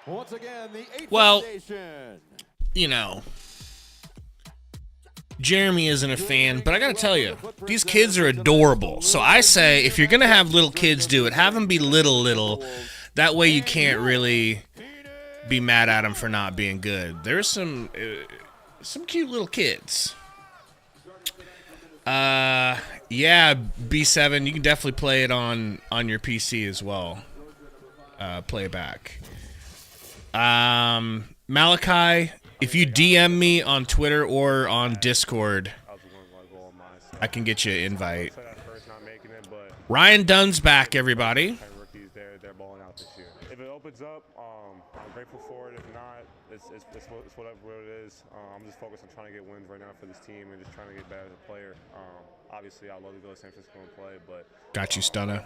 Once again, the Well, Foundation. you know, Jeremy isn't a fan, but I gotta tell you, these kids are adorable. So I say, if you're gonna have little kids do it, have them be little. That way you can't really be mad at them for not being good. There's some cute little kids. Yeah, B7, you can definitely play it on your PC as well. Play it back. Malachi, if you DM me on Twitter or on Discord, I can get you an invite. Ryan Dunn's back, everybody. They're balling out this year. If it opens up, I'm grateful for it. If not, it's whatever it is. I'm just focused on trying to get wins right now for this team and just trying to get better as a player. Obviously, I'd love to go to San Francisco and play, but got you, Stunner.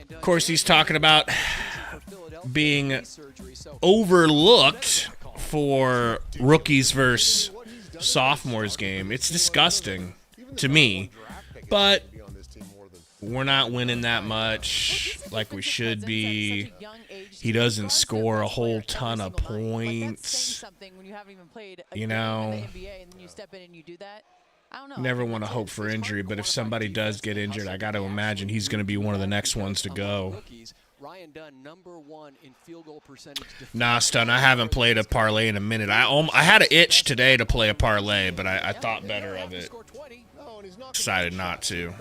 Of course, he's talking about being overlooked for rookies versus sophomores game. It's disgusting to me, but we're not winning that much like we should be. He doesn't score a whole ton of points. You know, never want to hope for injury, but if somebody does get injured, I got to imagine he's going to be one of the next ones to go. Nah, Stun, I haven't played a parlay in a minute. I had an itch today to play a parlay, but I thought better of it. Decided not to.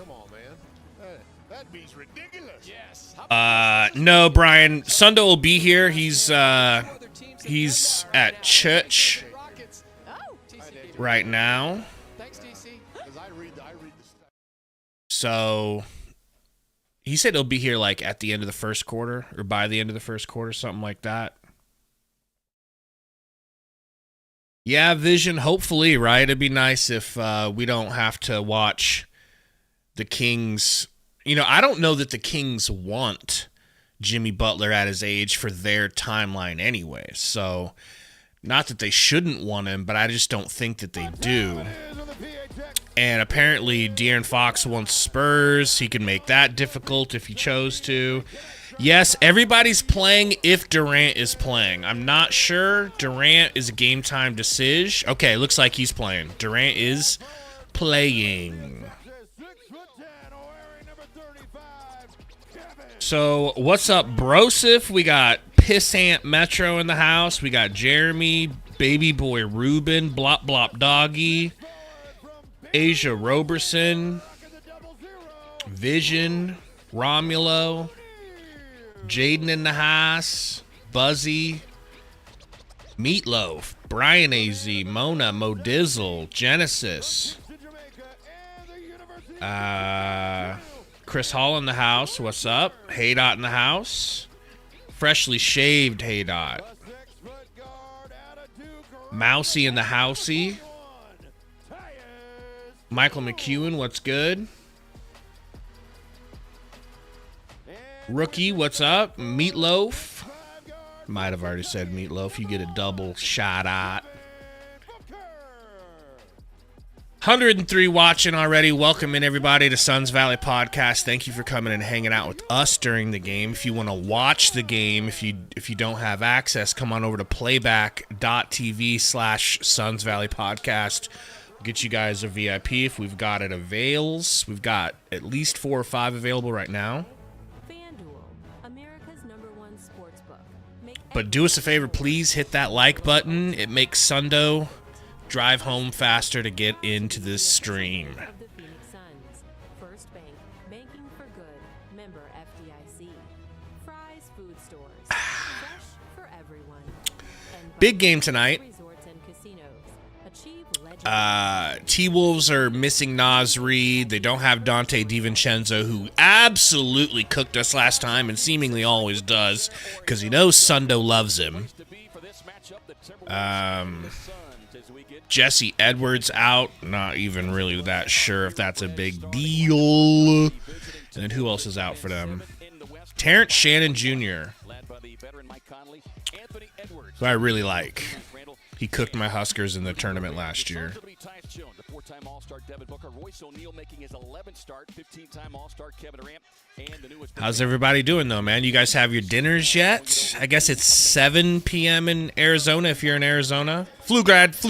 No, Brian. Sundo will be here. He's at church right now. So he said he'll be here like at the end of the first quarter or by the end of the first quarter, something like that. Yeah, Vision, hopefully, right? It'd be nice if we don't have to watch the Kings. You know, I don't know that the Kings want Jimmy Butler at his age for their timeline anyway. So, not that they shouldn't want him, but I just don't think that they do. And apparently, De'Aaron Fox wants Spurs. He can make that difficult if he chose to. Yes, everybody's playing if Durant is playing. I'm not sure. Durant is a game-time decision. Okay, looks like he's playing. Durant is playing. So, what's up, Brosif? We got Pissant Metro in the house. We got Jeremy, Baby Boy Ruben, Blop Blop Doggy, Asia Roberson, Vision, Romulo, Jaden in the house, Buzzy, Meatloaf, Brian AZ, Mona, Modizzle, Genesis, Chris Hall in the house. What's up? Haydot in the house. Freshly shaved Haydot. Mousy in the housey. Michael McEwen, what's good? Rookie, what's up? Meatloaf. Might have already said Meatloaf. You get a double shot at. 103 watching already. Welcome in, everybody, to Suns Valley Podcast. Thank you for coming and hanging out with us during the game. If you want to watch the game, if you don't have access, come on over to playback.tv/Suns Valley Podcast. We'll get you guys a VIP if we've got it avails. We've got at least 4 or 5 available right now. But do us a favor, please hit that like button. It makes Sundo drive home faster to get into this stream. Big game tonight. T-Wolves are missing Naz Reid. They don't have Dante DiVincenzo, who absolutely cooked us last time and seemingly always does because he knows Sundo loves him. Jesse Edwards out. Not even really that sure if that's a big deal. And then who else is out for them? Terrence Shannon Jr., who I really like. He cooked my Huskers in the tournament last year. Five-time All-Star Devin Booker. Royce O'Neal making his 11th start. 15-time All-Star Kevin Durant. And the newest. How's everybody doing, though, man? You guys have your dinners yet? I guess it's 7 p.m. in Arizona if you're in Arizona. Flu grad. Also, the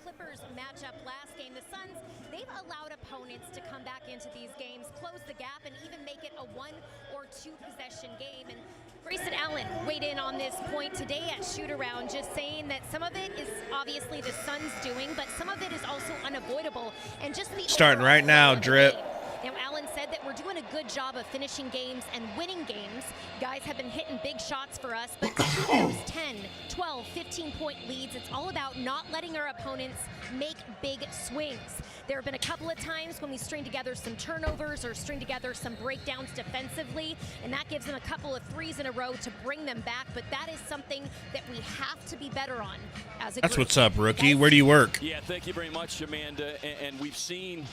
Clippers matchup last game. The Suns, they've allowed opponents to come back into these games, close the gap, and even make it a 1 or 2 possession game. And Grayson Allen weighed in on this point today at shoot-around, just saying that some of it is obviously the Suns doing, but some of it is also unavoidable. And just the Starting right now, Drip. Now, Allen said that we're doing a good job of finishing games and winning games. Guys have been hitting big shots for us, but those 10, 12, 15-point leads, it's all about not letting our opponents make big swings. There have been a couple of times when we string together some turnovers or string together some breakdowns defensively, and that gives them a couple of threes in a row to bring them back, but that is something that we have to be better on as a That's group. what's up, rookie. Where do you work? Yeah, thank you very much, Amanda. And we've seen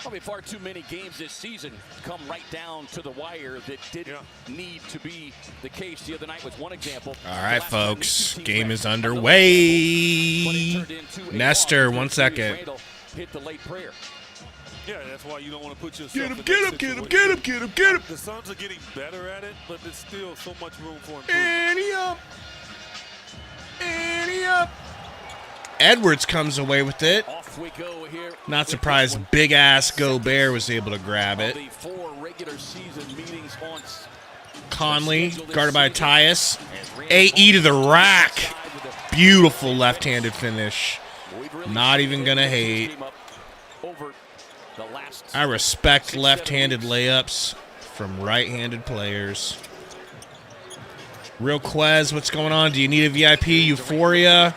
probably far too many games this season come right down to the wire that didn't need to be the case. The other night was one example. All right, folks. Game is underway. Nestor, 1 second. Hit the late prayer. Yeah, that's why you don't want to put yourself Get him, in get that him, get him, situation. get him, get him, get him. The Suns are getting better at it, but there's still so much room for improvement. Ante up. Ante up. Edwards comes away with it. Off we go here. Not surprised big-ass Gobert was able to grab it. The 4 regular season meetings on Conley, guarded by Tyus. AE to the rack. Beautiful left-handed finish. Not even going to hate. I respect left-handed layups from right-handed players. Real Quez, what's going on? Do you need a VIP? Euphoria?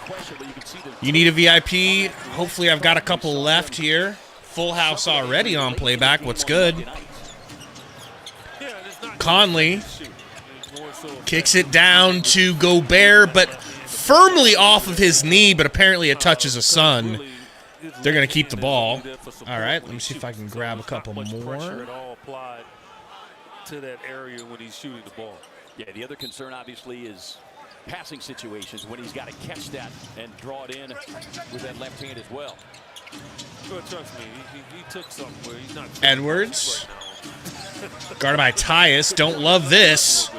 You need a VIP? Hopefully I've got a couple left here. Full house already on playback. What's good? Conley kicks it down to Gobert, but firmly off of his knee, but apparently it touches a Sun. They're going to keep the ball. All right, let me see if I can grab a couple more. To that area when he's shooting the ball. Yeah, the other concern obviously is passing situations when he's got to catch that and draw it in with that left hand as well. But trust me, he took something where he's not. Edwards, guarded by Tyus. Don't love this.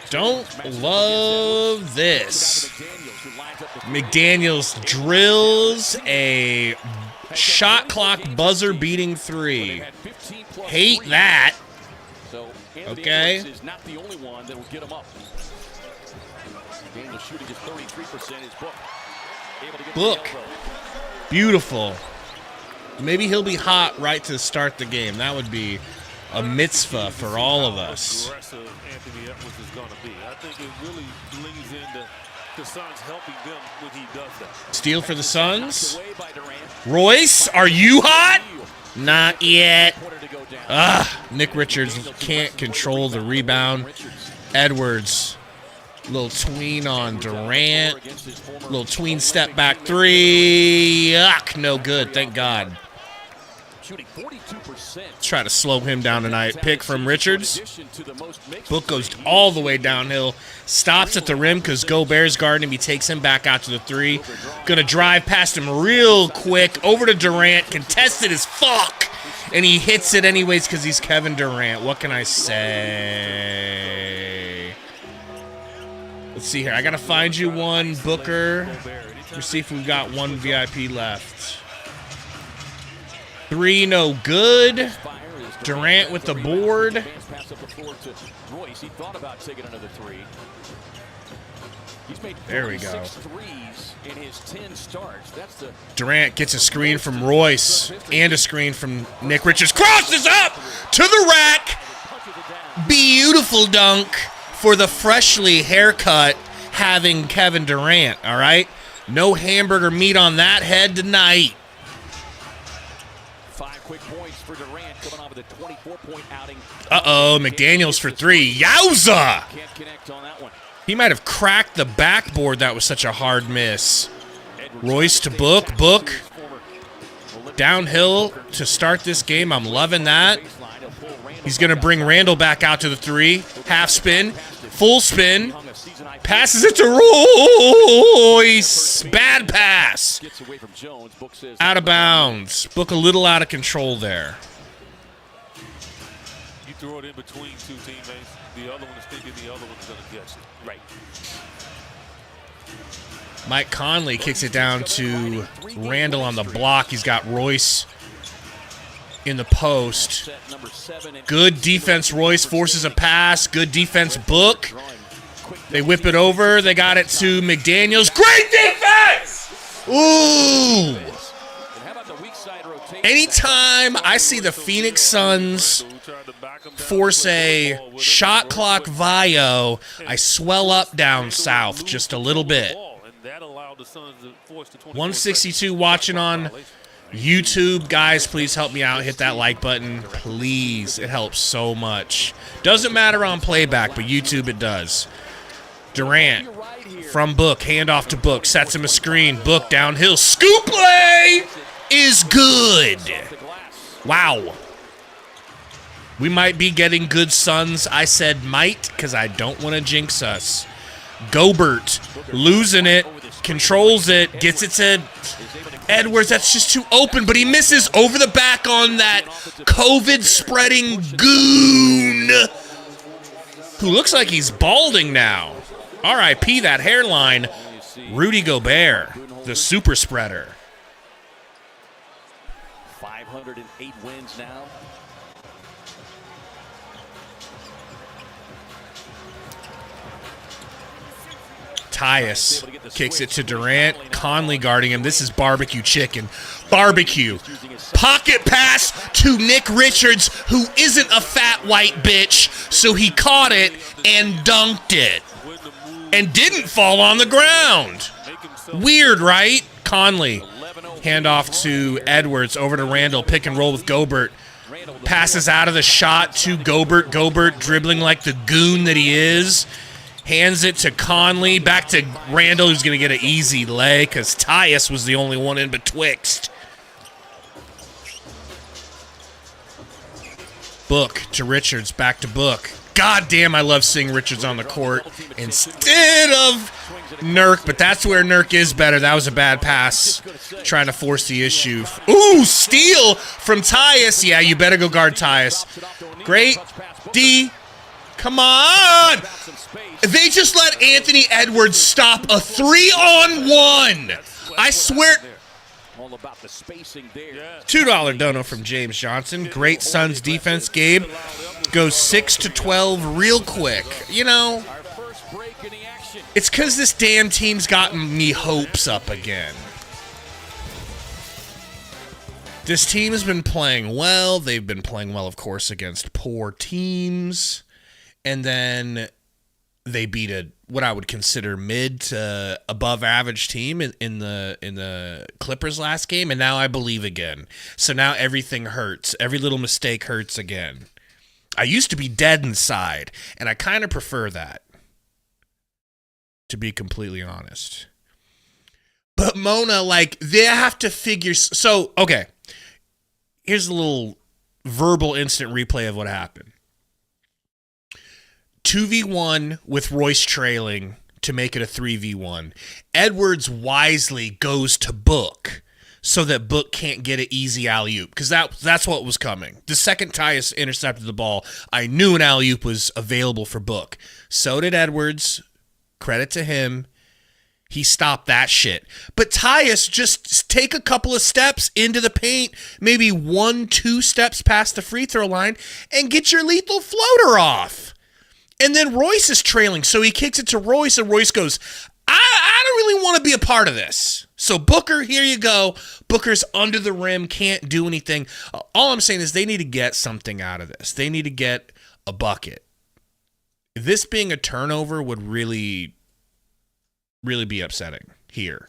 Don't love this. McDaniels drills a shot clock buzzer beating 3. Hate that. Okay. Is not the only one that will get him up. Daniel shooting just 33% is Book. Able to get Book. Beautiful. Maybe he'll be hot right to start the game. That would be a mitzvah for all of us. Aggressive Anthony Edwards is going to be. I think it really leans into the Suns helping them when he does that. Steal for the Suns. Royce, are you hot? Not yet. Nick Richards can't control the rebound. Edwards, little tween on Durant. Little tween step back 3. Yuck, no good, thank God. Let's try to slow him down tonight. Pick from Richards. Book goes all the way downhill. Stops at the rim because Gobert's guarding him. He takes him back out to the 3. Going to drive past him real quick. Over to Durant. Contested as fuck. And he hits it anyways because he's Kevin Durant. What can I say? Let's see here. I got to find you one, Booker. Let's see if we've got one VIP left. 3, no good. Durant with the board. There we go. Durant gets a screen from Royce and a screen from Nick Richards. Crosses up to the rack. Beautiful dunk for the freshly haircut having Kevin Durant, all right? No hamburger meat on that head tonight. 5 quick points for Durant coming off with a 24-point outing. Uh-oh, McDaniels for 3. Yowza! Can't connect on that one. He might have cracked the backboard. That was such a hard miss. Royce to Book. Book downhill to start this game. I'm loving that. He's going to bring Randall back out to the 3. Half spin. Full spin. Passes it to Royce. Bad pass. Out of bounds. Book a little out of control there. You throw it in between two teammates. The other one is thinking the other one's going to catch it. Right. Mike Conley kicks it down to Randall on the block. He's got Royce in the post. Good defense. Royce forces a pass. Good defense. Book. They whip it over. They got it to McDaniels. Great defense! Ooh! Anytime I see the Phoenix Suns force a shot clock VIO, I swell up down south just a little bit. 162 watching on YouTube. Guys, please help me out. Hit that like button, please. It helps so much. Doesn't matter on playback, but YouTube it does. Durant from Book, handoff to Book, sets him a screen. Book downhill, scoop play is good. Wow. We might be getting good Suns. I said might because I don't want to jinx us. Gobert losing it, controls it, gets it to Edwards. That's just too open, but he misses over the back on that COVID-spreading goon who looks like he's balding now. R.I.P. that hairline. Rudy Gobert, the super spreader. 508 wins now. Tyus kicks it to Durant. Conley guarding him. This is barbecue chicken. Barbecue. Pocket pass to Nick Richards, who isn't a fat white bitch, so he caught it and dunked it. And didn't fall on the ground. Weird, right? Conley. Handoff to Edwards. Over to Randall. Pick and roll with Gobert. Passes out of the shot to Gobert. Gobert dribbling like the goon that he is. Hands it to Conley. Back to Randall, who's going to get an easy lay because Tyus was the only one in betwixt. Book to Richards. Back to Book. God damn, I love seeing Richards on the court instead of Nurk, but that's where Nurk is better. That was a bad pass, trying to force the issue. Ooh, steal from Tyus. Yeah, you better go guard Tyus. Great D. Come on. They just let Anthony Edwards stop a 3-on-1. I swear. $2 dono from James Johnson. Great Suns defense, Gabe. Goes 6-12 real quick. You know, it's because this damn team's gotten me hopes up again. This team has been playing well. They've been playing well, of course, against poor teams. And then they beat what I would consider mid to above average team in the Clippers last game, and now I believe again. So now everything hurts. Every little mistake hurts again. I used to be dead inside, and I kind of prefer that, to be completely honest. But Mona, like, they have to figure. So, okay, here's a little verbal instant replay of what happened. 2v1 with Royce trailing to make it a 3v1. Edwards wisely goes to Book so that Book can't get an easy alley-oop because that's what was coming. The second Tyus intercepted the ball, I knew an alley-oop was available for Book. So did Edwards. Credit to him. He stopped that shit. But Tyus, just take a couple of steps into the paint, maybe 1-2 steps past the free throw line, and get your lethal floater off. And then Royce is trailing, so he kicks it to Royce, and Royce goes, I don't really want to be a part of this. So Booker, here you go. Booker's under the rim, can't do anything. All I'm saying is they need to get something out of this. They need to get a bucket. This being a turnover would really, really be upsetting here.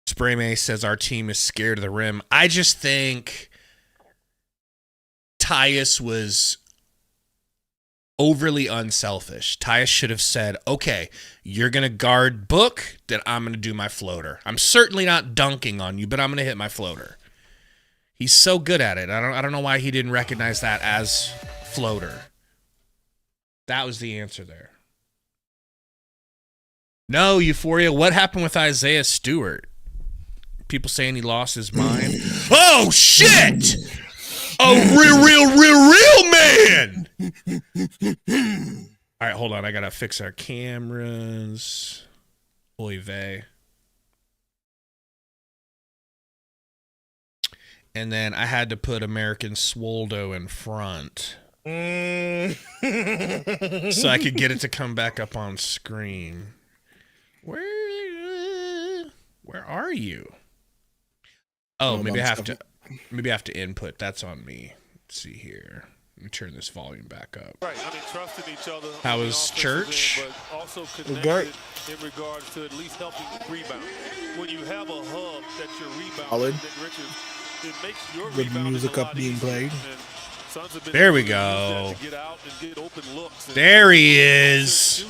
Spray May says our team is scared of the rim. I just think Tyus was overly unselfish. Tyus should have said, okay, you're going to guard Book, then I'm going to do my floater. I'm certainly not dunking on you, but I'm going to hit my floater. He's so good at it. I don't know why he didn't recognize that as floater. That was the answer there. No, Euphoria. What happened with Isaiah Stewart? People saying he lost his mind. Oh, shit! A real man! All right, hold on. I got to fix our cameras. Oy vey. And then I had to put American Swoldo in front. So I could get it to come back up on screen. Where are you? Oh, maybe I have to input. That's on me. Let's see here. Let me turn this volume back up. Right. I mean, trusting each other. How was church? End, but also connected in regards to at least helping rebound. When you have a hub that you're rebounding, Richards, it makes your good music up being played. There we go. There he is.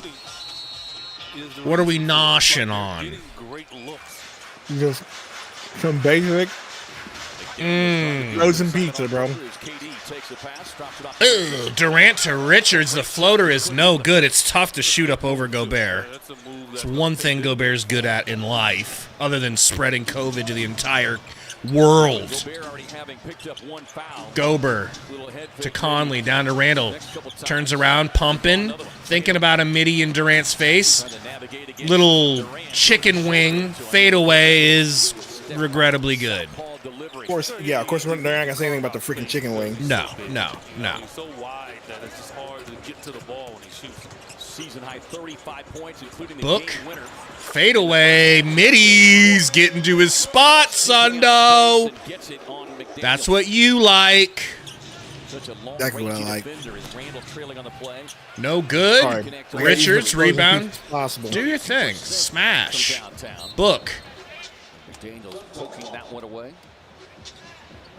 What are we noshing on? Just some basic frozen pizza, bro. Ugh, Durant to Richards. The floater is no good. It's tough to shoot up over Gobert. It's one thing Gobert's good at in life, other than spreading COVID to the entire world. Gobert to Conley, down to Randall. Turns around, pumping, thinking about a midi in Durant's face. Little chicken wing fadeaway is regrettably good. Of course, yeah, of course, they're not gonna say anything about the freaking chicken wing. No. He's so wide that it's just hard to get to the ball when he shoots. Season high 35 points, including the Book. game winner. Fadeaway. Middies getting to his spot, Sundo. That's what you like. Exactly what I like. No good. Right. Richards, rebound. Possible. Do your thing. Smash. Book. McDaniels poking that one away.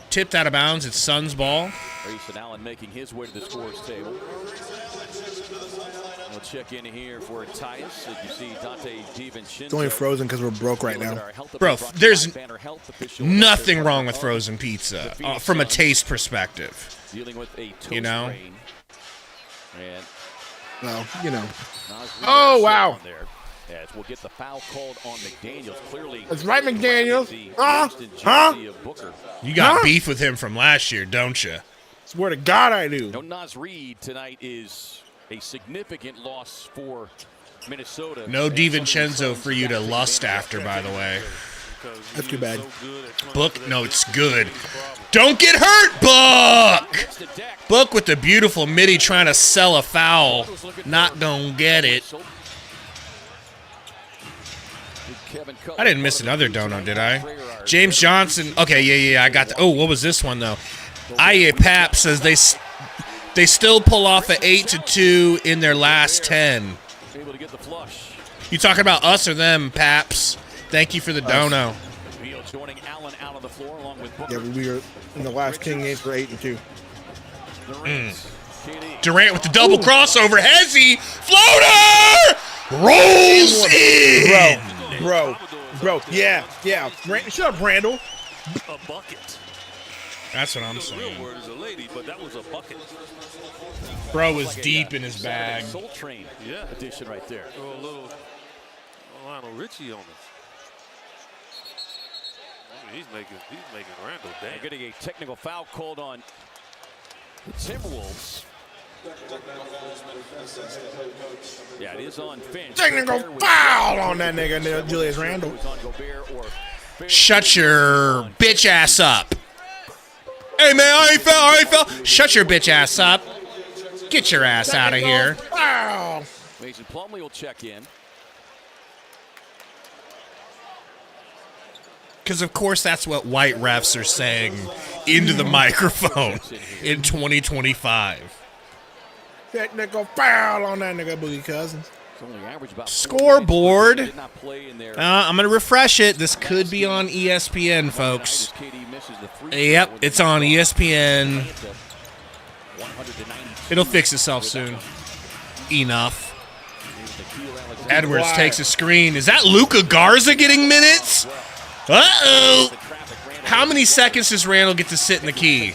Tipped out of bounds. It's Suns' ball. Grayson Allen making his way to the scorer's table. We'll check in here for Tyus. As you see Dante DiVincenzo. It's only frozen because we're broke right now. Bro, there's nothing wrong with frozen pizza from a taste perspective. Dealing with a you know? And Well, you know. Oh, wow. As we'll get the foul called on McDaniels. Clearly, that's right, McDaniels. You got beef with him from last year, don't you? Swear to God, I do. No, Naz Reid tonight is a significant loss for Minnesota. No DiVincenzo for you to lust after, by the way. That's too bad. Book, no, it's good. Don't get hurt, Book! Book with the beautiful midi trying to sell a foul. Not gonna get it. I didn't miss another dono, did I? James Johnson. Okay, yeah, I got the. Oh, what was this one, though? IA Pap says they still pull off an 8-2 in their last 10. You talking about us or them, Paps? Thank you for the dono. Yeah, we were in the last 10 games for 8-2. Durant with the double crossover. Hezzy floater rolls in. Bro. Yeah. Shut up, Randall. A bucket. That's what I'm The saying. real word is a lady, but that was a bucket. Bro was deep in his bag. Soul Train edition right there. Throw a little Lionel Richie on us. I mean, he's making Randall They're dance. getting a technical foul called on the Timberwolves. Yeah, it is on Finch. Technical foul on that nigga, Julius Randle. Shut your bitch ass up. Hey, man, I ain't fell. Shut your bitch ass up. Get your ass out of here. Wow. Mason Plumlee will check in. Because, of course, that's what white refs are saying into the microphone in 2025. Technical foul on that nigga, Boogie Cousins. Scoreboard. I'm going to refresh it. This could be on ESPN, folks. Yep, it's on ESPN. It'll fix itself soon. Enough. Edwards takes a screen. Is that Luka Garza getting minutes? Uh-oh. How many seconds does Randall get to sit in the key?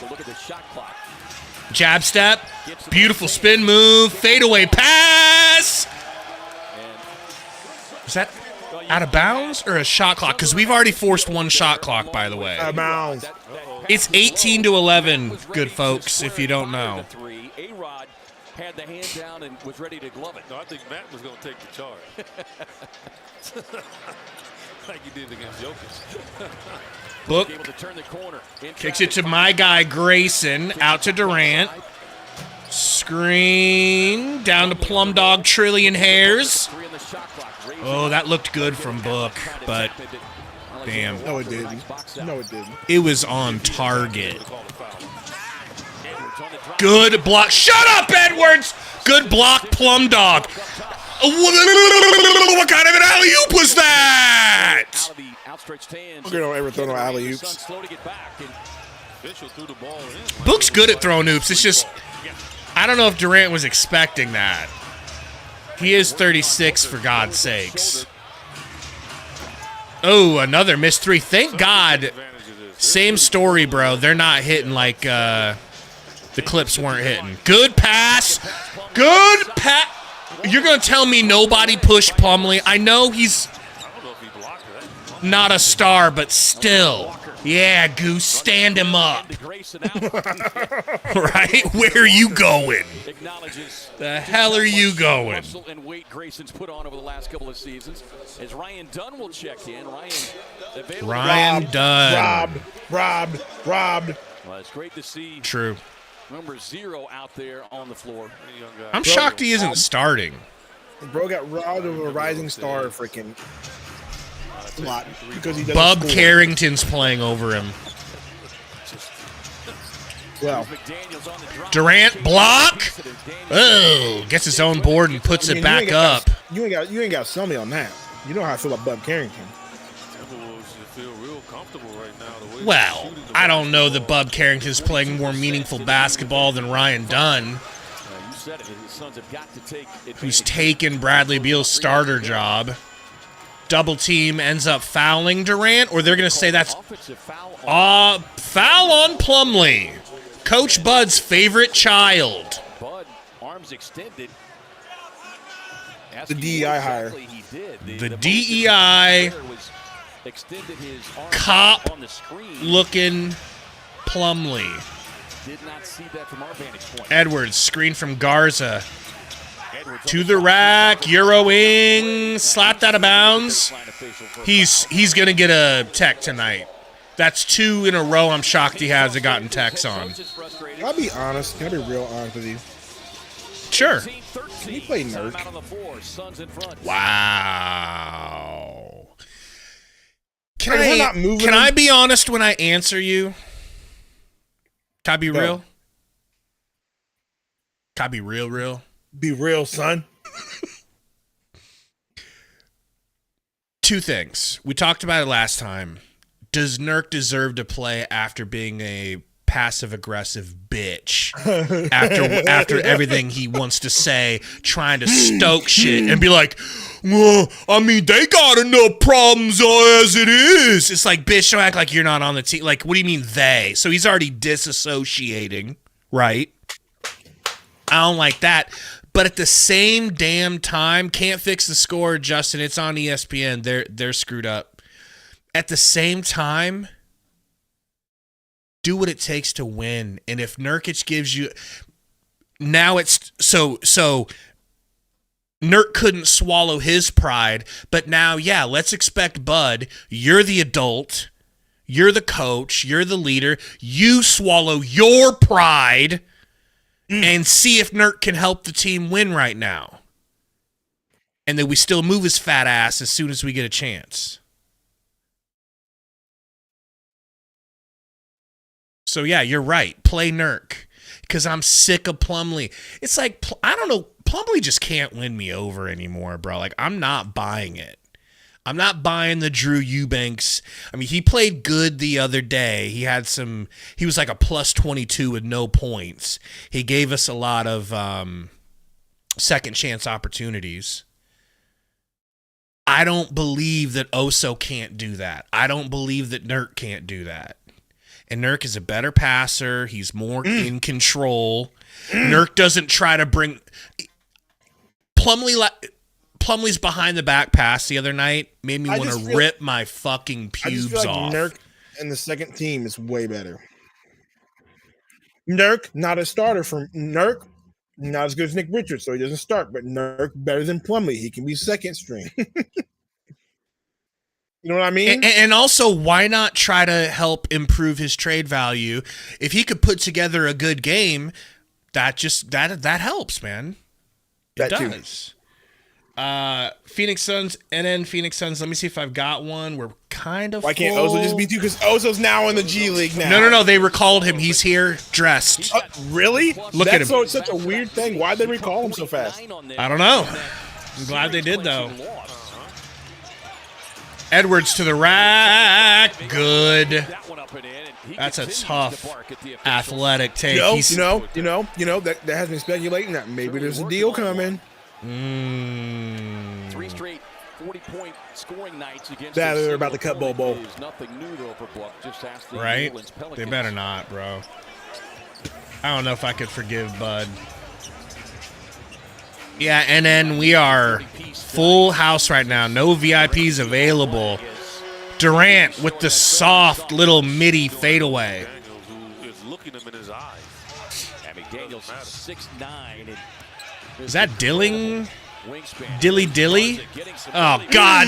Jab step. Beautiful spin move. Fadeaway pass. Is that out of bounds or a shot clock? Because we've already forced one shot clock, by the way. Out of bounds. It's 18-11, good folks, if you don't know. A-Rod had the hand down and was ready to glove it. No, I think Matt was going to take the charge. Like he did against Jokic. Book kicks it to my guy Grayson, out to Durant. Screen down to Plum Dog Trillion Hairs. Oh, that looked good from Book, but damn. No, it didn't. No, it didn't. It was on target. Good block. Shut up, Edwards! Good block, Plum Dog. What kind of an alley-oop was that? We're going to ever throw no alley-oops. Book's good at throwing oops. It's just, I don't know if Durant was expecting that. He is 36, for God's sakes. Oh, another missed three. Thank God. Same story, bro. They're not hitting like the Clips weren't hitting. Good pass. Good pass. You're going to tell me nobody pushed Plumlee? I know he's not a star, but still. Yeah, Goose, stand him up. Right? Where are you going? The hell are you going? And weight Grayson's put on over the last couple of seasons. As Ryan Dunn will check in. Ryan Dunn. Robbed. Well, it's great to see. True. Number 0 out there on the floor. I'm shocked he isn't starting. Bro got robbed of a rising star freaking lot because he doesn't Bub score. Carrington's playing over him. Well, Durant block. Oh, gets his own board and puts it back up. You ain't got to sell me on that. You know how I feel about Bub Carrington. Well, I don't know that Bub Carrington's playing more meaningful basketball than Ryan Dunn, who's taken Bradley Beal's starter job. Double team ends up fouling Durant, or they're going to say that's foul on Plumlee, Coach Bud's favorite child. Bud, arms extended. The DEI hire. The DEI cop-looking Plumlee. Did not see that from our vantage point. Edwards, screen from Garza. To the rack, Euroing, slapped out of bounds. He's going to get a tech tonight. That's 2 in a row I'm shocked he hasn't gotten techs on. I'll be honest. Can I be real honest with you? Sure. Can you play Nurk? Wow. Can Can I be honest when I answer you? Can I be real? Can I be real? Be real, son. 2 things. We talked about it last time. Does Nurk deserve to play after being a passive-aggressive bitch? after everything he wants to say, trying to stoke shit and be like, well, I mean, they got enough problems as it is. It's like, bitch, don't act like you're not on the team. Like, what do you mean they? So he's already disassociating, right? I don't like that. But at the same damn time, can't fix the score, Justin. It's on ESPN. They're screwed up. At the same time, do what it takes to win. And if Nurkic gives you, now it's so Nurk couldn't swallow his pride, but now, yeah, let's expect Bud. You're the adult. You're the coach. You're the leader. You swallow your pride. And see if Nurk can help the team win right now. And then we still move his fat ass as soon as we get a chance. So, yeah, you're right. Play Nurk. Because I'm sick of Plumlee. It's like, I don't know, Plumlee just can't win me over anymore, bro. Like, I'm not buying it. I'm not buying the Drew Eubanks. I mean, he played good the other day. He was like a plus 22 with no points. He gave us a lot of second chance opportunities. I don't believe that Oso can't do that. I don't believe that Nurk can't do that. And Nurk is a better passer. He's more in control. Nurk doesn't try to bring... Plumlee Plumlee's behind the back pass the other night made me want to rip my fucking I just pubes feel like off. Nurk and the second team is way better. Nurk, not a starter from Nurk, not as good as Nick Richards, so he doesn't start. But Nurk better than Plumlee. He can be second string. You know what I mean? And also, why not try to help improve his trade value? If he could put together a good game, that helps, man. It does. Phoenix Suns, NN Phoenix Suns. Let me see if I've got one. We're kind of. Why can't Ozo just be two? Because Ozo's now in the G League now. No. They recalled him. He's here, dressed. Really? Look at him. So it's such a weird thing. Why'd they recall him so fast? I don't know. I'm glad they did though. Edwards to the rack. Good. That's a tough athletic take. You know, that has been speculating that maybe there's a deal coming. 3 straight 40-point scoring nights against that they're about to cut Bobo. Nothing new though for Buck. Just ask the right? They better not, bro. I don't know if I could forgive Bud. Yeah, and then we are full house right now. No VIPs available. Durant with the soft little midi fadeaway. Is looking him in his eyes. Daniels 6'9". Is that Dilling? Dilly? Oh, God.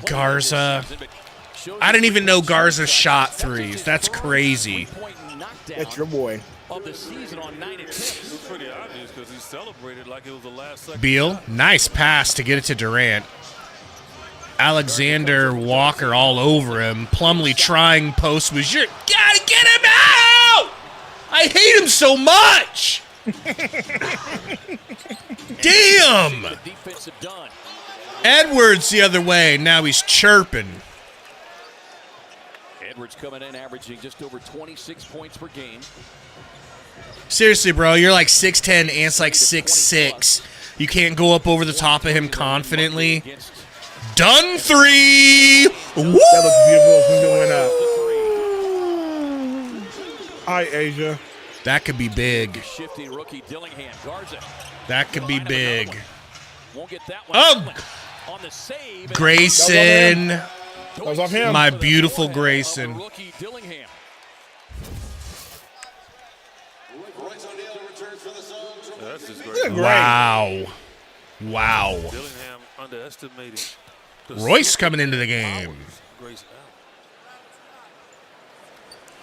Garza. I didn't even know Garza shot threes. That's crazy. That's your boy. Of the season on 9 and 10. It's pretty obvious because he celebrated like it was the last second. Beal, nice pass to get it to Durant. Alexander Walker all over him. Plumlee trying post was your. Gotta get him out! I hate him so much! Damn! Edwards the other way. Now he's chirping. Edwards coming in, averaging just over 26 points per game. Seriously, bro, you're like 6'10", Ant's like 6'6". You can't go up over the top of him confidently. Done 3! Woo! That looks beautiful from going up. Hi, Asia. That could be big. Shifty rookie Dillingham. Garza. That could be big. Won't get that one. Oh! On the save. Grayson. That was off him. My beautiful Grayson. Rookie Dillingham. That's just great. Wow. Dillingham underestimating. Royce coming into the game.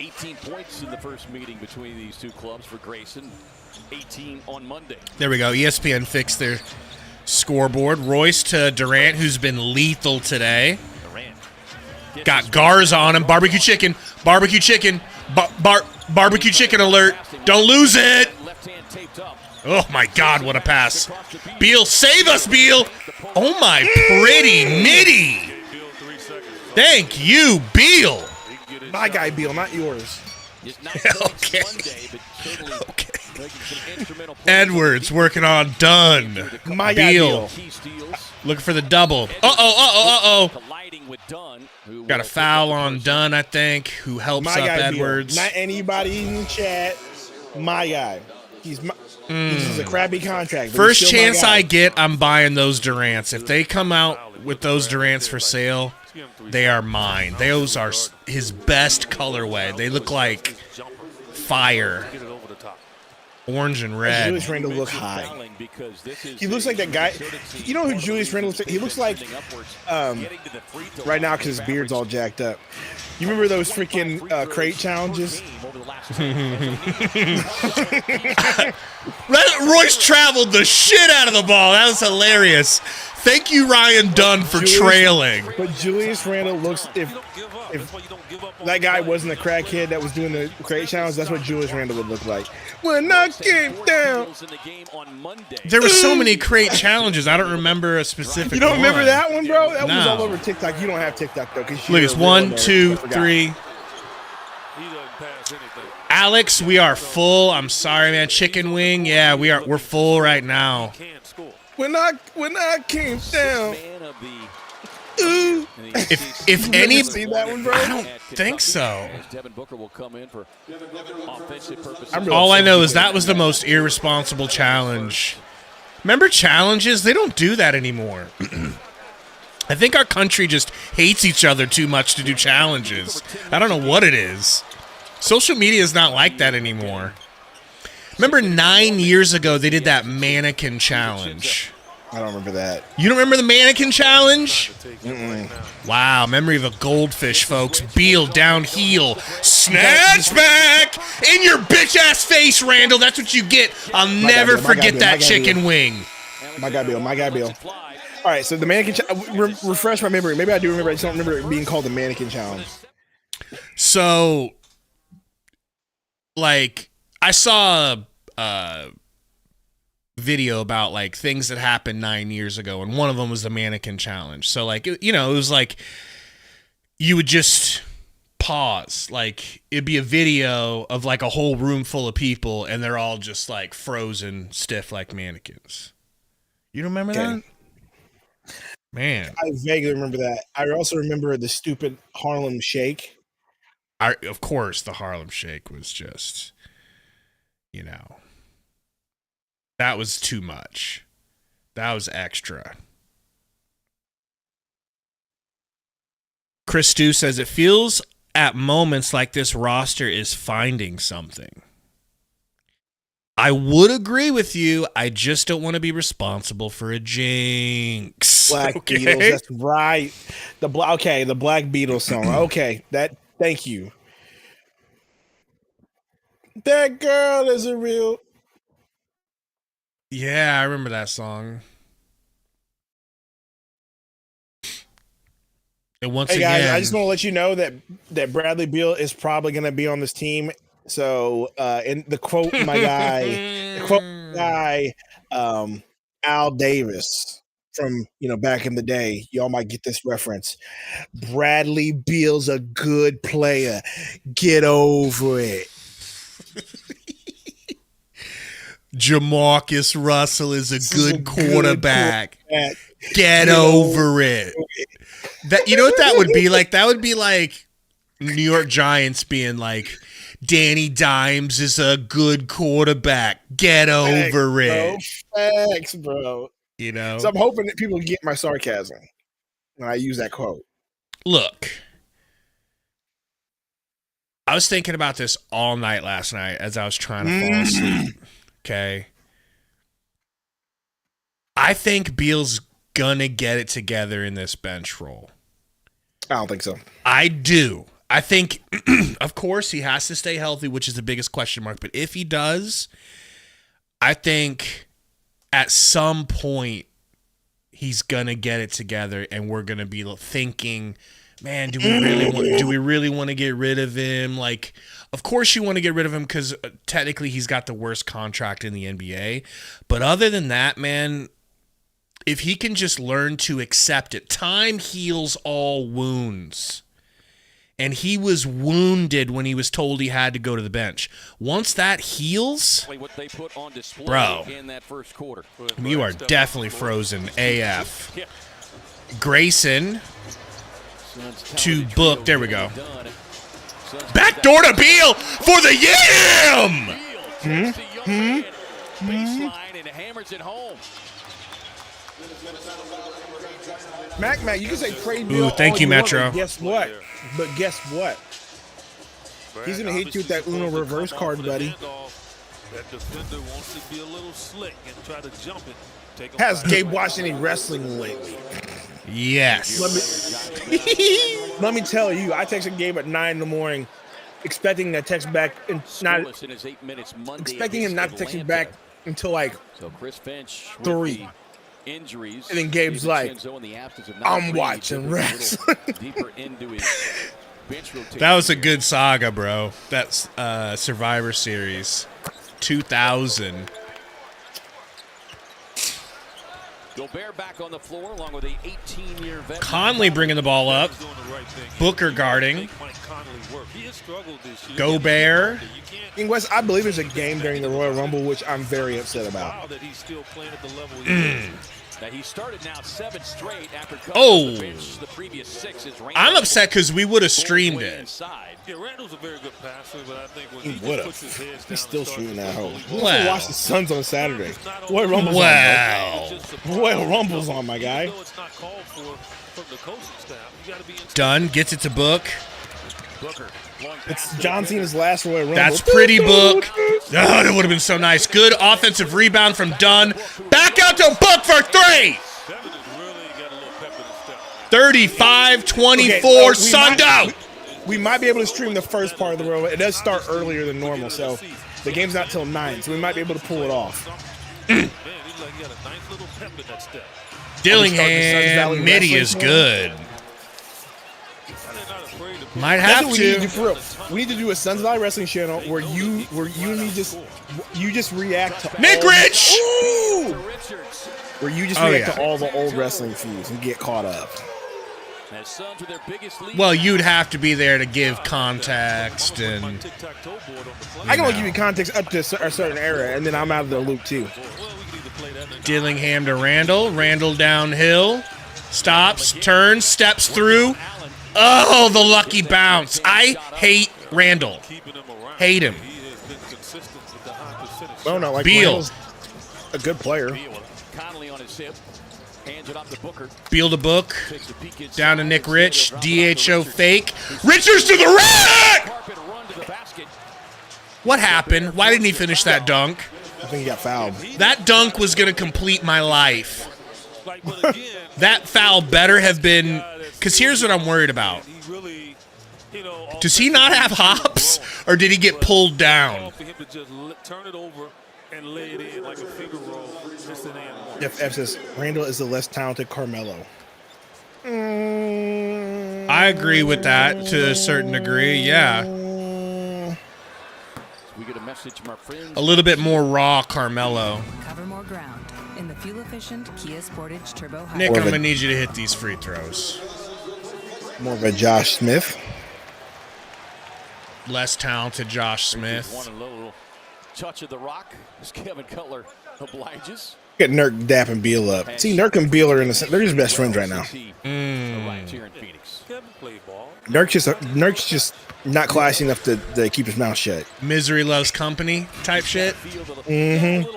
18 points in the first meeting between these two clubs for Grayson. 18 on Monday. There we go. ESPN fixed their scoreboard. Royce to Durant, who's been lethal today. Got Garza on him. Barbecue chicken. Barbecue chicken. Barbecue chicken alert. Don't lose it. Oh, my God, what a pass. Beal, save us, Beal. Oh, my pretty middy. Thank you, Beal. My guy, Beal, not yours. Okay. Edwards working on Dunn. My guy, Beal. Looking for the double. Uh-oh. Got a foul on Dunn, I think, who helps my up guy, Edwards. Beal. Not anybody in the chat. My guy. He's a crappy contract. First chance I get, I'm buying those Durants. If they come out with those Durants for sale, they are mine. Those are his best colorway. They look like fire. Orange and red. Julius Randle look high. He looks like that guy. You know who Julius Randle looks like? He looks like right now because his beard's all jacked up. You remember those freaking crate challenges? Royce traveled the shit out of the ball. That was hilarious. Thank you, Ryan Dunn, for trailing. But Julius Randle looks, if that guy wasn't a crackhead that was doing the crate challenge, that's what Julius Randle would look like. When I came down. There were so many crate challenges. I don't remember a specific one. You don't remember that one, bro? That was all over TikTok. You don't have TikTok, though. Look, it's 1, 2, 3. Alex, we are full. I'm sorry, man. Chicken wing. Yeah, we're full right now. When I came down. If any, see that one, bro? I don't think so. Devin Booker will come in for offensive purposes. All I know is that was the most irresponsible challenge Remember challenges? They don't do that anymore. I think our country just hates each other too much to do challenges. I don't know what it is. Social media is not like that anymore. Remember 9 years ago they did that mannequin challenge? I don't remember that. You don't remember the mannequin challenge? Wow, memory of a goldfish, folks. Beal down heel. Snatch back in your bitch-ass face, Randall. That's what you get. I'll never forget that chicken wing. My guy, Bill. My guy, Bill. All right, so the mannequin refresh my memory. Maybe I do remember. I just don't remember it being called the mannequin challenge. So, like, I saw a video about, like, things that happened 9 years ago, and one of them was the mannequin challenge. So, like, it was like you would just pause. Like, it'd be a video of, like, a whole room full of people, and they're all just, like, frozen stiff like mannequins. You remember that? Man. I vaguely remember that. I also remember the stupid Harlem Shake. Of course, the Harlem Shake was just, that was too much. That was extra. Chris Stu says, it feels at moments like this roster is finding something. I would agree with you. I just don't want to be responsible for a jinx. Black Beatles, that's right. The Black Beatles song. Okay, thank you. That girl is a real. Yeah, I remember that song. And once again, guys, I just want to let you know that Bradley Beal is probably going to be on this team. So, in the quote, my guy, Al Davis from back in the day, y'all might get this reference. Bradley Beal's a good player. Get over it. Jamarcus Russell is a good quarterback. Get over it. That what that would be like? That would be like New York Giants being like, Danny Dimes is a good quarterback. Get over it. Facts, bro. So I'm hoping that people get my sarcasm when I use that quote. Look, I was thinking about this all night last night as I was trying to fall asleep. Okay. I think Beal's gonna get it together in this bench role. I don't think so. I do. I think, of course, he has to stay healthy, which is the biggest question mark. But if he does, I think at some point he's gonna get it together, and we're gonna be thinking, man, do we really want to get rid of him? Like, of course you want to get rid of him because technically he's got the worst contract in the NBA. But other than that, man, if he can just learn to accept it, time heals all wounds. And he was wounded when he was told he had to go to the bench. Once that heals, what they put on display bro, in that first quarter. You are definitely frozen AF. Grayson to Book. There we go. Backdoor to Beal for the yam! Baseline and hammers it home. Mac, you can say praise Beal. Ooh, thank you, Metro. Want, guess what? But guess what? He's going to hit you with that Uno reverse card, buddy. That defender wants to be a little slick and try to jump it. Has Gabe watched any wrestling lately? Yes. Let me tell you, I texted Gabe at 9 in the morning, expecting to text back and expecting him not to text me back until like 3. Injuries. And then Gabe's like, I'm watching wrestling. That was a good saga, bro. That's Survivor Series 2000. Gobert back on the floor along with a 18-year veteran. Conley bringing the ball up. Booker guarding. Gobert. In West, I believe there's a game during the Royal Rumble, which I'm very upset about. Now he started now 7 straight after Oh. the bench the previous 6. I'm upset because we would have streamed it. Yeah, Randall's a very good passer, but I think when He would have. He's still shooting that hole. Wow. Watch the Suns on Saturday. Boy, Rumble's Wow. on, bro. Boy, Rumble's on, my guy. It's not called for from the coaching staff. You got to be Dunn gets it to Book. It's John Cena's last Royal Rumble. That's pretty, Book. Oh, that would have been so nice. Good offensive rebound from Dunn. Back out to Book for 3. 35-24, Sundo. We might be able to stream the first part of the Royal Rumble. It does start earlier than normal, so the game's not till 9, so we might be able to pull it off. Dillingham, Mitty is good. Might That's have what we need to do to. for real. We need to do a Sons Valley Wrestling channel where you just react to Nick all Rich! Ooh! Where you just Oh, react yeah. to all the old wrestling feuds and get caught up. Well, you'd have to be there to give context, and I can only give you context up to a certain era, and then I'm out of the loop too. Dillingham to Randall. Randall downhill. Stops, turns, steps through. Oh, the lucky bounce. I hate Randall. Hate him. Well, no, like Beal. Randall's a good player. Conley on his hip. Hands it off to Booker. Beal to Book. Down to Nick Rich. DHO fake. Richards to the rack! Carpet run to the basket. What happened? Why didn't he finish that dunk? I think he got fouled. That dunk was going to complete my life. That foul better have been... Because here's what I'm worried about. Does he not have hops? Or did he get pulled down? F says, Randall is the less talented Carmelo. I agree with that to a certain degree, yeah. We get a message from our friends. A little bit more raw Carmelo. Cover more ground in the fuel-efficient Kia Sportage Turbo Hybrid. Nick, I'm going to need you to hit these free throws. More of a Josh Smith. Less talented Josh Smith. One a little touch of the rock as Kevin Cutler obliges. Get Nurk dapping Beal up. See, Nurk and Beal are they're just best friends right now. Arrives here in Phoenix. Nurk's just not classy enough to keep his mouth shut. Misery loves company type shit. Mm-hmm.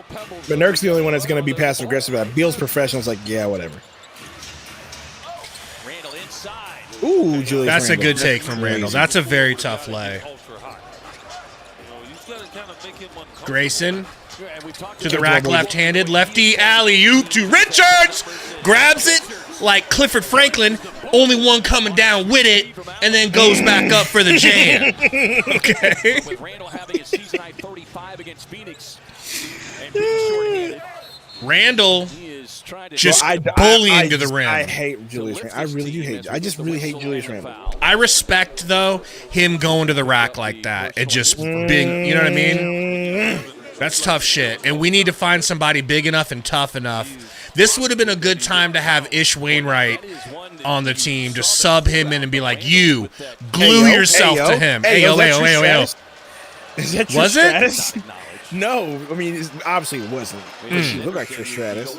But Nurk's the only one that's going to be passive aggressive about it. Beal's professional's like, yeah, whatever. Randall inside. Ooh, Julius That's Randle. a good take from Randall. That's a very tough lay. Grayson to the rack, left-handed, lefty alley-oop to Richards. Grabs it like Clifford Franklin, only one coming down with it, and then goes back up for the jam. Okay. With Randall having a season high 35 against Phoenix and being short-handed. Randall He is trying to just bullying to the rim. I hate Julius Randle. I really do hate. I just really hate Julius Randle. I respect, though, him going to the rack like that and just being, you know what I mean? That's tough shit. And we need to find somebody big enough and tough enough. This would have been a good time to have Ish Wainwright on the team to sub him in and be like, you, glue yourself to him. Ayo. Is that your Was status? it? No, I mean, obviously it wasn't. She looked like Trish Stratus.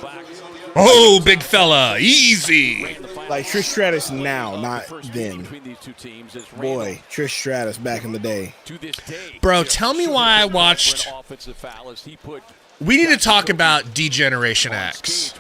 Oh, big fella. Easy. Like Trish Stratus now, not then. Boy, Trish Stratus back in the day. Bro, tell me why I watched... We need to talk about Degeneration X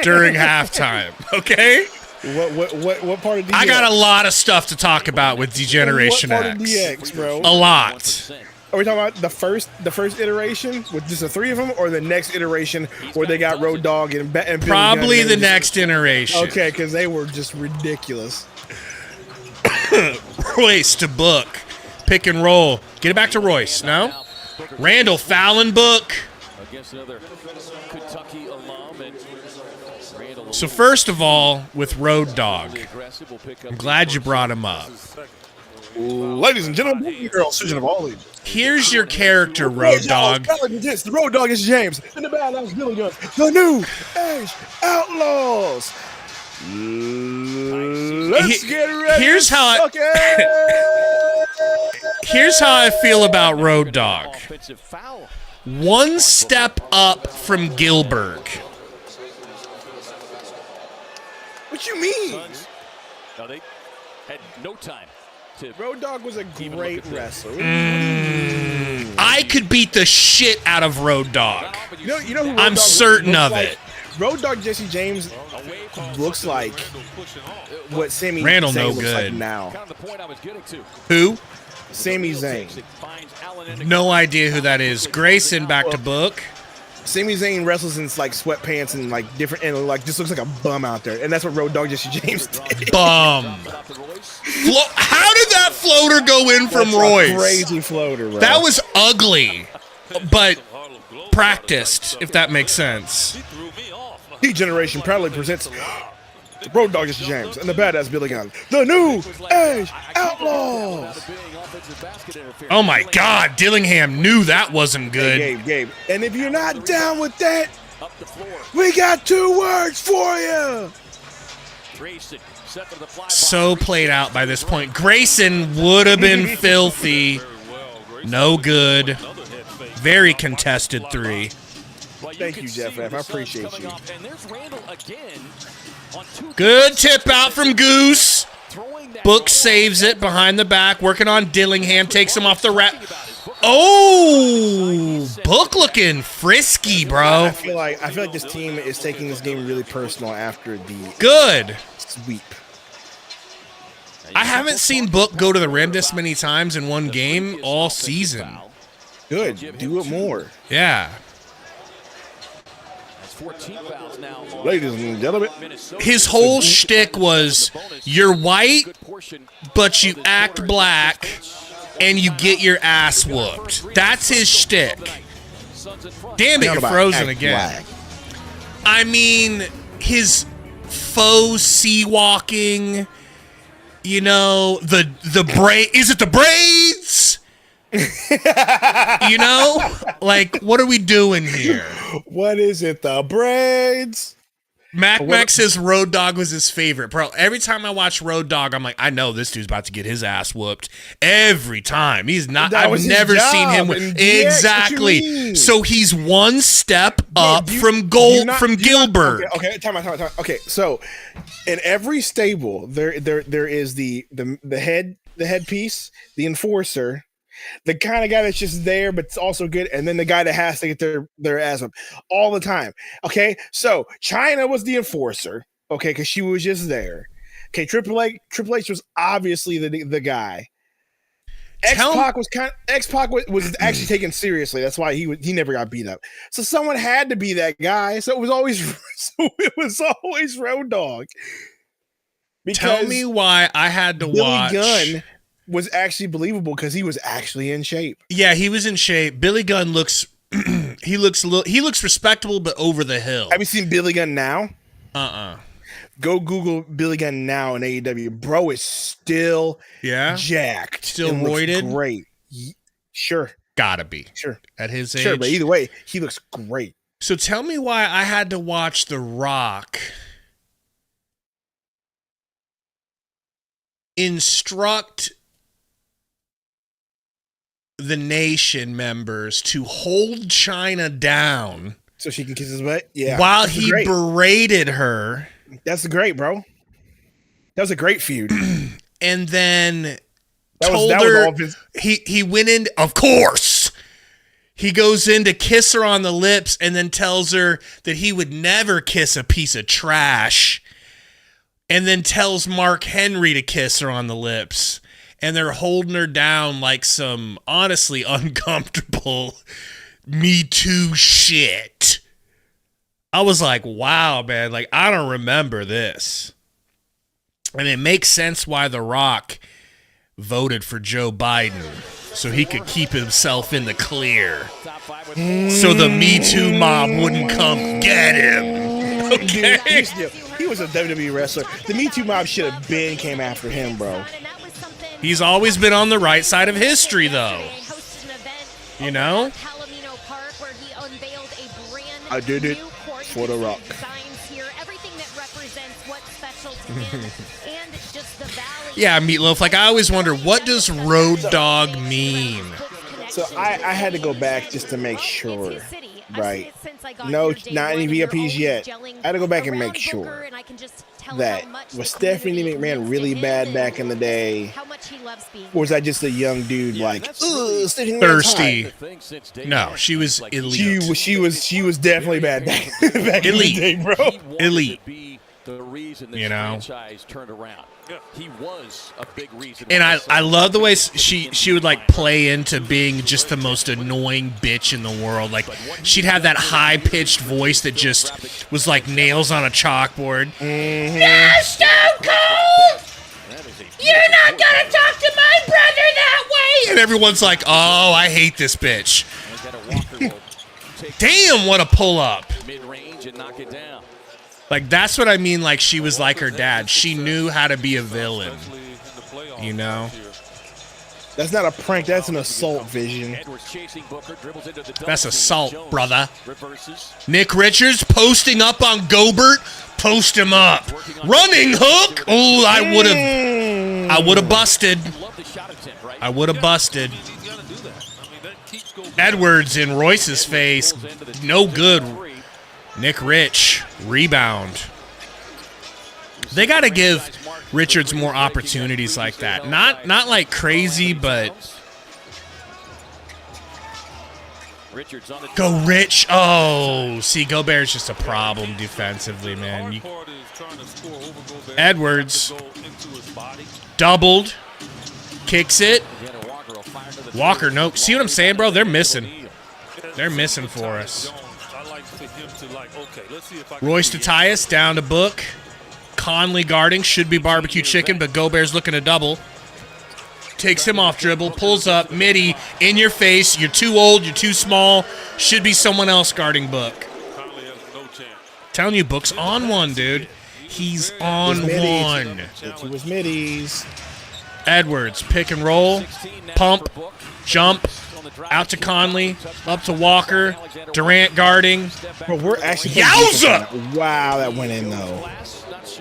during halftime, okay? What part of DX? I got a lot of stuff to talk about with Degeneration What part X. of DX, bro? A lot. Are we talking about the first iteration with just the three of them, or the next iteration where they got Road Dogg and Billy Probably Gunn the next iteration. Okay, because they were just ridiculous. Royce to Book. Pick and roll. Get it back to Royce. No? Randall fouling Book. So first of all, with Road Dogg, I'm glad you brought him up. Ladies and gentlemen, girls, surgeon of all ages. Here's your character, Road Dogg. The Road Dogg is James, and the badass Billy Gunn, the new age outlaws. Let's get ready. Here's how I feel about Road Dogg. One step up from Gilbert. What you mean? Suns, no, they had no time to. Road Dogg was a great wrestler. I could beat the shit out of Road Dogg. You know who Road I'm Dogg certain of like? it. Road Dogg Jesse James looks like what Sami Randall Zayn no looks good. like now. Kind of the point I was getting to. Who? Sami Zayn. No idea who that is. Grayson back to book. Sami Zayn wrestles in like sweatpants and like different, and like just looks like a bum out there, and that's what Road Dogg Jesse James did. Bum. How did that floater go in from That's Royce? a crazy floater, bro. That was ugly, but practiced, if that makes sense. D-Generation proudly presents Road Dogg Jesse James and the badass Billy Gunn, the new Age Outlaws. Oh my God, Dillingham knew that wasn't good. Hey, Gabe. And if you're not down with that, we got 2 words for you. So played out by this point. Grayson would have been filthy. No good. Very contested 3. Thank you, Jeff F. I appreciate you. Good tip out from Goose. Book saves it behind the back. Working on Dillingham. Takes him off the rack. Oh, Book looking frisky, bro. I feel like this team is taking this game really personal after the Good sweep. I haven't seen Book go to the rim this many times in one game all season. Good. Do it more. Yeah. 14 fouls now. Ladies and gentlemen. His whole shtick was, you're white, but you act black, and you get your ass whooped. That's his shtick. Damn it, you're frozen again. Black. I mean, his faux sea walking, you know, the braid. Is it the braids? You know, like, what are we doing here? What is it? The braids? Mac says Road Dogg was his favorite. Bro, every time I watch Road Dogg, I'm like, I know this dude's about to get his ass whooped. Every time. He's not. I've never seen him win. Exactly. So he's one step up from Gilbert. Okay, time out. Okay, so in every stable, there is the headpiece, the enforcer, the kind of guy that's just there but it's also good, and then the guy that has to get their ass up all the time. Okay, so China was the enforcer, okay, because she was just there. Okay, Triple H was obviously the guy. X-Pac was actually taken seriously. That's why he never got beat up. So someone had to be that guy. So it was always Road Dogg. Tell me why I had to watch. Billy Gunn was actually believable because he was actually in shape. Yeah, he was in shape. Billy Gunn looks he looks respectable but over the hill. Have you seen Billy Gunn now? Go Google Billy Gunn now in AEW. Bro is still jacked. Still roided? Great. Sure. Gotta be. Sure. At his age. Sure, but either way, he looks great. So tell me why I had to watch The Rock instruct the nation members to hold China down so she can kiss his butt. Yeah, while he berated her. That's great, bro. That was a great feud. And then told her he went in. Of course, he goes in to kiss her on the lips, and then tells her that he would never kiss a piece of trash. And then tells Mark Henry to kiss her on the lips. And they're holding her down like some honestly uncomfortable Me Too shit. I was like, wow, man. Like, I don't remember this. And it makes sense why The Rock voted for Joe Biden. So he could keep himself in the clear. So the Me Too mob wouldn't come get him. Okay? He was a WWE wrestler. The Me Too mob should have came after him, bro. He's always been on the right side of history, though. You know? I did it for The Rock. Yeah, Meatloaf. Like, I always wonder, what does Road Dogg mean? So I had to go back just to make sure. Right. No, not any VIPs yet. I had to go back and make sure. that? Was Stephanie McMahon really bad back in the day? Or was I just a young dude thirsty? No, she was elite. She was definitely bad back in the day, bro. Elite. The reason this franchise turned around. He was a big reason. And I love the way she would like play into being just the most annoying bitch in the world. Like she'd have that high pitched voice that just was like nails on a chalkboard. No, Stone Cold! You're not gonna talk to my brother that way! And everyone's like, oh, I hate this bitch. Damn, what a pull up. Mid-range and knock it down. Like, that's what I mean, like, she was like her dad. She knew how to be a villain, you know? That's not a prank. That's an assault, Vision. That's assault, brother. Nick Richards posting up on Gobert. Post him up. Running hook. Oh, I would have busted. I would have busted. Edwards in Royce's face. No good. Nick Rich, rebound. They got to give Richards more opportunities like that. Not like crazy, but go Rich. Oh, see, Gobert's just a problem defensively, man. Edwards doubled, kicks it. Walker, no. See what I'm saying, bro? They're missing. They're missing for us. Royce to Tyus, down to Book. Conley guarding, should be barbecue chicken, but Gobert's looking to double. Takes him off dribble, pulls up, midi, in your face. You're too old, you're too small. Should be someone else guarding Book. Telling you, Book's on one, dude. He's on one. It was middies. Edwards, pick and roll, pump, jump. Out to Conley, up to Walker, Durant guarding. Bro, we're actually Yowza! Wow, that went in though.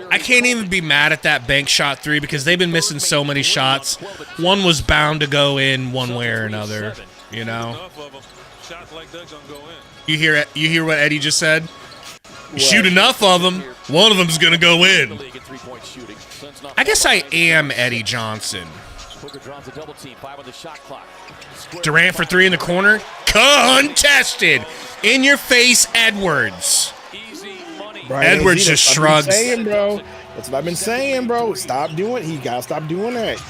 I can't even be mad at that bank shot three because they've been missing so many shots. One was bound to go in one way or another, you know. You hear what Eddie just said? What? Shoot enough of them, one of them's gonna go in. I guess I am Eddie Johnson. Durant for three in the corner. Contested. In your face, Edwards. Edwards just shrugs. That's what I've been saying, bro. Stop doing it. You gotta stop doing that.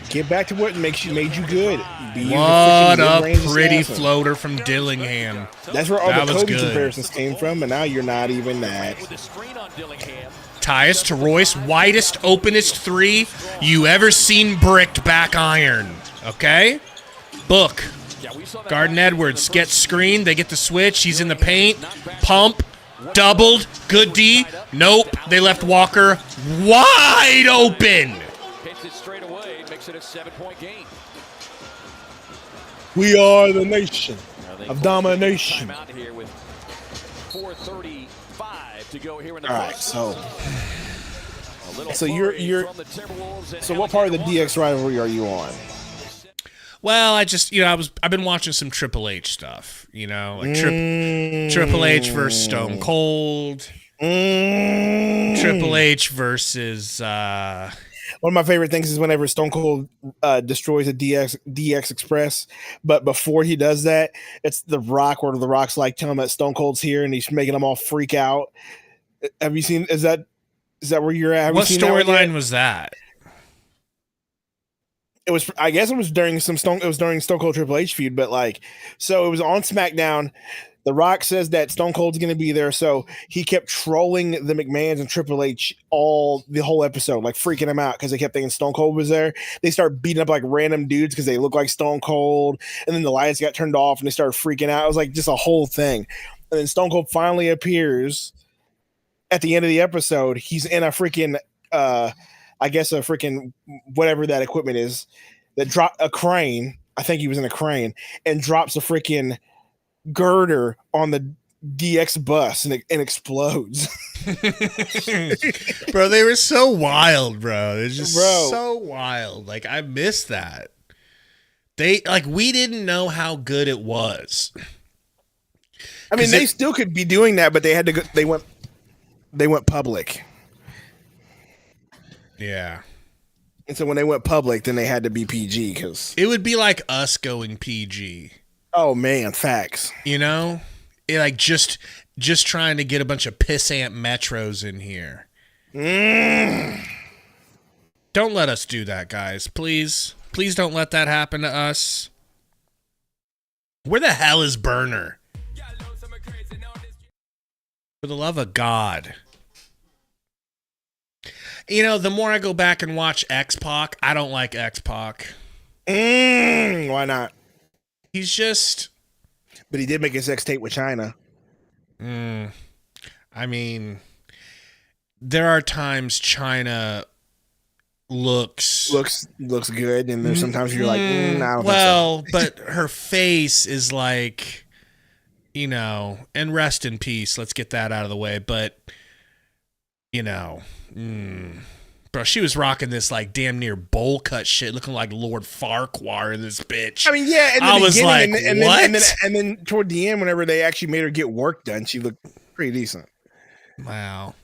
Get back to what made you good. What a pretty floater from Dillingham. That's where all the Kobe comparisons came from, and now you're not even that. Tyus to Royce, widest, openest three you ever seen bricked back iron. Okay? Book. Garden Edwards gets screened. They get the switch. He's in the paint. Pump. Doubled. Good D. Nope. They left Walker wide open. Hits it straight away. Makes it a 7-point game. We are the nation of domination. Out here with 4:35 to go here in the all right, so you're so what part of the DX rivalry are you on? Well, I've been watching some Triple H stuff, you know, like Triple H versus Stone Cold, Triple H versus. One of my favorite things is whenever Stone Cold destroys a DX Express, but before he does that, it's The Rock, where The Rock's like telling him that Stone Cold's here, and he's making them all freak out. Have you seen? Is that where you're at? What storyline was that? It was, I guess it was during Stone Cold Triple H feud, but so it was on SmackDown. The Rock says that Stone Cold's going to be there, so he kept trolling the McMahons and Triple H the whole episode, freaking them out because they kept thinking Stone Cold was there. They started beating up random dudes because they look like Stone Cold, and then the lights got turned off and they started freaking out. It was just a whole thing. And then Stone Cold finally appears at the end of the episode. He's in a freaking I guess a freaking whatever that equipment is that dropped a crane. I think he was in a crane and drops a freaking girder on the DX bus and explodes. Bro, they were so wild, bro. They're just so wild. I missed that. We didn't know how good it was. I mean, they still could be doing that, but they had to go, they went public. Yeah. And so when they went public, then they had to be PG because it would be like us going PG. Oh man, facts. You know, like just trying to get a bunch of pissant metros in here. Don't let us do that, guys. Please don't let that happen to us. Where the hell is Burner? For the love of God. You know, the more I go back and watch X-Pac, I don't like X-Pac. Why not? He's just... But he did make his sex tape with China. I mean, there are times China looks good, and there's sometimes you're like, I don't well, think so. But her face is like, you know, and rest in peace. Let's get that out of the way. But, you know, bro, she was rocking this like damn near bowl cut shit, looking like Lord Farquhar in this bitch. I mean, yeah. I was like, what? And then toward the end, whenever they actually made her get work done, she looked pretty decent. Wow.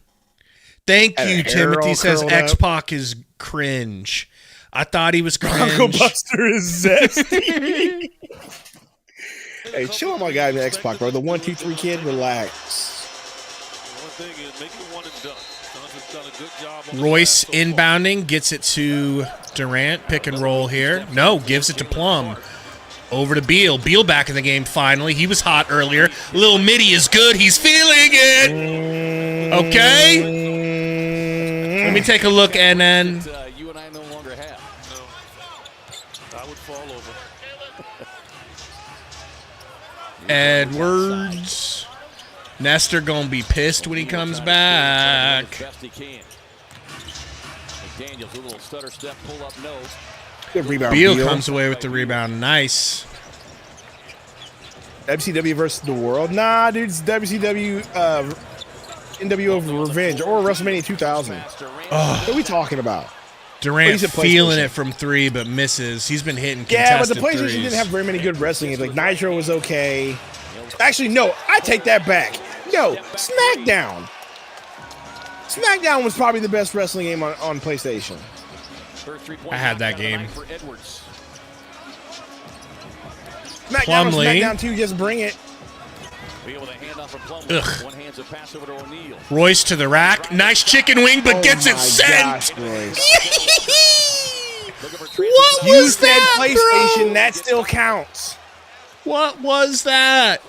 Thank you, Timothy says X-Pac is cringe. I thought he was cringe. Bronco Buster is zesty. Hey, chill on my guy, the X-Pac, bro. The 1, 2, 3 kid, relax. One thing is make it one and done. Done a good job on Royce inbounding, gets it to Durant. Pick and roll here. No, gives it to Plum. Over to Beal. Beal back in the game finally. He was hot earlier. Little Mitty is good. He's feeling it. Okay. Let me take a look, and then You and I no longer have. No. I would fall over. Edwards. Nestor gonna be pissed when he comes back. Best he can. McDaniels, a little stutter step, pull up, no. Good rebound. Beal comes away with the rebound. Nice. WCW versus the world? Nah, dude, it's WCW NWO Revenge or WrestleMania 2000. What are we talking about? Durant feeling it from three, but misses. He's been hitting contested but the PlayStation threes. didn't have very many good wrestling. Like Nitro was okay. Actually, no, I take that back. Yo, SmackDown. SmackDown was probably the best wrestling game on PlayStation. I had that game. SmackDown 2, just bring it. Ugh. Royce to the rack. Nice chicken wing, but gets it sent. What was that, PlayStation, bro? that still counts. What was that?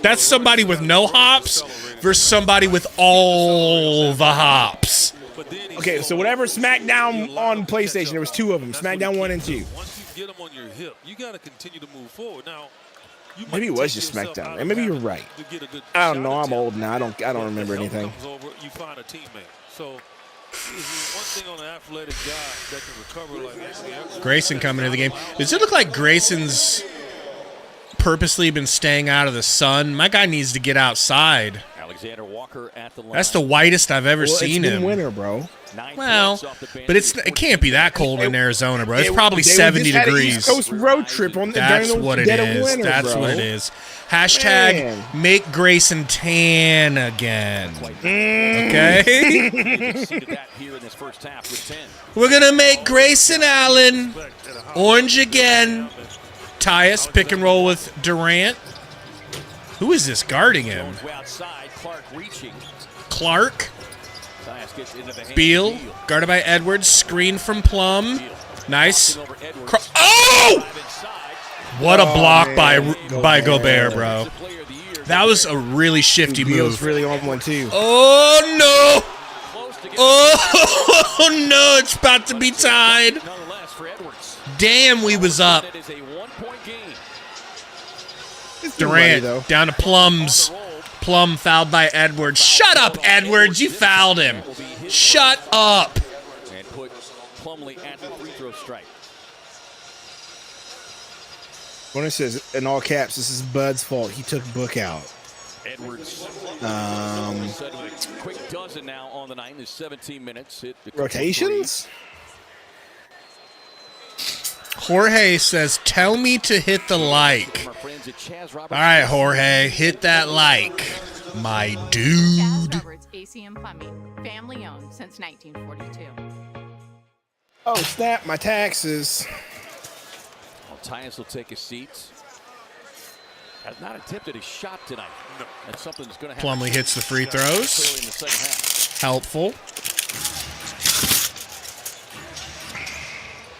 That's somebody with no hops versus somebody with all the hops. Okay, so whatever SmackDown on PlayStation, there was 2 of them, SmackDown 1 and 2. Once you get them on your hip, you got to continue to move forward. Now, maybe it was just SmackDown. And maybe you're right. I don't know. I'm old now. I don't remember anything. You find a teammate. So, one thing on an athletic guy that can recover like that. Grayson coming into the game. Does it look like Grayson's purposely been staying out of the sun? My guy needs to get outside. Alexander Walker at the line. That's the whitest I've ever seen it's him. Winter, bro. Well, but it can't be that cold in Arizona, bro. It's probably 70 degrees. East Coast road trip on That's during the what it dead is. of winter, That's bro. what it is. Hashtag Man. make Grayson tan again. Okay? We're going to make Grayson Allen orange again. Tyus, pick and roll with Durant. Who is this guarding him? Clark. Beal, guarded by Edwards. Screen from Plum. Nice. Oh! What a block by Gobert, bro. That was a really shifty Beal's move. really on one, too. Oh, no. Oh, no. It's about to be tied. Damn, we was up. Durant down to Plum's. Plum fouled by Edwards. Shut up, Edwards. You fouled him. Shut up. And put Plumlee at the free throw strike. When it says in all caps, this is Bud's fault. He took Book out. Edwards. Quick dozen now on the night. There's 17 minutes. Rotations? Jorge says, tell me to hit the like. All right, Jorge, hit that like, my dude. HVAC and Plumbing, family owned since 1942. Oh, snap, my taxes. Well, Tyus will take his seats. Has not attempted a shot tonight. No. That's something that's going to happen. Plumlee hits the free throws. Clearly in the second half. Helpful.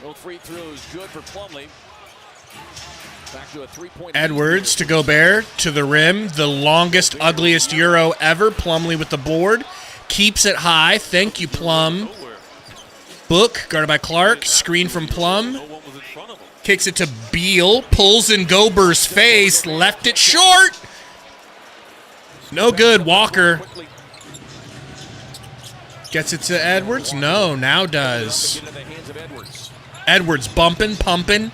No free throws good for Plumlee. Back to a three-point. Edwards to Gobert to the rim. The longest, ugliest Euro ever. Plumlee with the board. Keeps it high. Thank you, Plum. Book, guarded by Clark. Screen from Plum. Kicks it to Beal. Pulls in Gobert's face. Left it short. No good. Walker. Gets it to Edwards. No, now does. Edwards bumping, pumping.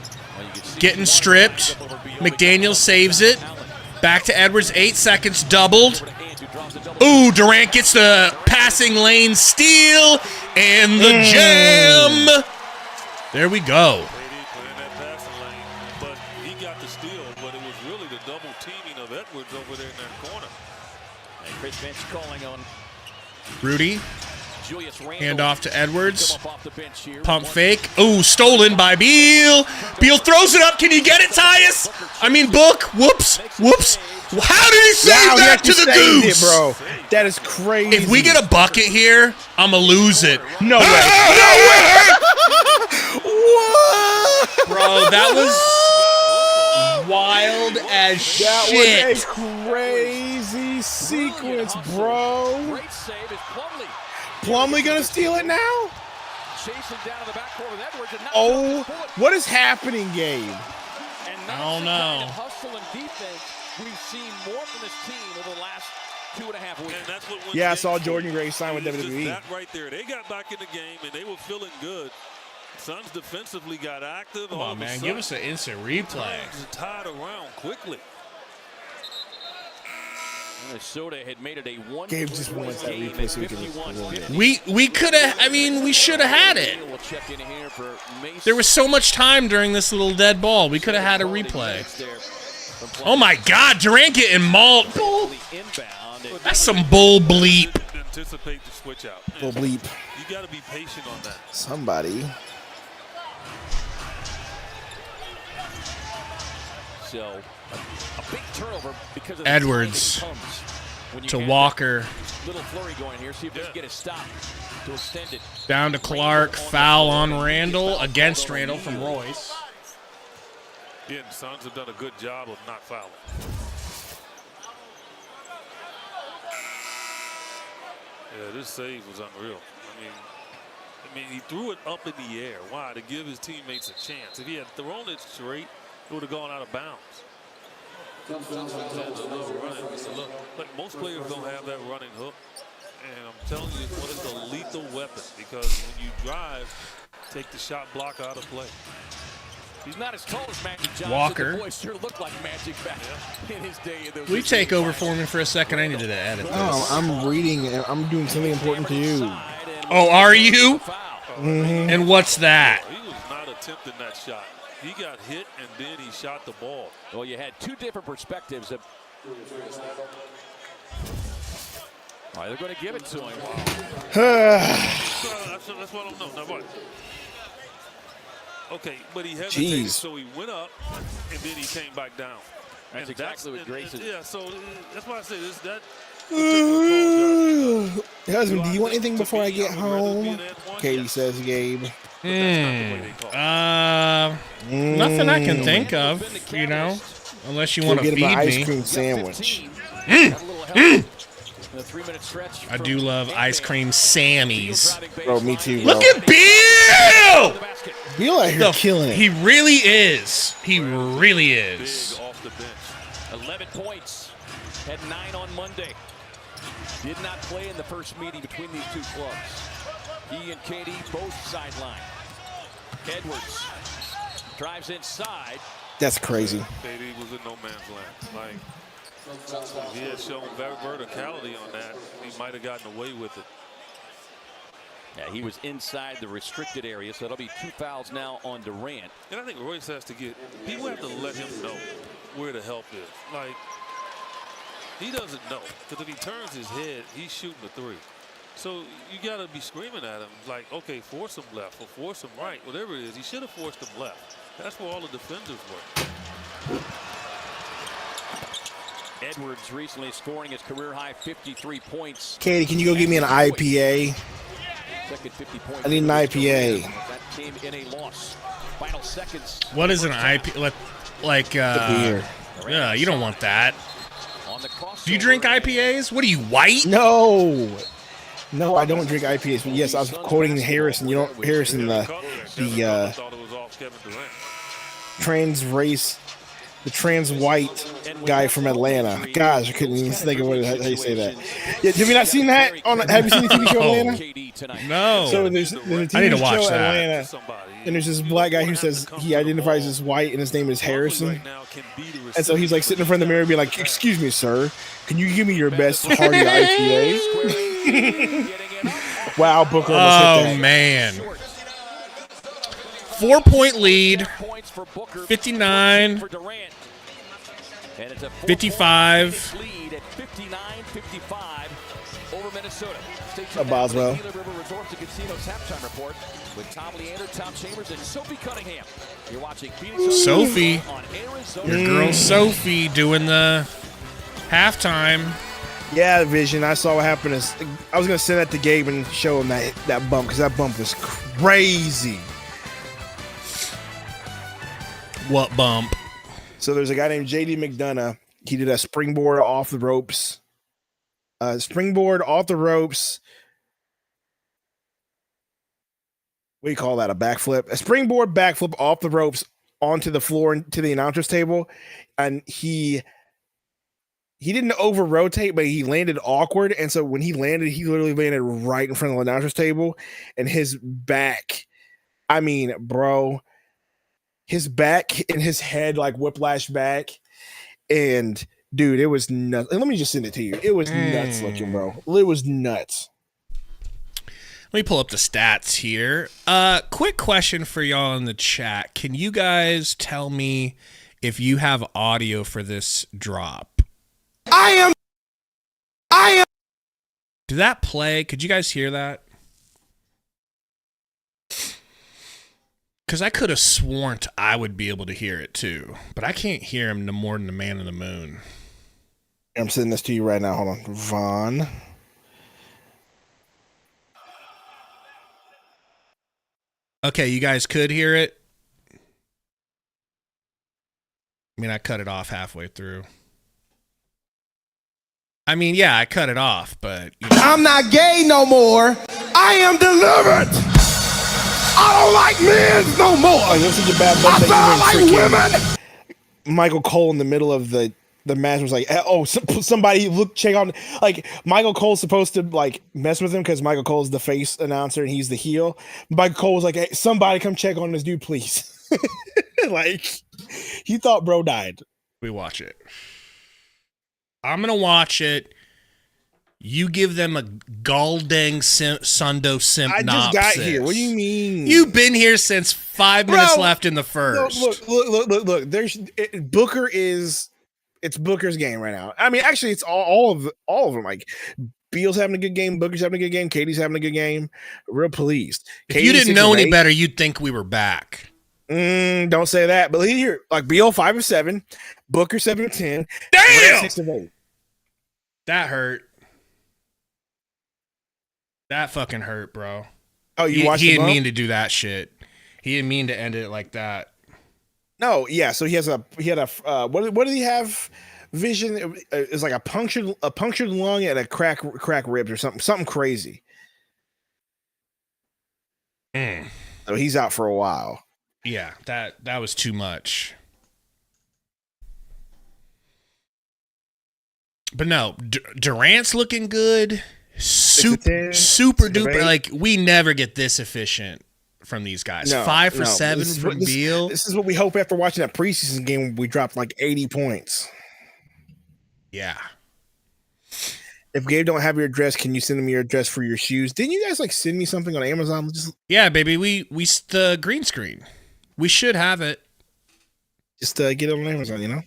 Getting stripped. McDaniel saves it. Back to Edwards. 8 seconds. Doubled. Ooh, Durant gets the passing lane steal. And the jam. There we go. But he got the steal, but it was really the double teaming of Edwards over there in that corner. And Chris Finch calling on Rudy. Hand off to Edwards. Pump fake. Ooh, stolen by Beal. Beal throws it up. Can you get it, Tyus? I mean, Book. Whoops. Whoops. How did he save that to the goose? Bro. That is crazy. If we get a bucket here, I'm going to lose it. No way. No way. What? Bro, that was wild as shit. That was a crazy sequence, bro. Great save is Plumlee. Plumlee gonna steal it now? Chasing down to the backcourt with Edwards. And oh, what is happening, Gabe? I don't know. Hustle and defense we've seen more from this team over the last 2.5 weeks. And that's what yeah, I saw Jordan Gray sign with WWE. That right there. They got back in the game, and they were feeling good. Suns defensively got active. Come on, man. Give us an instant replay. Tied around quickly. Minnesota had made it a one. Gabe just wants that replay so we could have. I mean, we should have had it. There was so much time during this little dead ball. We could have had a replay. Oh my God, Durant getting mauled. That's some bull bleep. Anticipate the switch out. Bull bleep. You got to be patient on that. Somebody. So a big turnover because of Edwards to Walker. Little flurry going here. See if they can get a stop to extend it. Down to Clark. Foul on Randall against Randall from Royce. Yeah, the Suns have done a good job of not fouling. Yeah, this save was unreal. I mean, he threw it up in the air. Why? To give his teammates a chance. If he had thrown it straight, it would have gone out of bounds. But most players don't have that running hook. And I'm telling you, what is a lethal weapon, because when you drive, take the shot block out of play. He's not as tall as Magic Johnson. Walker. The boys sure looked like Magic back in his day. Will you take over for me for a second? I needed to edit this. Oh, I'm reading. I'm doing something important to you. Oh, are you? Mm-hmm. And what's that? He was not attempting that shot. He got hit, and then he shot the ball. Well, you had two different perspectives. Of they're going to give it to him. That's what I don't know. Now what? Okay, but he hesitated, so he went up, and then he came back down. That's exactly what Grayson. Yeah, so that's why I say this. That. Husband, do you want anything before I get home? Katie says, Gabe. Nothing I can think of, you know, unless you want to feed me. Ice cream sandwich. I do love ice cream Sammies. Bro, me too, bro. Look at Beal! Beal out here killing it. He really is. He really is. Big off the bench. 11 points. Had 9 on Monday. Did not play in the first meeting between these two clubs. He and KD both sidelined. Edwards drives inside. That's crazy. KD was in no man's land. Like, if he had shown verticality on that, he might have gotten away with it. Yeah, he was inside the restricted area, so that'll be 2 fouls now on Durant. And I think Royce has to get, people have to let him know where the help is. Like, He doesn't know, because if he turns his head, he's shooting a three. So you got to be screaming at him like, okay, force him left or force him right, whatever it is. He should have forced him left. That's where all the defenders were. Edwards recently scoring his career-high 53 points. Katie, can you go get me an IPA? I need an IPA. That came in a loss. Final seconds. What is an IPA? Like beer. Yeah, you don't want that. On the Do you drink IPAs? What are you, white? No. No, I don't drink IPAs. But yes, I was quoting Harrison. You know, Harrison, the trans race, the trans white guy from Atlanta. Gosh, I couldn't even think of how you say that. Yeah, have you not seen that? Have you seen the TV show Atlanta? No. So there's a TV I need to watch show that. Atlanta, and there's this black guy who says he identifies as white, and his name is Harrison. And so he's like sitting in front of the mirror, being like, "Excuse me, sir, can you give me your best hearty IPA?" Wow, Booker almost hit that. Man. 4-point lead. 59. 55. Lead at 59-55 over Minnesota. Boswell. Gila River Resorts and Casinos halftime report with Tom Leander, Tom Chambers, and Sophie Cunningham. You're watching Phoenix Sophie, on Arizona. your girl Sophie doing the halftime. Yeah, Vision. I saw what happened. I was gonna send that to Gabe and show him that bump, because that bump was crazy. What bump? So there's a guy named JD McDonough. He did a springboard off the ropes. Springboard off the ropes. What do you call that? A backflip? A springboard backflip off the ropes onto the floor to the announcer's table, and he didn't over rotate, but he landed awkward. And so when he landed, he literally landed right in front of the announcer's table, and his back. I mean, bro. His back and his head like whiplash back, and dude, it was nuts. Let me just send it to you. It was nuts looking, bro. It was nuts. Let me pull up the stats here. Quick question for y'all in the chat. Can you guys tell me if you have audio for this drop? I am. Did that play? Could you guys hear that? Because I could have sworn I would be able to hear it too, but I can't hear him no more than the man in the moon. I'm sending this to you right now. Hold on, Vaughn. Okay, you guys could hear it. I mean, I cut it off halfway through. I mean, yeah, I cut it off, but you know. I'm not gay no more. I am delivered. I don't like men no more. Oh, this is a bad I don't like women. Michael Cole in the middle of the match was like, "Oh, somebody check on." Like Michael Cole's supposed to like mess with him because Michael Cole's the face announcer and he's the heel. Michael Cole was like, "Hey, somebody come check on this dude, please." Like he thought bro died. We watch it. I'm gonna watch it. You give them a Gabe Sundo simp. I just got here. What do you mean? You've been here since 5 minutes left in the first. Look. Booker is. It's Booker's game right now. I mean, actually, it's all of them. Like Beal's having a good game, Booker's having a good game, Katie's having a good game. Real pleased. If you didn't know any better, you'd think we were back. Don't say that. But here, like Beal 5 of 7, Booker 7 of 10. Damn, 6 of 8. That hurt. That fucking hurt, bro. Oh, you watched? He didn't mean to do that shit. He didn't mean to end it like that. No, yeah. So he had a what did he have? Vision. It's like a punctured lung and a crack ribs or something crazy. So he's out for a while. Yeah, that was too much. But no, Durant's looking good. Super duper. Like we never get this efficient from these guys. 5 for 7 from Beal. This is what we hope after watching that preseason game when we dropped like 80 points. Yeah. If Gabe don't have your address, can you send me your address for your shoes? Didn't you guys like send me something on Amazon? Yeah, baby. We the green screen. We should have it. Just get it on Amazon, you know.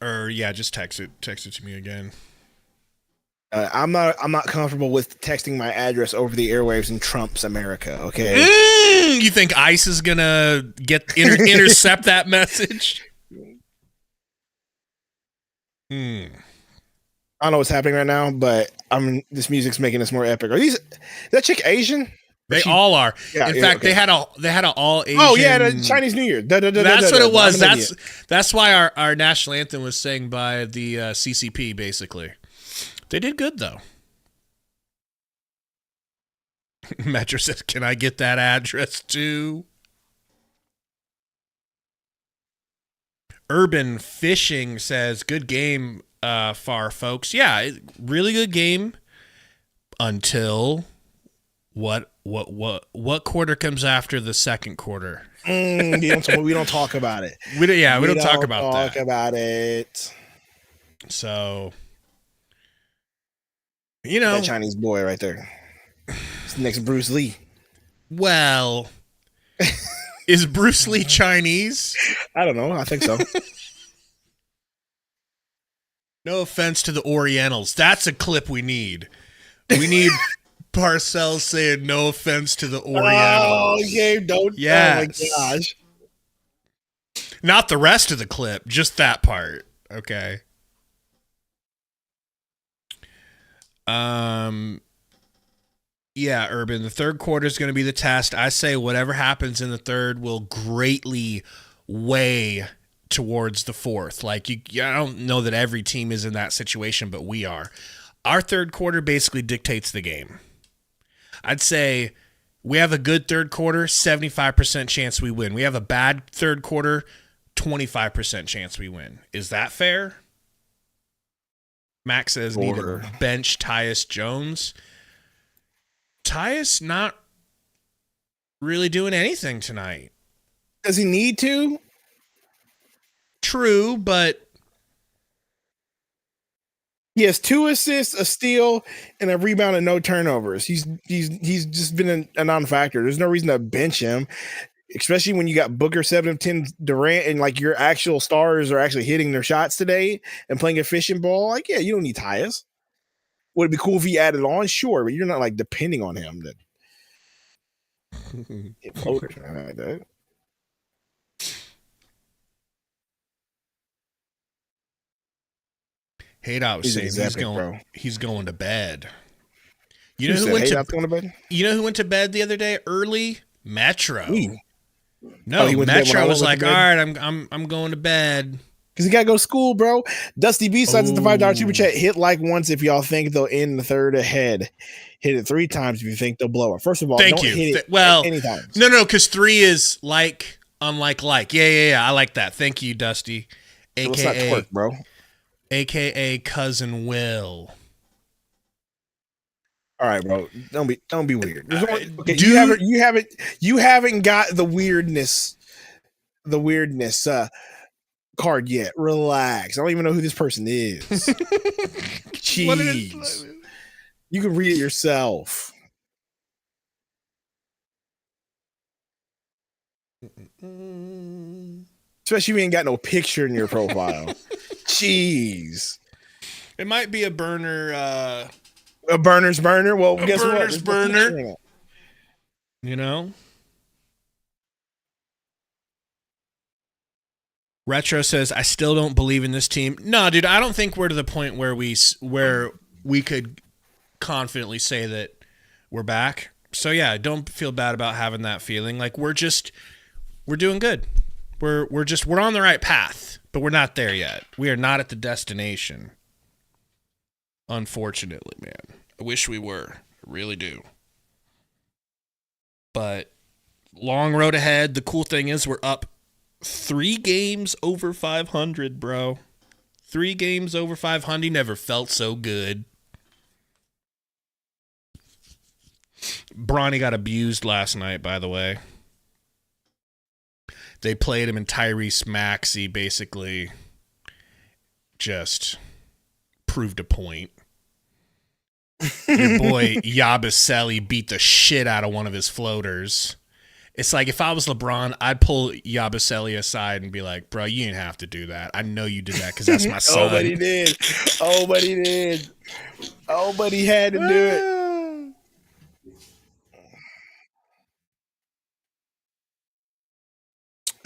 just text it to me again. I'm not comfortable with texting my address over the airwaves in Trump's America. Okay. You think ICE is gonna intercept that message? I don't know what's happening right now, but this music's making us more epic. Is that chick Asian? They all are. Yeah, in fact, okay. they had an all Asian. Oh yeah, the Chinese New Year. That's what it was. That's why our national anthem was sang by the CCP. Basically, they did good though. Metro says, "Can I get that address too?" Urban Fishing says, "Good game, far folks." Yeah, really good game until what quarter comes after the second quarter? We don't talk about it. We don't talk about that. Talk about it. So, that Chinese boy right there. It's next Bruce Lee. Well, is Bruce Lee Chinese? I don't know. I think so. No offense to the Orientals. That's a clip we need. We need Parcells saying no offense to the Orientals. Oh, Gabe, don't. Yes. Oh, my gosh. Not the rest of the clip, just that part. Okay. Yeah, Urban, the third quarter is going to be the test. I say whatever happens in the third will greatly weigh towards the fourth. Like, I don't know that every team is in that situation, but we are. Our third quarter basically dictates the game. I'd say we have a good third quarter, 75% chance we win. We have a bad third quarter, 25% chance we win. Is that fair? Max says need to bench Tyus Jones. Tyus not really doing anything tonight. Does he need to? True, but he has 2 assists, a steal, and a rebound and no turnovers. He's just been a non-factor. There's no reason to bench him, especially when you got Booker, 7 of 10, Durant, and like your actual stars are actually hitting their shots today and playing efficient ball. Like, yeah, you don't need Tyus. Would it be cool if he added on? Sure, but you're not like depending on him to hit floaters or anything like that. Haydout was saying he's going to bed. You know who went to bed? You know who went to bed the other day early? Metro. Ooh. No, Metro was like, all right, I'm going to bed. Because he got to go to school, bro. Dusty B signs the $5 super chat. Hit like once if y'all think they'll end the third ahead. Hit it 3 times if you think they'll blow it. First of all, Thank don't you. hit it anytime. No, because 3 is like, unlike, like. Yeah. I like that. Thank you, Dusty. Let's not twerk, bro. AKA Cousin Will. All right, bro. Don't be weird. Okay, you haven't got the weirdness card yet. Relax. I don't even know who this person is. Jeez. You can read it yourself. Especially if you ain't got no picture in your profile. Jeez. It might be a burner. A burner's burner? Well, guess what? Burner's burner. You know? Retro says, I still don't believe in this team. No, dude, I don't think we're to the point where we could confidently say that we're back. So, yeah, don't feel bad about having that feeling. Like, we're doing good. We're on the right path, but we're not there yet. We are not at the destination. Unfortunately, man. I wish we were. I really do. But long road ahead. The cool thing is we're up 3 games over 500, bro. 3 games over 500. Never felt so good. Bronny got abused last night, by the way. They played him, and Tyrese Maxey basically just proved a point. Your boy Yabusele beat the shit out of one of his floaters. It's like if I was LeBron, I'd pull Yabusele aside and be like, bro, you didn't have to do that. I know you did that because that's my son. Oh, but he did. Oh, but he did. Oh, but he had to do it.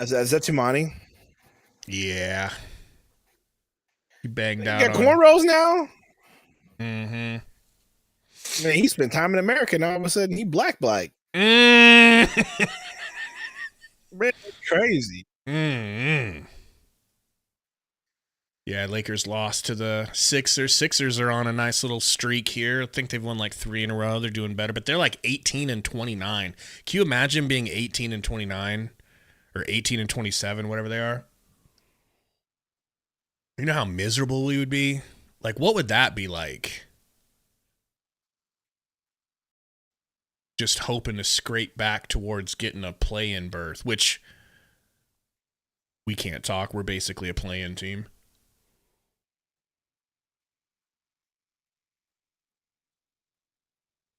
Is that Tumani? Yeah. He banged out. You got cornrows now? Mm-hmm. Man, he spent time in America, and all of a sudden he black. Mm. Man, crazy. Mm-hmm. Yeah, Lakers lost to the Sixers. Sixers are on a nice little streak here. I think they've won like 3 in a row. They're doing better, but they're like 18-29. Can you imagine being 18-29 or 18-27, whatever they are? You know how miserable we would be? Like, what would that be like? Just hoping to scrape back towards getting a play-in berth, which we can't talk. We're basically a play-in team.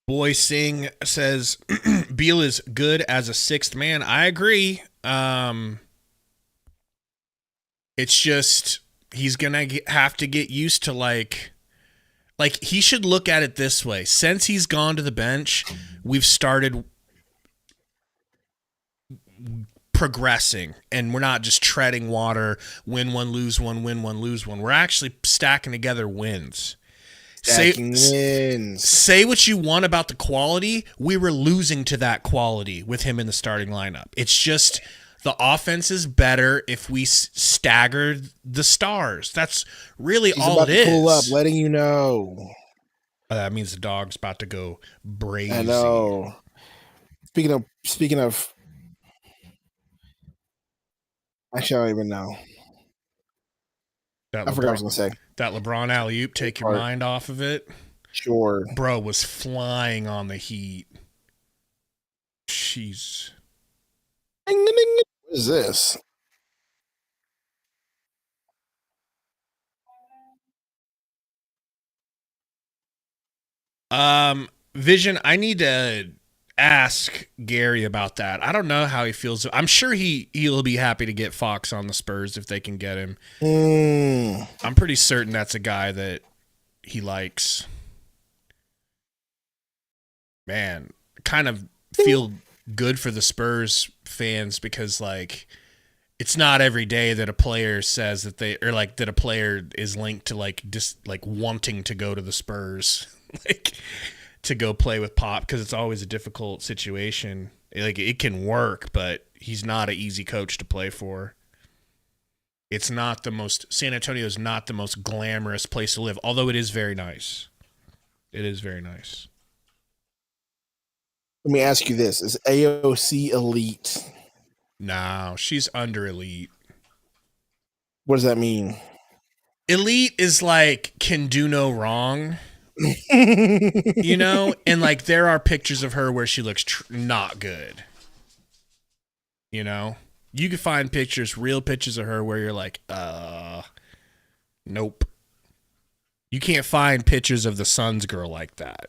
Boy Singh says Beal is good as a sixth man. I agree. It's just he's gonna have to get used to like he should look at it this way. Since he's gone to the bench, we've started progressing, and we're not just treading water, win one, lose one, win one, lose one. We're actually stacking together wins. Say what you want about the quality. We were losing to that quality with him in the starting lineup. It's just the offense is better if we stagger the stars. That's really He's all about it to is. pull up, letting you know. That means the dog's about to go brazy. I know. Speaking of, actually, I don't even know. I forgot what I was gonna say. That LeBron alley-oop, take your mind off of it. Sure. Bro was flying on the Heat. Jeez. What is this? Vision, I need to ask Gary about that. I don't know how he feels. I'm sure he'll be happy to get Fox on the Spurs if they can get him. I'm pretty certain that's a guy that he likes. Man, kind of feel good for the Spurs fans because like it's not every day that a player says that that a player is linked to like just like wanting to go to the Spurs. Like to go play with Pop because it's always a difficult situation. Like it can work, but he's not an easy coach to play for. It's not the most. San Antonio is not the most glamorous place to live, although it is very nice. It is very nice. Let me ask you this: is AOC elite? No, she's under elite. What does that mean? Elite is like can do no wrong. You know, and like there are pictures of her where she looks not good. You know, you can find pictures, real pictures of her where you're like, nope. You can't find pictures of the Suns girl like that.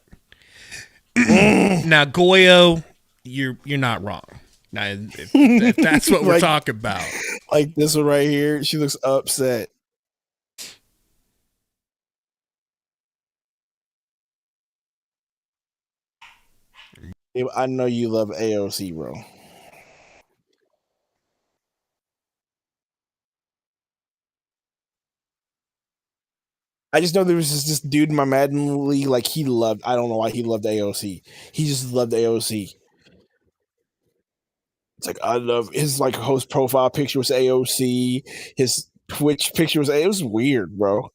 Now Goyo, you're not wrong. Now, if that's what we're talking about, like this one right here, she looks upset. I know you love AOC, bro. I just know there was this dude in my Madden league, like he loved. I don't know why he loved AOC. He just loved AOC. It's like I love his like host profile picture was AOC. His Twitch picture was. It was weird, bro. I'm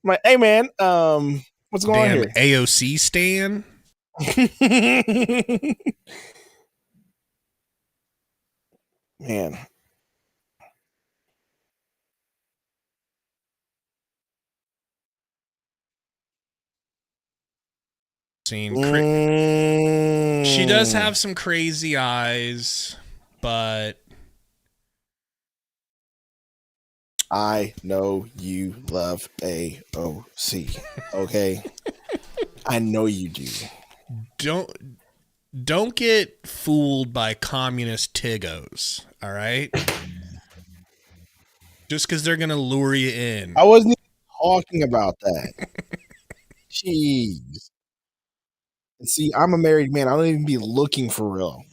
like, hey man, what's going on here? AOC stan. Man. She does have some crazy eyes, but I know you love AOC. Okay. I know you do. don't get fooled by communist Tigos, all right? Just because they're going to lure you in. I wasn't even talking about that. Jeez. See, I'm a married man. I don't even be looking for real.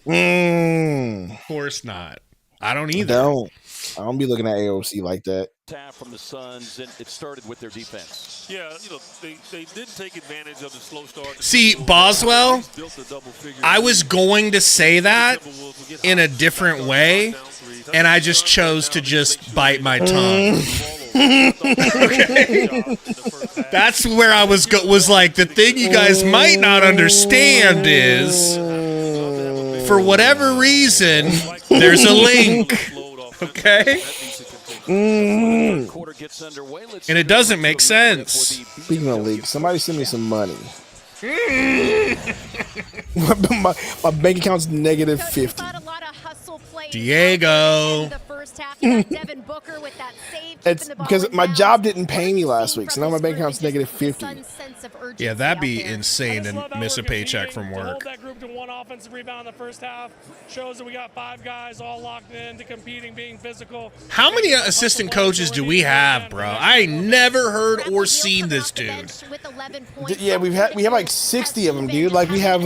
Of course not. I don't either. I don't be looking at AOC like that. From the Suns, and it started with their defense. Yeah, they didn't take advantage of the slow start. See, Boswell, I was going to say that in a different way, and I just chose to just bite my tongue. Okay. That's where I was like, the thing you guys might not understand is, for whatever reason, there's a link. Okay? And it doesn't make sense. Speaking of leaks, somebody send me some money. my bank account's negative 50. Diego. It's because my job didn't pay me last week, so now my bank account's negative 50. Yeah, that'd be insane to miss a paycheck from work. That group to one offensive rebound in the first half shows that we got 5 guys all locked in to competing, being physical. How many assistant coaches do we have, bro? I never heard or seen this dude. Yeah, we have like 60 of them, dude. Like we have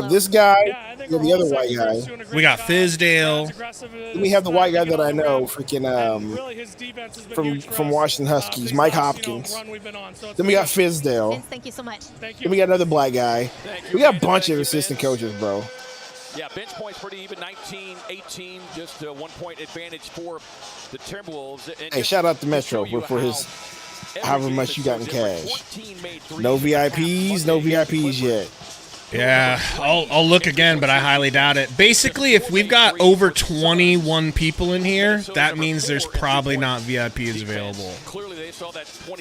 this guy, we have the other white guy. We got Fizdale. We have the white guy that I know, freaking from Washington Huskies, Mike Hopkins. Then we got Fizdale. Thank you so much. Then we got another black guy. We got a bunch of assistant coaches, bro. Yeah, bench points pretty even, 19-18, just a 1 point advantage for the Timberwolves. And hey, shout out to Metro for his however much you got in cash. No VIPs yet. Yeah, I'll look again, but I highly doubt it. Basically, if we've got over 21 people in here, that means there's probably not VIPs available.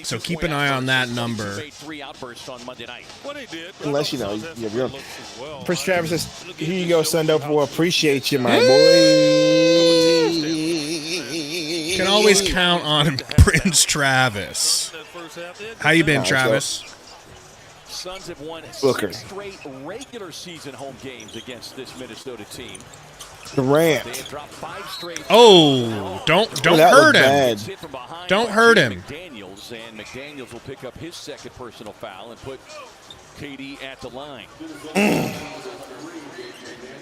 So keep an eye on that number. Unless, you're Prince Travis says, here you go, Sundo. We'll appreciate you, my boy. Can always count on Prince Travis. How you been, Travis? Suns have won Booker. 6 straight regular season home games against this Minnesota team. Durant. They have dropped 5 straight. Oh, don't hurt him. Don't hurt him. McDaniels will pick up his second personal foul and put KD at the line.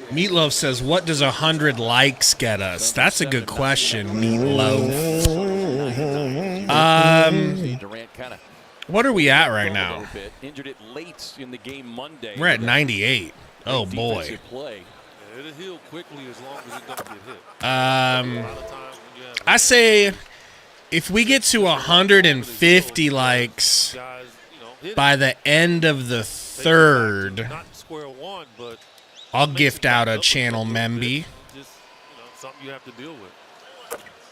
Meatloaf says, what does 100 likes get us? That's a good question, Meatloaf. What are we at right now? Injured it late in the game Monday. We're at 98. Oh, boy. It'll heal quickly as long as it doesn't get hit. I say if we get to 150 likes by the end of the third, I'll gift out a channel memby. Something you have to deal with.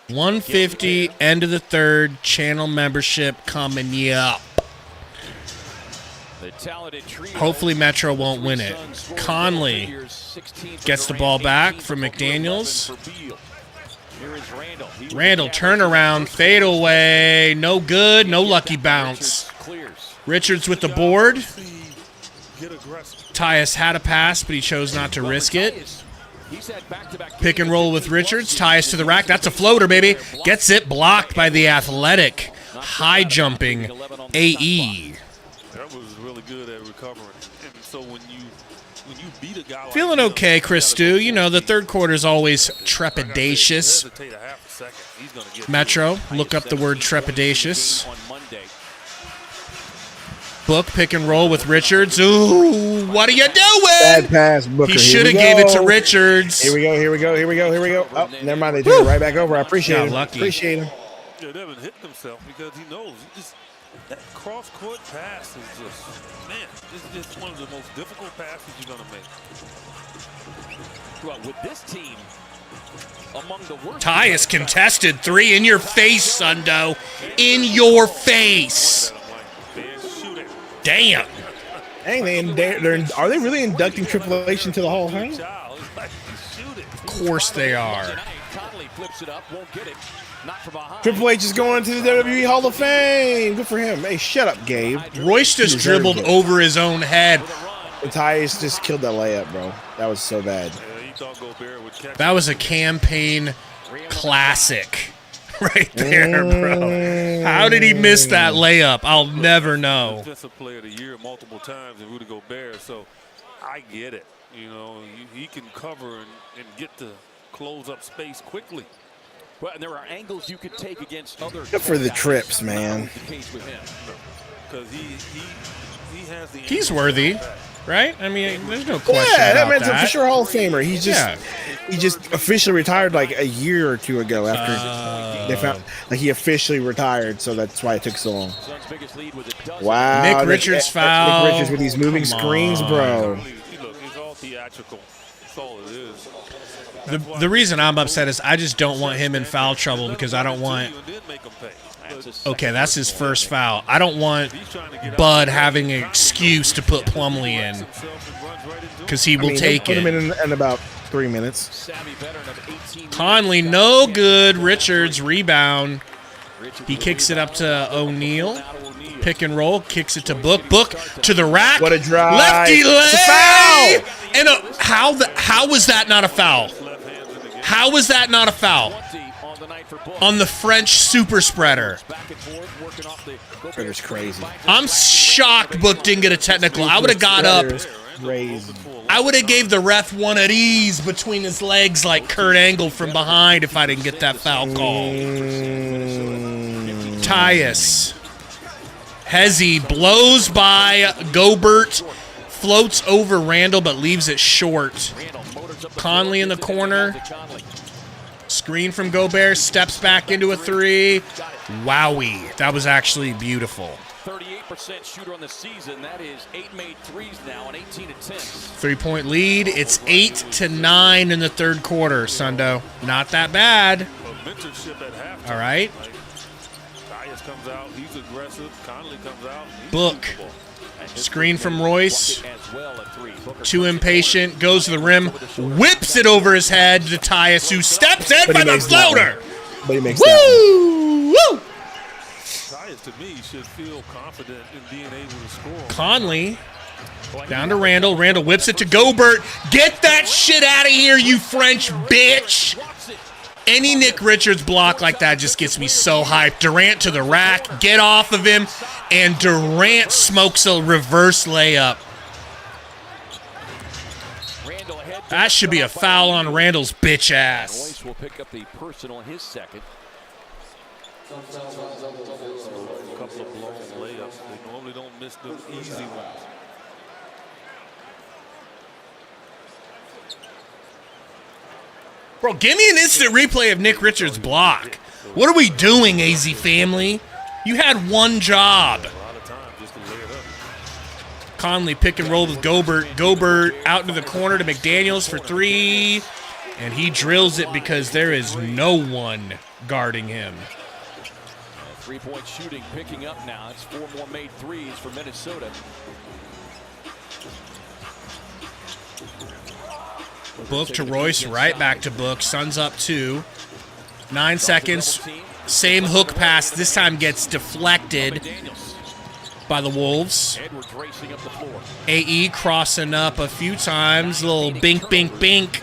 150, end of the third, channel membership coming up. Hopefully Metro won't win it. Conley gets the ball back from McDaniels. Randall, turnaround, fade away. No good, no lucky bounce. Richards with the board. Tyus had a pass, but he chose not to risk it. Pick and roll with Richards. Tyus to the rack. That's a floater, baby. Gets it blocked by the athletic, high-jumping AE. That was really good at recovering. And so when you beat a guy like feeling okay, Chris Stu. The third quarter is always trepidatious. Metro, look up the word trepidatious. Book, pick and roll with Richards. Ooh, what are you doing? Bad pass, Booker. He should have gave it to Richards. Here we go. Oh, never mind. They took it right back over. I appreciate it. Lucky. Appreciate him. Yeah, Devin hit himself because he knows that cross-court pass is it's just one of the most difficult passes you're going to make. Well, with this team, among the worst. Tyus contested three in your face, Sundo. In your face. Damn. Dang, are they really inducting Triple H into the Hall of Fame? Of course they are. Puts it up, won't get it. Not from behind. Triple H is going to the WWE Hall of Fame. Good for him. Hey, shut up, Gabe. Royce just dribbled over his own head. And Tyus just killed that layup, bro. That was so bad. That was a campaign classic right there, bro. How did he miss that layup? I'll never know. Defensive player of the year multiple times in Rudy Gobert, so I get it. You know, he can cover and get to close up space quickly. Well, and there are angles you could take against other. Good for the trips, man. Because he has the. He's worthy, right? I mean, there's no question Yeah, that about man's that. a for sure Hall of Famer. He just officially retired like a year or two ago after they found like he officially retired, so that's why it took so long. Wow, Nick Richards foul. Nick Richards with these moving screens, bro. Look, it's all theatrical. That's all it is. The reason I'm upset is I just don't want him in foul trouble because I don't want. Okay, that's his first foul. I don't want Bud having an excuse to put Plumlee in because he will take put it. him in about 3 minutes. Conley, no good. Richards, rebound. He kicks it up to O'Neal. Pick and roll, kicks it to Book. Book to the rack. What a drive. Lefty lay. It's a foul. And how was that not a foul? How was that not a foul? On the French super spreader. Spreader's crazy. I'm shocked Book didn't get a technical. I would have got up. Crazy. I would have gave the ref one at ease between his legs like Kurt Angle from behind if I didn't get that foul call. Tyus. Hezzy blows by Gobert, floats over Randall but leaves it short. Conley in the corner. Screen from Gobert, steps back into a three. Wowie. That was actually beautiful. 38% shooter on the season. That is 8 made threes now and 18 attempts. 3-point lead. It's 8-9 in the third quarter, Sundo. Not that bad. All right. Tyus comes out. He's aggressive. Conley comes out. Book. Screen from Royce. Too impatient. Goes to the rim. Whips it over his head to Tyus, who steps in by the floater. But he makes Woo! Woo! Tyus, to me, should feel confident in being able to score. Conley. Down to Randall. Randall whips it to Gobert. Get that shit out of here, you French bitch. Any Nick Richards block like that just gets me so hyped. Durant to the rack. Get off of him. And Durant smokes a reverse layup. That should be a foul on Randall's bitch ass. Royce will pick up the personal, his second. A couple of blown layups. They normally don't miss the easy ones. Bro, give me an instant replay of Nick Richards' block. What are we doing, AZ family? You had one job. Conley pick and roll with Gobert. Gobert out into the corner to McDaniels for three. And he drills it because there is no one guarding him. Three-point shooting picking up now. It's 4 more made threes for Minnesota. Book to Royce, right back to Book. Suns up 2. 9 seconds. Same hook pass. This time gets deflected by the Wolves. AE crossing up a few times. Little bink, bink, bink.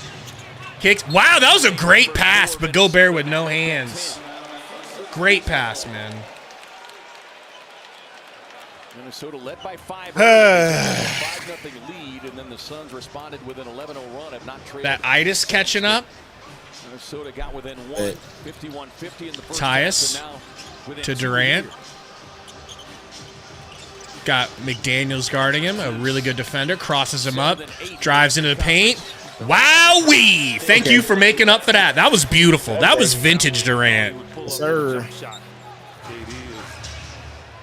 Kicks. Wow, that was a great pass, but Gobert with no hands. Great pass, man. Minnesota led by 5. 5-0 lead, and then the Suns responded with an 11-0 run. Have not traded. That Itis catching up. Minnesota got within 1. 51-50 in the first Tyus half, to Durant. Got McDaniels guarding him, a really good defender. Crosses him up, drives into the paint. Wowee! Thank you for making up for that. That was beautiful. That was vintage Durant. Yes, sir.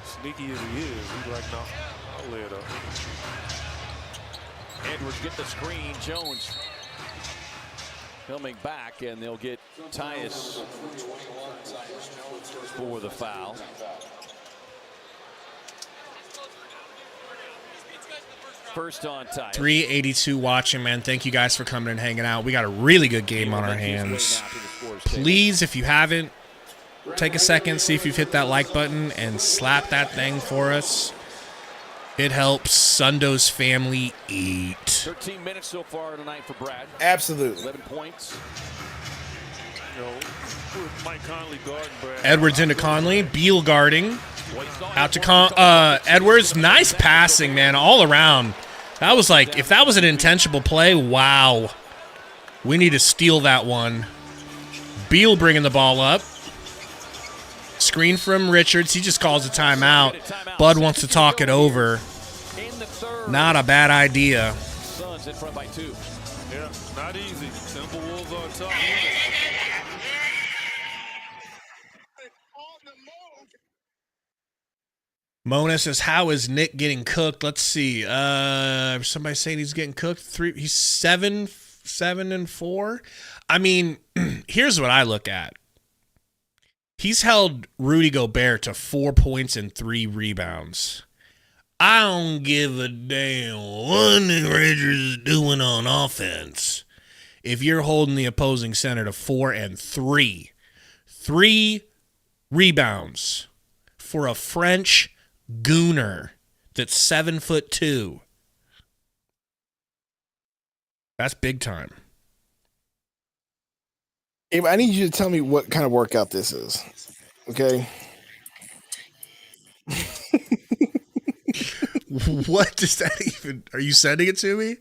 Sneaky as he is, he's like, no, I'll lay it up. Edwards get the screen. Jones coming back, and they'll get Tyus for the foul. First on time. 382 watching, man. Thank you guys for coming and hanging out. We got a really good game on our hands. Please, if you haven't, take a second, see if you've hit that like button, and slap that thing for us. It helps Sundo's family eat. 13 minutes so far tonight for Brad. Absolutely. 11 points. Mike Conley guarding Brad. Edwards into Conley. Beal guarding. Out to Edwards. Nice passing, man, all around. That was like, if that was an intentional play, wow. We need to steal that one. Beal bringing the ball up. Screen from Richards. He just calls a timeout. Bud wants to talk it over. Not a bad idea. Suns in front by 2. Yeah, not easy. Timberwolves are tough. Mona says, how is Nick getting cooked? Let's see. Somebody saying he's getting cooked. He's 7-4. I mean, here's what I look at. He's held Rudy Gobert to 4 points and 3 rebounds. I don't give a damn what Nick Richards is doing on offense if you're holding the opposing center to 4 and 3. 3 rebounds for a French gooner that's 7'2". That's big time. Abe, I need you to tell me what kind of workout this is. Okay. What does that even? Are you sending it to me?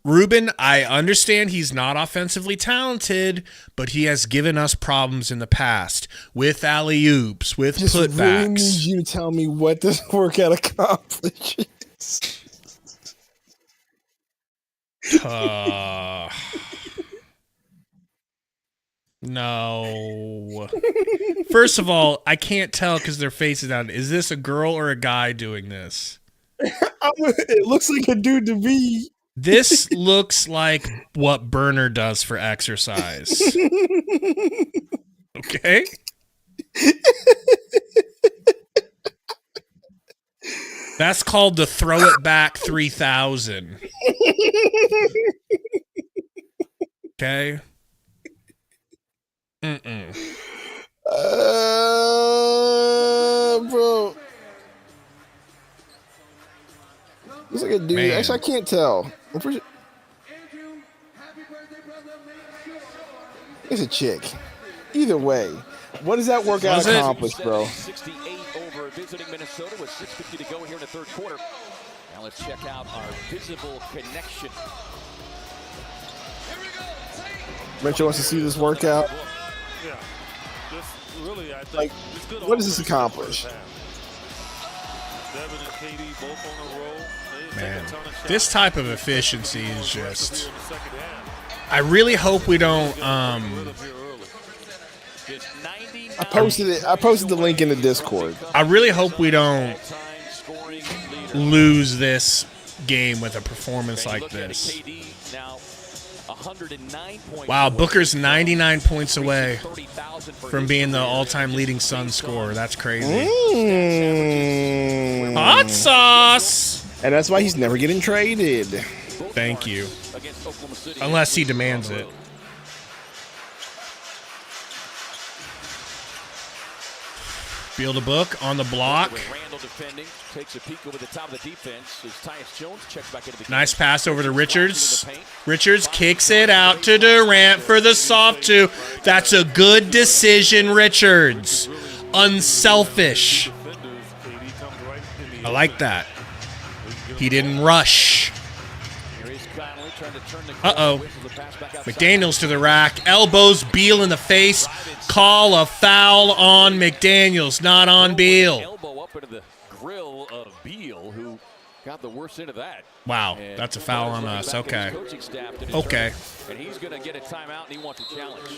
Ruben, I understand he's not offensively talented, but he has given us problems in the past with alley-oops, with Just putbacks. really need you to tell me what this workout accomplishes. No. First of all, I can't tell because their face is down. Is this a girl or a guy doing this? It looks like a dude to me. This looks like what Burner does for exercise. Okay? That's called the Throw It Back 3000. Okay? Bro. Looks like a dude. Man. Actually, I can't tell. It's a chick. Either way, what does that workout accomplish, bro? 68 over visiting Minnesota with 6:50 to go here in the third quarter. Now let's check out our visible connection. Mitchell wants to see this workout. Yeah. Really, I think Like, it's good. what does this accomplish? Devin and KD both on a roll. Man, this type of efficiency is just... I really hope we don't... I posted it. I posted the link in the Discord. I really hope we don't lose this game with a performance like this. Wow, Booker's 99 points away from being the all-time leading Suns scorer. That's crazy. Hot sauce! And that's why he's never getting traded. Thank you. Unless he demands it. Field a book on the block. Nice pass over to Richards. Richards kicks it out to Durant for the soft two. That's a good decision, Richards. Unselfish. I like that. He didn't rush. Uh-oh. McDaniels to the rack. Elbows Beal in the face. Call a foul on McDaniels, not on Beal. Elbow up into the grill of Beal, who got the worst end of that. Wow, that's a foul on us. Okay. Okay. And he's going to get a timeout, and he wants a challenge.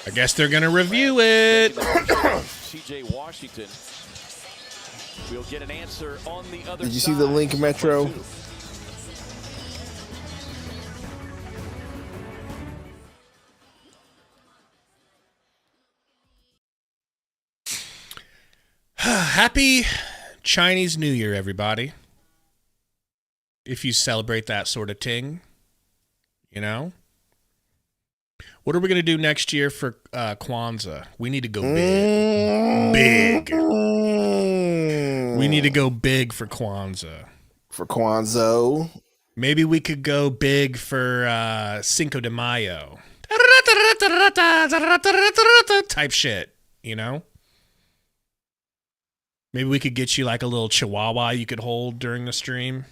I guess they're going to review it. C.J. Washington will get an answer on the other side. Did you see the link, Metro? Happy Chinese New Year, everybody. If you celebrate that sort of thing, you know. What are we going to do next year for Kwanzaa? We need to go big. We need to go big for Kwanzaa. For Kwanzaa. Maybe we could go big for Cinco de Mayo. Type shit, you know? Maybe we could get you like a little chihuahua you could hold during the stream.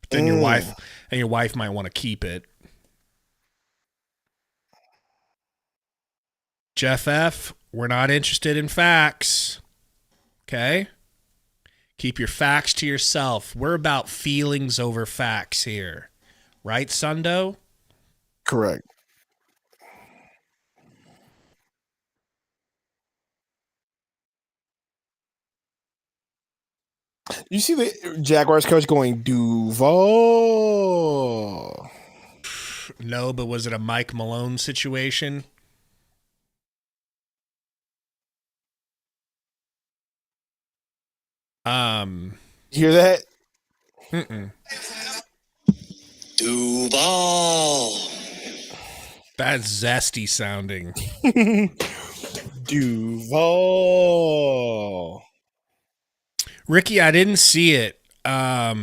But then your wife might want to keep it. Jeff F., we're not interested in facts. Okay? Keep your facts to yourself. We're about feelings over facts here. Right, Sundo? Correct. You see the Jaguars coach going, Duval? No, but was it a Mike Malone situation? Hear that? Mm-mm. Duval. That's zesty sounding. Duval. Ricky, I didn't see it. I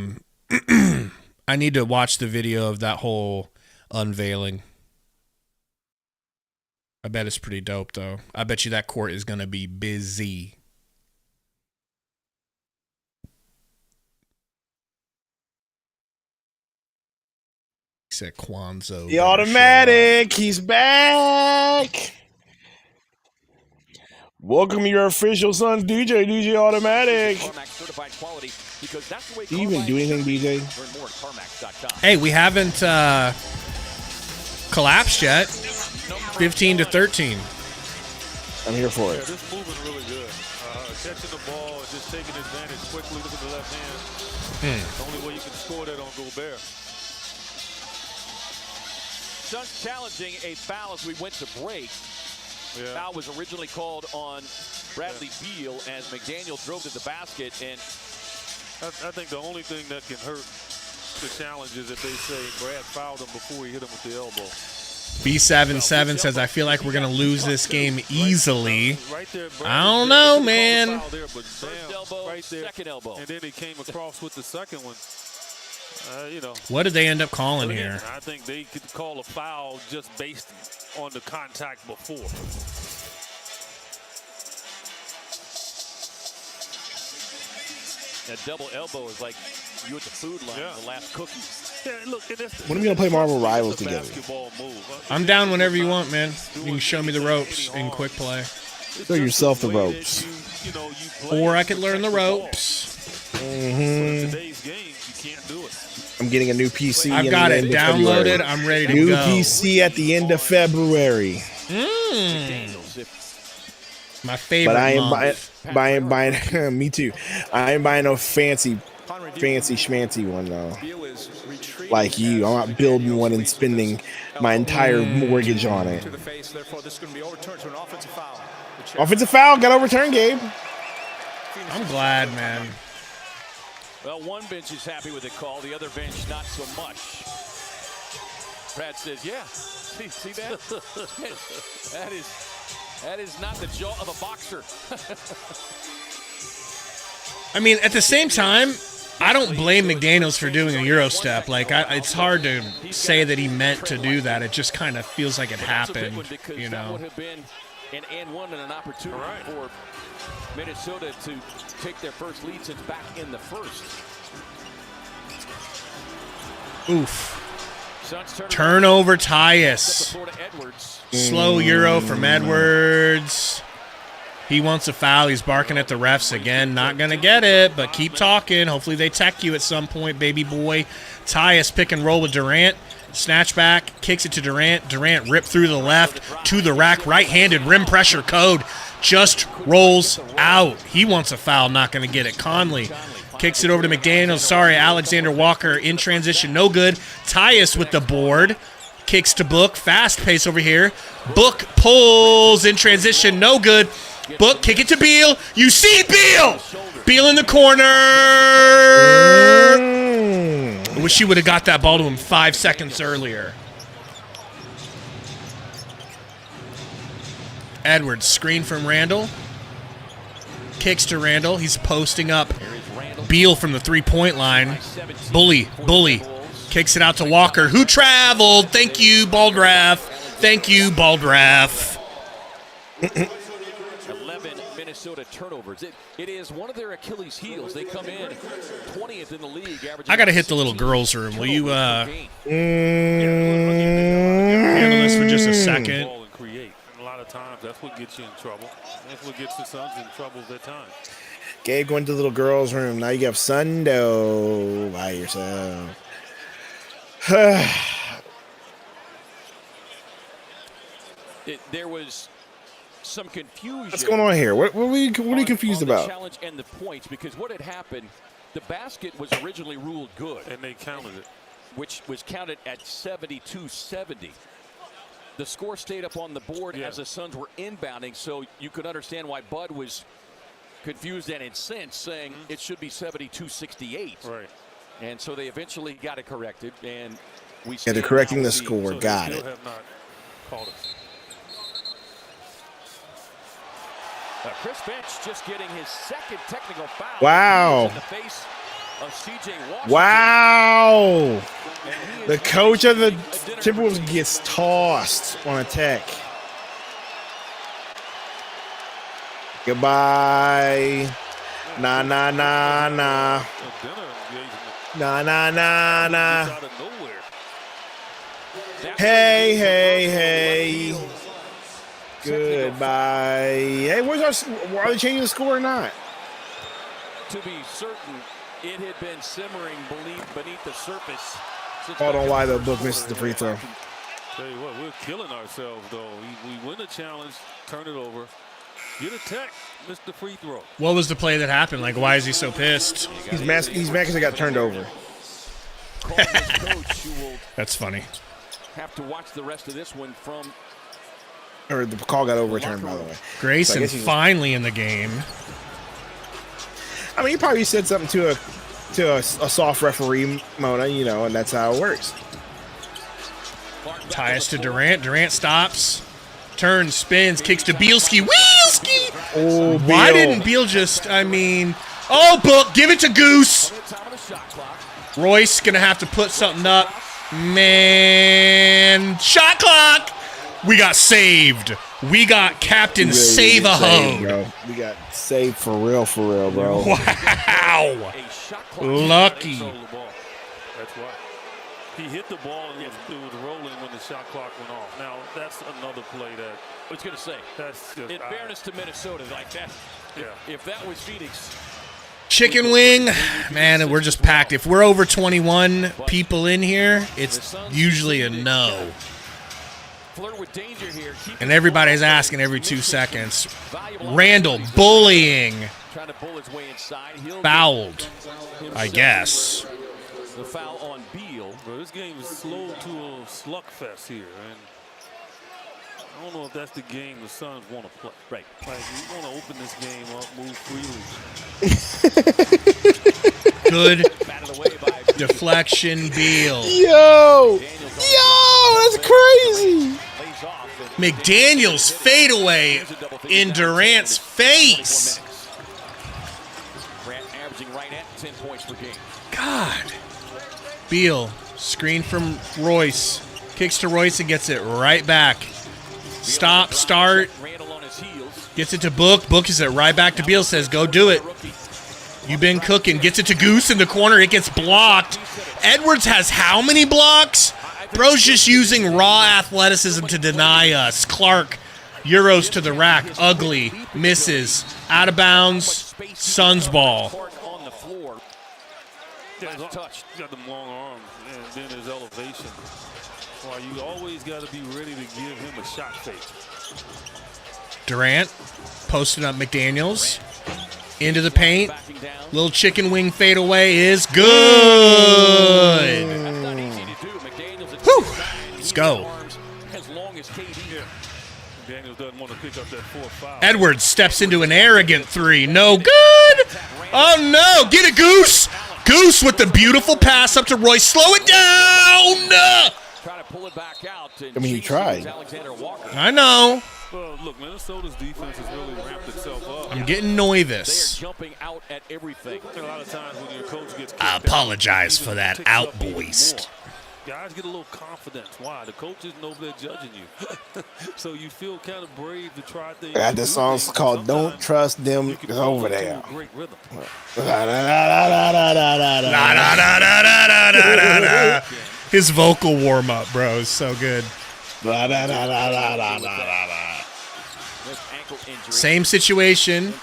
need to watch the video of that whole unveiling. I bet it's pretty dope, though. I bet you that court is going to be busy. He said Kwanzaa. The automatic. He's back. Welcome your official son's DJ Automatic. Do you even do anything, DJ? Hey, we haven't collapsed yet. 15-13. I'm here for it. Yeah, this move is really good. Catching the ball and just taking advantage quickly. Look at the left hand. The only way you can score that on Gobert. Suns challenging a foul as we went to break. Yeah. Foul was originally called on Bradley Beal as McDaniel drove to the basket. And I think the only thing that can hurt the challenge is if they say Brad fouled him before he hit him with the elbow. B77 says, I feel like we're going to lose this game easily. I don't know, man. first elbow, second elbow. And then he came across with the second one. What did they end up calling here? I think they could call a foul just based on the contact before. That double elbow is like you at the food line, the last cookie. Yeah, look, when are we going to play Marvel Rivals together? I'm down whenever you want, man. You can show me the ropes in quick play. Show yourself the ropes. Or I could learn the ropes. Today's game, you can't do it. I'm getting a new PC. I've got it downloaded. I'm ready to go. New PC at the end of February. My favorite. But I ain't buying. Me too. I ain't buying no fancy schmancy one though. Like you, I'm not building one and spending my entire mortgage on it. Offensive foul. Got overturned, Gabe. I'm glad, man. Well, one bench is happy with the call, the other bench not so much. Brad says, yeah, see that? that is not the jaw of a boxer. I mean, at the same time, I don't blame McDaniels for doing a Euro step. Like, it's hard to say that he meant to do that. It just kind of feels like it happened, you know. That would have been an and one and an opportunity for Minnesota to take their first lead since back in the first. Oof. Turnover, Tyus. Slow Euro from Edwards. He wants a foul. He's barking at the refs again. Not going to get it, but keep talking. Hopefully they tech you at some point, baby boy. Tyus pick and roll with Durant. Snatch back, kicks it to Durant. Durant ripped through the left to the rack. Right-handed rim pressure code. Just rolls out. He wants a foul. Not going to get it. Conley kicks it over to McDaniels. Sorry, Alexander Walker in transition. No good. Tyus with the board. Kicks to Book. Fast pace over here. Book pulls in transition. No good. Book, kick it to Beal. You see Beal. Beal in the corner. I wish he would have got that ball to him 5 seconds earlier. Edwards, screen from Randall. Kicks to Randall. He's posting up. Beal from the three-point line. Bully. Kicks it out to Walker, who traveled. Thank you, Baldraff. Thank you, Baldraff. 11 Minnesota turnovers. It is one of their Achilles' heels. They come in 20th in the league. I got to hit the little girls' room. Will you handle this for just a second? A lot of times, that's what gets you in trouble. That's what gets the Suns in trouble at times. Gabe going to the little girls' room. Now you have Sundo by yourself. There was some confusion. What's going on here? What are you confused about? The challenge and the points, because what had happened, the basket was originally ruled good. And they counted it. Which was counted at 72-70. The score stayed up on the board as the Suns were inbounding, so you could understand why Bud was confused and incensed, saying it should be 72-68. Right. And so they eventually got it corrected, and they're correcting the score. So got they it. still have not called us. Chris Finch just getting his second technical foul. Wow. In the face of CJ Washington. Wow. The coach of the Timberwolves gets tossed on a tech. Goodbye. Nah. Nah. Hey. Goodbye. Hey, are they changing the score or not? To be certain, it had been simmering beneath the surface. Hold on, why the book misses the free throw. Tell you what, we're killing ourselves, though. We win the challenge, turn it over. Get a tech, missed the free throw. What was the play that happened? Like, why is he so pissed? He's mad because he got turned over. That's funny. Have to watch the rest of this one from. Or the call got overturned, by the way. Grayson finally in the game. I mean, he probably said something to a soft referee, Mona, and that's how it works. Tyus to Durant. Durant stops. Turns, spins, kicks to Bielski. Wheelski! Oh, why didn't Beal Book, give it to Goose. Royce going to have to put something up. Man, shot clock. We got saved. We got Captain Save-A-Ho. We got saved for real, bro. Wow. Lucky. That's why. He hit the ball and it was rolling when the shot clock went off. Now, that's another play that. I was going to say, that's just, in fairness to Minnesota, like that, if that was Phoenix. Chicken wing, man, we're just packed. If we're over 21 people in here, it's usually a no. And everybody's asking every 2 seconds. Randall bullying. Fouled, I guess. The foul on Beal. Bro, this game is slow to a slugfest here, and I don't know if that's the game the Suns want to play. Right. Like, we want to open this game up, move freely. Good deflection, Beal. Yo, that's crazy. McDaniels fadeaway in Durant's face. Grant averaging right at 10 points per game. God. Beal, screen from Royce. Kicks to Royce and gets it right back. Stop, start. Gets it to Book. Book is it right back to Beal. Says, go do it. You've been cooking. Gets it to Goose in the corner. It gets blocked. Edwards has how many blocks? Bro's just using raw athleticism to deny us. Clark, Euros to the rack. Ugly. Misses. Out of bounds. Suns ball. Touched. Got them long arms and then his elevation. Well, you always got to be ready to give him a shot fake. Durant posting up McDaniels into the paint. Little chicken wing fadeaway is good. Whew. Let's go. McDaniels doesn't want to pick up that 4-5. Edwards steps into an arrogant three. No good. Oh, no. Get it, Goose. Goose with the beautiful pass up to Royce. Slow it down. Trying to pull it back out. I mean, he tried. I know. Well, look, Minnesota's defense has really ramped itself up. I'm getting nervous. They're jumping out at everything. A lot of times when your coach gets I apologize for that outburst. Guys get a little confidence. Why? The coach isn't over there judging you. So you feel kind of brave to try things. I got this song called Don't Trust Them Over There. Great rhythm. His vocal warm-up, bro, is so good. Same situation.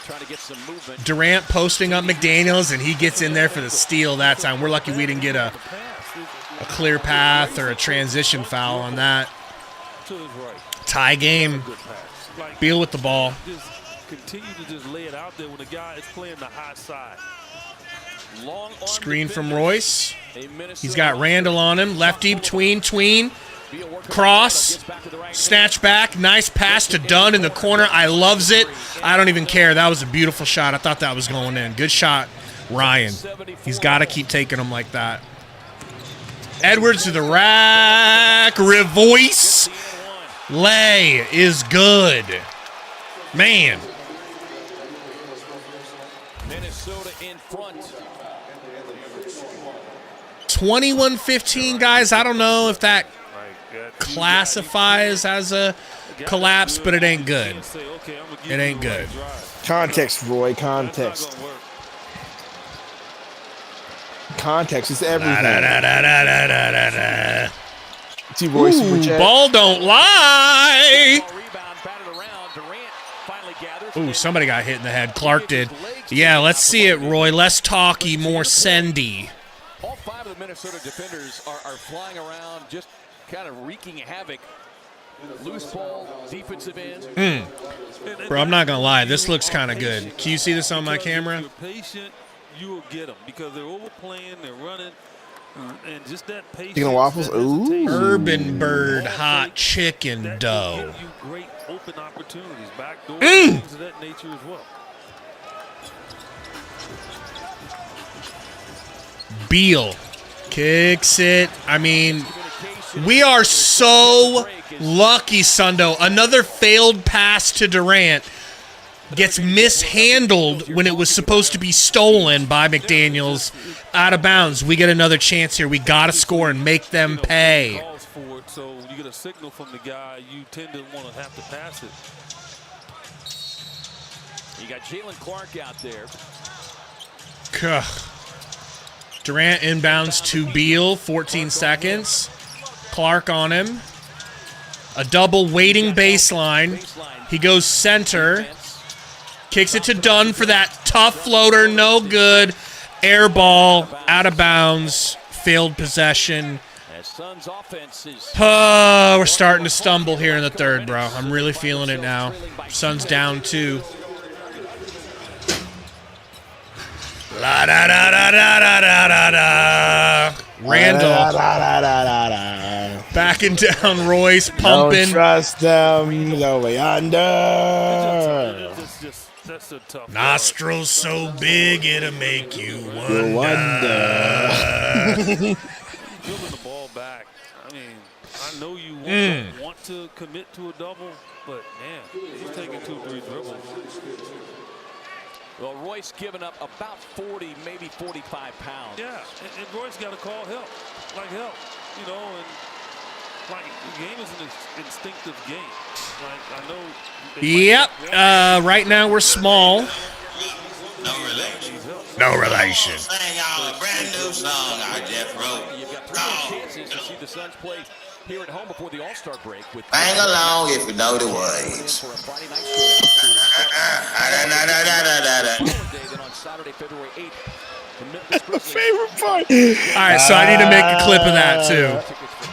Durant posting up McDaniels, and he gets in there for the steal that time. We're lucky we didn't get a clear path or a transition foul on that. Tie game. Beal with the ball. Just continue to just lay it out there when the guy is playing the high side. Screen from Royce. He's got Randall on him. Lefty, tween. Cross. Snatch back. Nice pass to Dunn in the corner. I loves it. I don't even care. That was a beautiful shot. I thought that was going in. Good shot, Ryan. He's got to keep taking them like that. Edwards to the rack. Revoice. Lay is good. Man. Minnesota in front. 21-15, guys. I don't know if that classifies as a collapse, but it ain't good. It ain't good. Context, Roy. Context. Context is everything. See, Roy, super chat. Ball don't lie. Ooh, somebody got hit in the head. Clark did. Yeah, let's see it, Roy. Less talky, more sendy. All 5 of the Minnesota defenders are flying around, just kind of wreaking havoc. Loose ball, defensive end. Bro, I'm not going to lie. This looks kind of good. Can you see this on my camera? If you're patient, you will get them because they're overplaying, they're running, and just that patience. Chicken and waffles? Ooh. Urban Bird hot chicken dough. Give you great open opportunities, backdoor, things of that nature as well. Beal kicks it. I mean, we are so lucky, Sundo. Another failed pass to Durant gets mishandled when it was supposed to be stolen by McDaniels out of bounds. We get another chance here. We got to score and make them pay. So when you get a signal from the guy, you tend to want to have to pass it. You got Jalen Clark out there. Durant inbounds to Beal, 14 seconds. Clark on him. A double waiting baseline. He goes center. Kicks it to Dunn for that tough floater. No good. Air ball. Out of bounds. Failed possession. We're starting to stumble here in the third, bro. I'm really feeling it now. Suns down 2. La da da da da da da da da. Randall backing down Royce, pumping. Don't trust them, go yonder. That's a tough Nostrils so big it'll make you wonder. Building the ball back. I mean, I know you want to commit to a double, but man, he's taking 2-3 dribbles. Well, Royce giving up about 40, maybe 45 pounds. Yeah, and Royce got to call help, like help, you know, and like the game is an instinctive game. Like I know. Yep. Right now we're small. No relation. Sing y'all a brand new song I just wrote. You've got 3 more chances to see the Suns play here at home before the All-Star break. With Bang along if you know the words. For a Friday night show. Then on Saturday, February 8th. Favorite part. All right, so I need to make a clip of that too.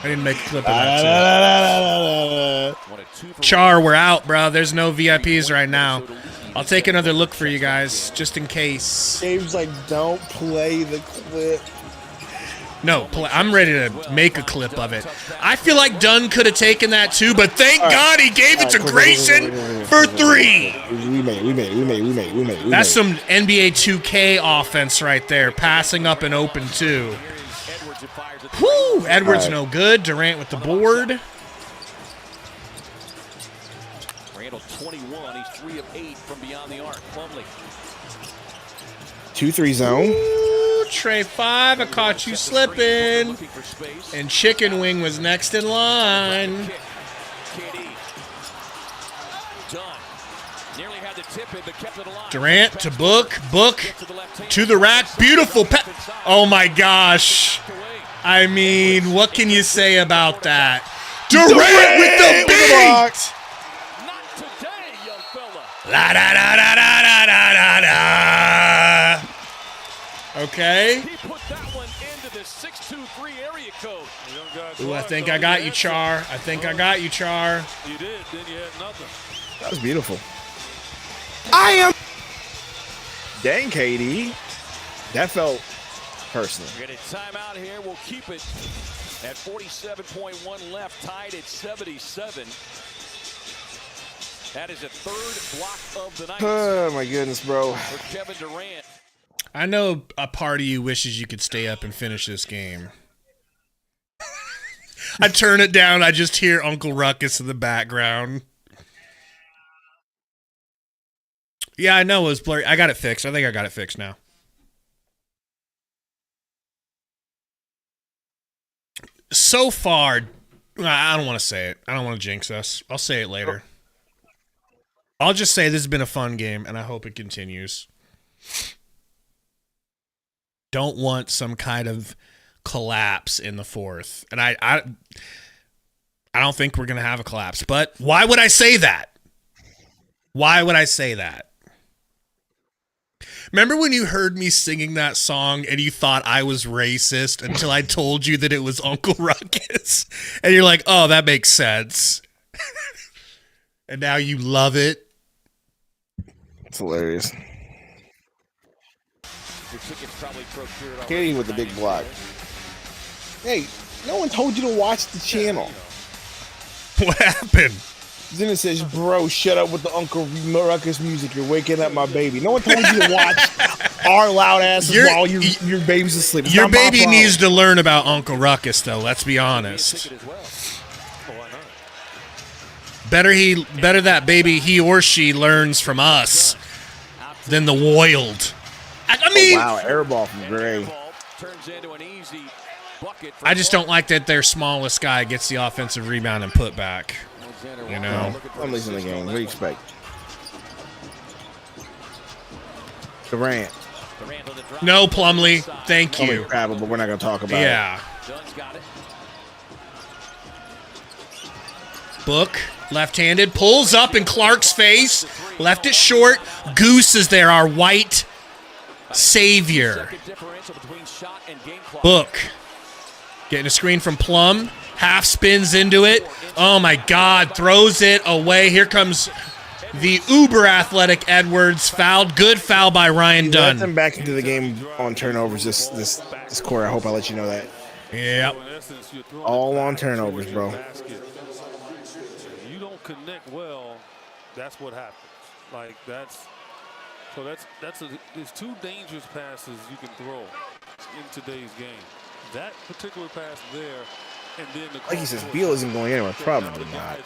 I need to make a clip of that too. Char, we're out, bro. There's no VIPs right now. I'll take another look for you guys, just in case. Dave's like, don't play the clip. No, I'm ready to make a clip of it. I feel like Dunn could have taken that too, but thank God he gave it to Grayson for 3. We made. That's some NBA 2K offense right there, passing up and open too. Whoo! Edwards no good. Durant with the board. Randall 21. He's 3 of 8 from beyond the arc. Plumlee. 2-3 zone. Ooh, Trey 5, I caught you slipping. And Chicken Wing was next in line. Durant to Book to the rack. Beautiful. Oh my gosh. I mean, what can you say about that? Durant with the beat. Not today, young fella. La da da da da da da da. Okay. He put that one into the 623 area code. Ooh, I think I got you, Char. I think I got you, Char. You did, then you had nothing. That was beautiful. I am. Dang, KD. That felt personal. We're going to time out here. We'll keep it at 47.1 left, tied at 77. That is a 3rd block of the night. Oh, my goodness, bro. For Kevin Durant. I know a part of you wishes you could stay up and finish this game. I turn it down. I just hear Uncle Ruckus in the background. Yeah, I know it was blurry. I got it fixed. I think I got it fixed now. So far, I don't want to say it. I don't want to jinx us. I'll say it later. I'll just say this has been a fun game, and I hope it continues. Don't want some kind of collapse in the 4th. And I don't think we're going to have a collapse. But why would I say that? Why would I say that? Remember when you heard me singing that song and you thought I was racist until I told you that it was Uncle Ruckus? And you're like, oh, that makes sense. And now you love it. It's hilarious. Katie with the big block. Hey, no one told you to watch the channel. What happened? Then it says, bro, shut up with the Uncle Ruckus music. You're waking up my baby. No one told you to watch our loud asses while your baby's asleep. It's your baby needs to learn about Uncle Ruckus, though. Let's be honest. Better that baby, he or she, learns from us than the Wild. I mean, wow, airball from Gray. I just don't like that their smallest guy gets the offensive rebound and put back. You know, I'm losing the game. What do you expect? Durant. No, Plumlee. Thank you. But we're not going to talk about it. Yeah. Book, left-handed, pulls up in Clark's face, left it short. Goose is there, our white savior. Book, getting a screen from Plum, half spins into it. Oh my God, throws it away. Here comes the uber athletic Edwards, fouled. Good foul by Ryan Dunn. Let them back into the game on turnovers this quarter. I hope I let you know that. Yep. All on turnovers, bro. You don't connect well, that's what happens. Like there's 2 dangerous passes you can throw in today's game. That particular pass there, and then like he says, Beal isn't going anywhere. Probably not.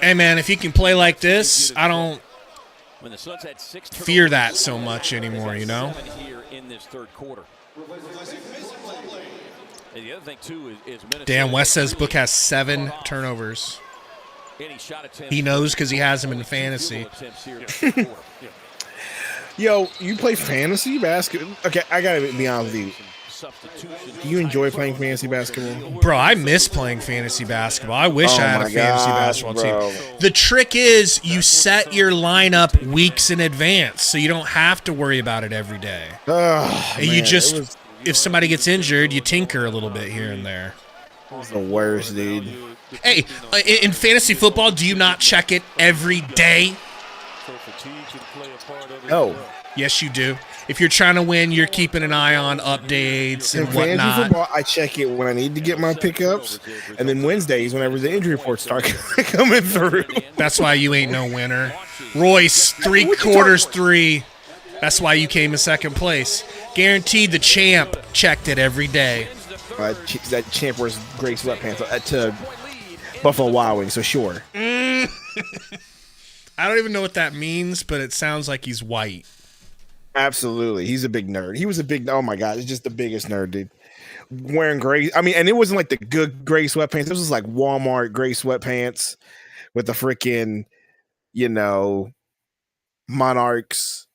Hey man, if he can play like this, I don't fear that so much anymore. You know. Damn, Wes says Book has 7 turnovers. He knows because he has him in fantasy. Yo, you play fantasy basketball? Okay, I gotta be honest with you. Do you enjoy playing fantasy basketball? Bro, I miss playing fantasy basketball. I wish I had a fantasy basketball team. The trick is you set your lineup weeks in advance, so you don't have to worry about it every day. And you just, if somebody gets injured, you tinker a little bit here and there. It's the worst, dude. Hey, in fantasy football, do you not check it every day? So fatigue can play a part of it. No. Yes, you do. If you're trying to win, you're keeping an eye on updates and fantasy whatnot. football, I check it when I need to get my pickups, and then Wednesdays whenever the injury reports start coming through. That's why you ain't no winner. Royce, 3 quarters 3. That's why you came in second place. Guaranteed the champ checked it every day. That champ wears gray sweatpants to Buffalo Wild Wings, so sure. I don't even know what that means, but it sounds like he's white. Absolutely. He's a big nerd. He was a big, oh my God, he's just the biggest nerd, dude. Wearing gray, I mean, and it wasn't like the good gray sweatpants. This was like Walmart gray sweatpants with the freaking, Monarchs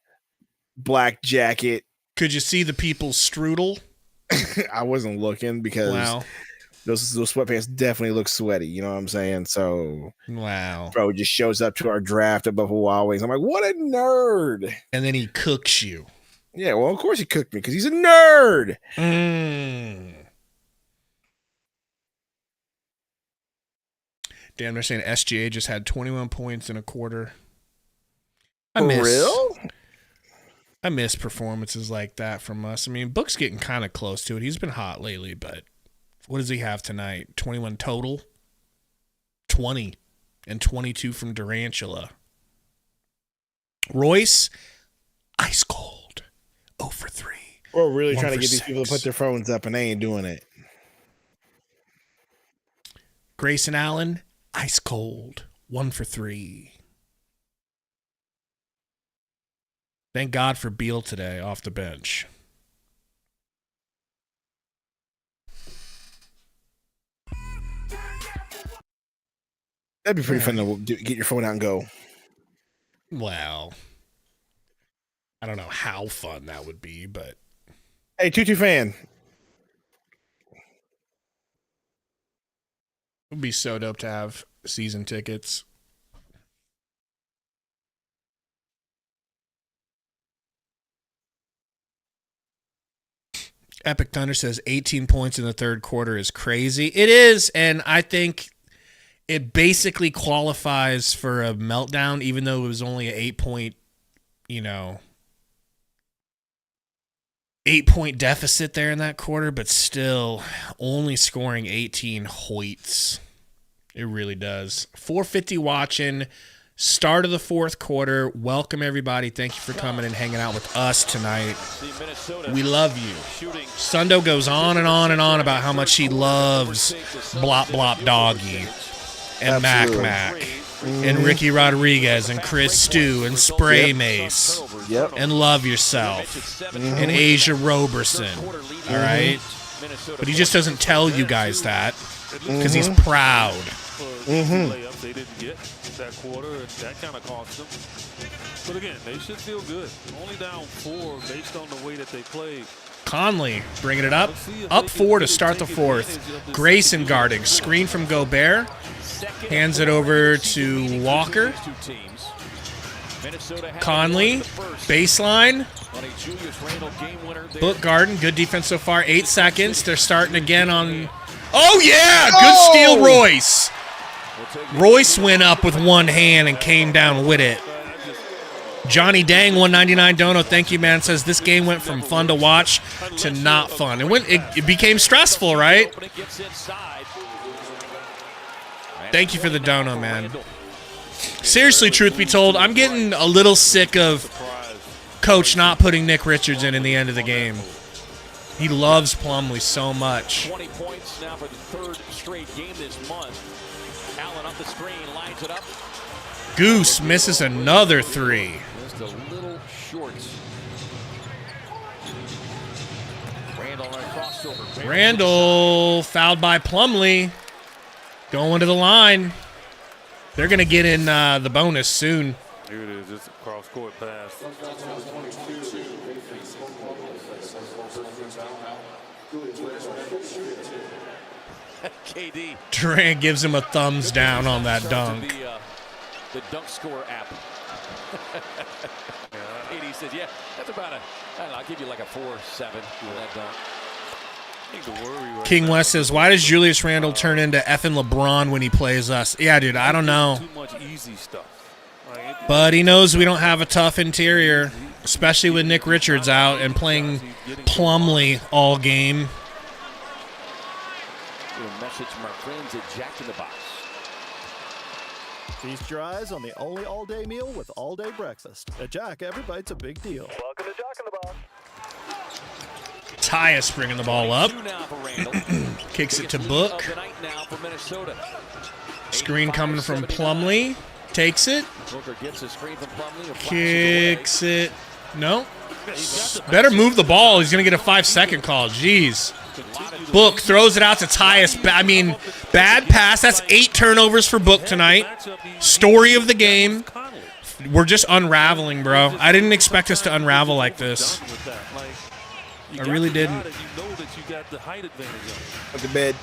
black jacket. Could you see the people's strudel? I wasn't looking because those sweatpants definitely look sweaty. You know what I'm saying? So, bro just shows up to our draft at Buffalo Wild Wings. I'm like, what a nerd! And then he cooks you. Yeah, well, of course he cooked me because he's a nerd. Damn, they're saying SGA just had 21 points in a quarter. For real? I miss performances like that from us. I mean, Book's getting kind of close to it. He's been hot lately, but what does he have tonight? 21 total? 20 and 22 from Durantula. Royce, ice cold. 0 for 3. We're really trying to get these people to put their phones up, and they ain't doing it. Grayson Allen, ice cold. 1 for 3. Thank God for Beal today off the bench. That'd be pretty fun to get your phone out and go. Well, I don't know how fun that would be, but. Hey, Tutu fan. It would be so dope to have season tickets. Epic Thunder says 18 points in the third quarter is crazy. It is, and I think it basically qualifies for a meltdown, even though it was only an 8-point, 8-point deficit there in that quarter, but still only scoring 18 hoits. It really does. 450 watching. Start of the fourth quarter. Welcome, everybody. Thank you for coming and hanging out with us tonight. We love you. Sundo goes on and on and on about how much he loves Blop Blop Doggy and Mac and Ricky Rodriguez and Chris Stew and Spray Mace and Love Yourself and Asia Roberson. All right? But he just doesn't tell you guys that because he's proud. They didn't get that quarter, and that kind of cost them. But again, they should feel good. Only down 4 based on the way that they played. Conley bringing it up. Up 4 to start the fourth. Grayson guarding. Screen from Gobert. Hands it over to Walker. Conley. Baseline. Book Garden. Good defense so far. 8 seconds. They're starting again on... Oh, yeah! Good steal, Royce. Royce went up with one hand and came down with it. Johnny Dang, 199 dono, thank you, man, says this game went from fun to watch to not fun. It became stressful, right? Thank you for the dono, man. Seriously, truth be told, I'm getting a little sick of Coach not putting Nick Richards in the end of the game. He loves Plumlee so much. 20 points now for the third straight game this month. Allen up the screen, lines it up. Goose misses another 3. Just a little short. Randall on a crossover. Randall fouled by Plumlee. Going to the line. They're going to get in the bonus soon. Here it is, just a cross-court pass. KD. Durant gives him a thumbs down on that dunk. The dunk score app. KD says, yeah, that's about I don't know, I'll give you like a 4-7 on that dunk. King West says, why does Julius Randle turn into effing LeBron when he plays us? Yeah, dude, I don't know. Too much easy stuff. But he knows we don't have a tough interior, especially with Nick Richards out and playing Plumlee all game. A message from our friends at Jack in the Box. Feast your eyes on the only all-day meal with all-day breakfast. At Jack, every bite's a big deal. Welcome to Jack in the Box. Tyus bringing the ball up. Kicks it to Book. Screen coming from Plumlee. Takes it. Kicks it. No. Better move the ball. He's going to get a 5-second call. Jeez. Book throws it out to Tyus. I mean, bad pass. That's 8 turnovers for Book tonight. Story of the game. We're just unraveling, bro. I didn't expect us to unravel like this. I really didn't. Look at bed.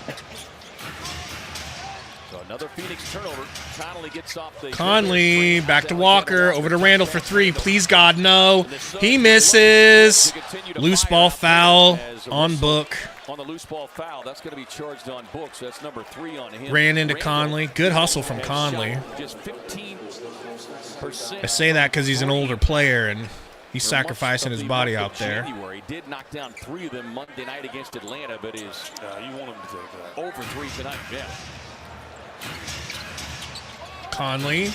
So another Phoenix turnover. Conley gets off the Conley back to Walker. Over to Randall for 3. Please, God, no. He misses. Loose ball foul on Book. On the loose ball foul, that's going to be charged on Book. So that's number 3 on him. Ran into Conley. Good hustle from Conley. Just 15%. I say that because he's an older player and he's sacrificing his body out there. He did knock down 3 of them Monday night against Atlanta, but is you want him to take that. over 3 tonight. Yeah. Conley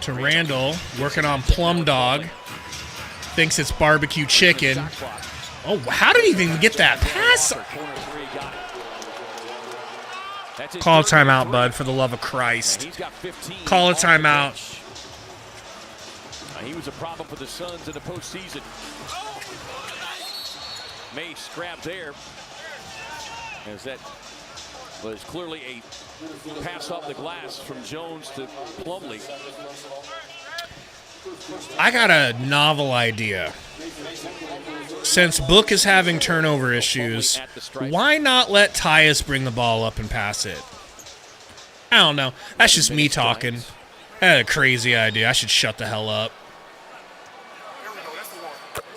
to Randall, working on Plum Dog. Thinks it's barbecue chicken. Oh, how did he even get that pass? Call a timeout, bud, for the love of Christ. Call a timeout. He was a problem for the Suns in the postseason. Mace grabbed there, as that was clearly a pass off the glass from Jones to Plumlee. I got a novel idea. Since Book is having turnover issues, why not let Tyus bring the ball up and pass it? I don't know. That's just me talking. I had a crazy idea. I should shut the hell up.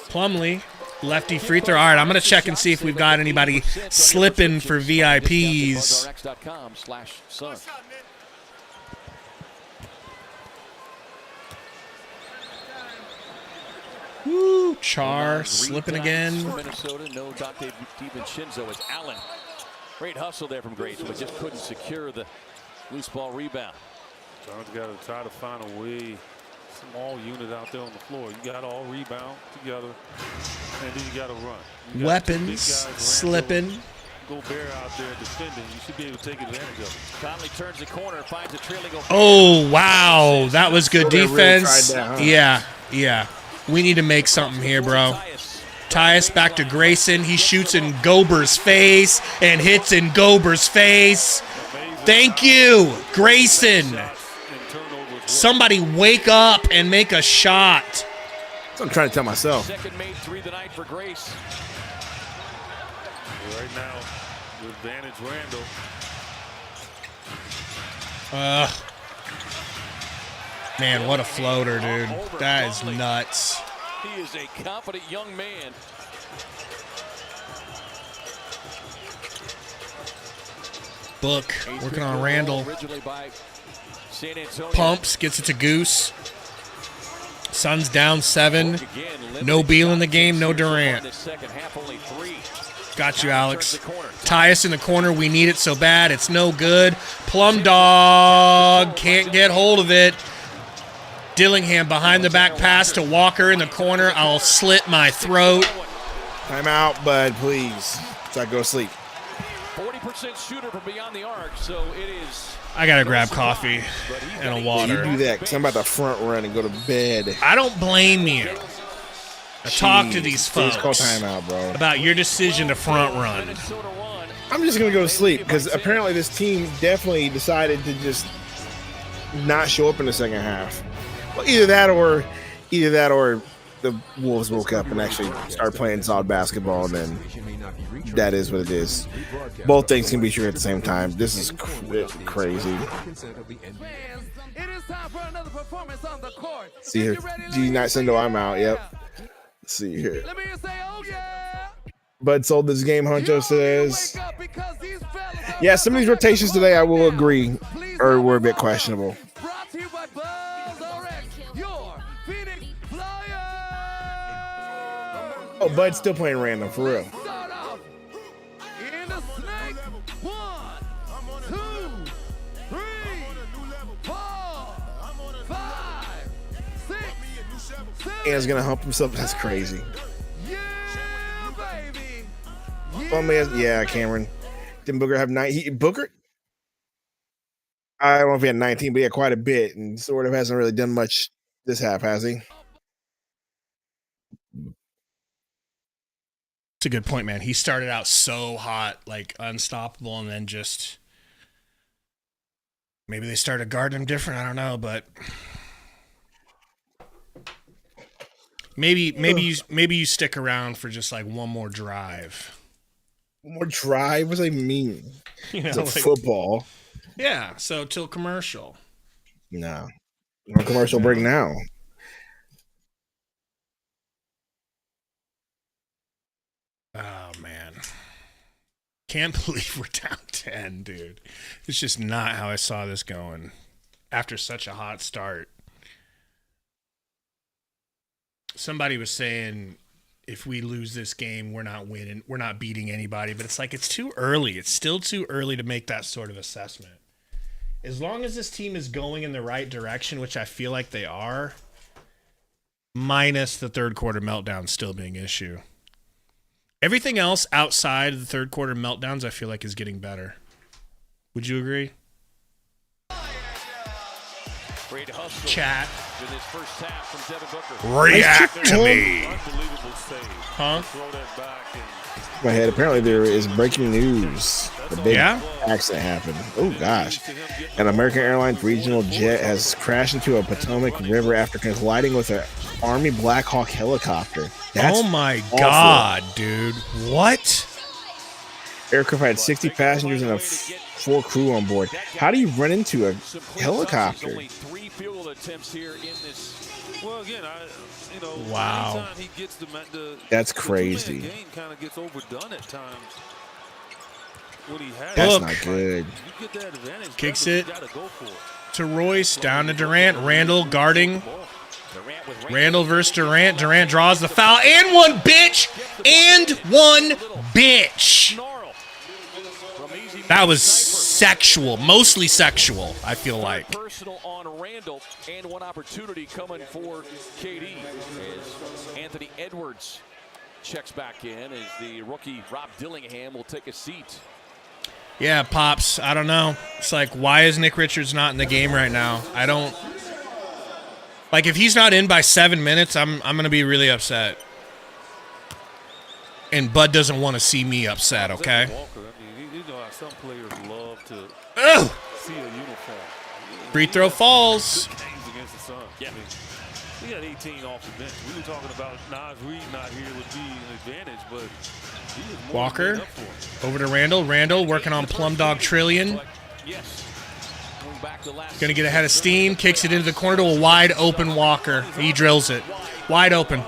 Plumlee, lefty free throw. All right, I'm going to check and see if we've got anybody slipping for VIPs. Woo, Char slipping again. Minnesota, no Dante DiVincenzo as Allen. Great hustle there from Grayson, but just couldn't secure the loose ball rebound. John's got to try to find a way. Small unit out there on the floor. You got to all rebound together, and then you got to run. Weapons slipping. Gobert out there defending. You should be able to take advantage of it. Conley turns the corner, finds a trailing. Oh, wow. That was good defense. Really that, huh? Yeah. We need to make something here, bro. Tyus back to Grayson. He shoots in Gober's face and hits in Gober's face. Thank you, Grayson. Somebody wake up and make a shot. That's what I'm trying to tell myself. Second made 3 tonight for Grace. Right now, the advantage Randall. Man, what a floater, dude. That is nuts. He is a confident young man. Book working on Randall. Pumps, gets it to Goose. Suns down 7. No Beal in the game, no Durant. Got you, Alex. Tyus in the corner. We need it so bad. It's no good. Plum Dog can't get hold of it. Dillingham behind the back pass to Walker in the corner. I'll slit my throat. Timeout, bud, please. So I go to sleep. 40% shooter from beyond the arc, so it is. I gotta grab coffee and a water. You do that, because I'm about to front run and go to bed. I don't blame you. I talk to these folks call timeout, bro. about your decision to front run. I'm just going to go to sleep, because apparently this team definitely decided to just not show up in the second half. Well, either that or the Wolves woke up and actually started playing solid basketball, and then that is what it is. Both things can be true at the same time. This is crazy. See here, Gabe Sundo, I'm out. Yep. Let's see here. Bud sold this game, Huncho says. Yeah, some of these rotations today, I will agree, were a bit questionable. Oh, Bud's still playing random, for real. And is gonna hump himself. That's crazy. Yeah, Cameron. Didn't Booker have 9? Booker? I don't know if he had 19, but he had quite a bit, and sort of hasn't really done much this half, has he? It's a good point, man. He started out so hot, like unstoppable, and then just maybe they started guarding him different. I don't know, but maybe you stick around for just like one more drive. One more drive? What does that mean? You know, it's a like, football. Yeah, so till commercial. No. No commercial break now. Oh, man. Can't believe we're down 10, dude. It's just not how I saw this going after such a hot start. Somebody was saying if we lose this game, we're not winning. We're not beating anybody. But it's like it's too early. It's still too early to make that sort of assessment. As long as this team is going in the right direction, which I feel like they are, minus the third quarter meltdown still being an issue. Everything else outside of the third quarter meltdowns, I feel like is getting better. Would you agree? Great hustle. Chat. In his first half from Devin Booker. React to me. Unbelievable save. Huh? Throw that back and My head. Apparently, there is breaking news. The big accident happened. Oh gosh! An American Airlines regional jet has crashed into a Potomac River after colliding with an Army Black Hawk helicopter. That's oh my awful. God, dude! What? Aircraft had 60 passengers and a full crew on board. How do you run into a helicopter? Only 3 field attempts here in this. well, again, Wow. anytime he gets That's the crazy. two-man game kind of gets overdone at times. When he has That's Look. not good. you get that advantage. Kicks you it gotta go for it. to Royce, down to Durant. Randall guarding. Randall versus Durant. Durant draws the foul. And one bitch! And one bitch! That was sexual. Mostly sexual, I feel like. Personal on Randall, and one opportunity coming for KD as Anthony Edwards checks back in as the rookie Rob Dillingham will take a seat. Yeah, Pops, I don't know. It's like, why is Nick Richards not in the game right now? I don't... Like, if he's not in by 7 minutes, I'm going to be really upset. And Bud doesn't want to see me upset, okay? Walker, I mean, you know how some players love to see a uniform. Free throw falls. Good games against the Suns. Yeah. I mean, we got 18 off the bench. We were talking about Nas Reed not here would be an advantage, but he was more Walker than made up for it. over to Randall. Randall working on Plum Dog Trillion. Yes. Going to get ahead of steam. Kicks it into the corner to a wide open Walker. He drills it. Wide open.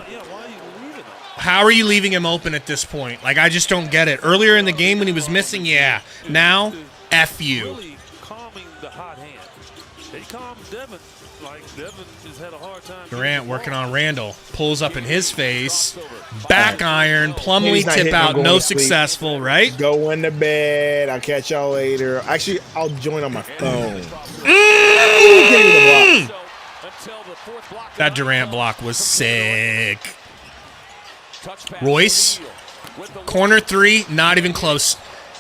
How are you leaving him open at this point? Like, I just don't get it. Earlier in the game when he was missing, yeah. Now, F you. Really calming the hot hand. They calmed Devin. Like, Devin has had a hard time. Durant working on Randall. Pulls up in his face. Back iron. Plumlee tip out. No successful, right? Going to bed. I'll catch y'all later. Actually, I'll join on my phone. That Durant block was sick. Royce, corner three, not even close.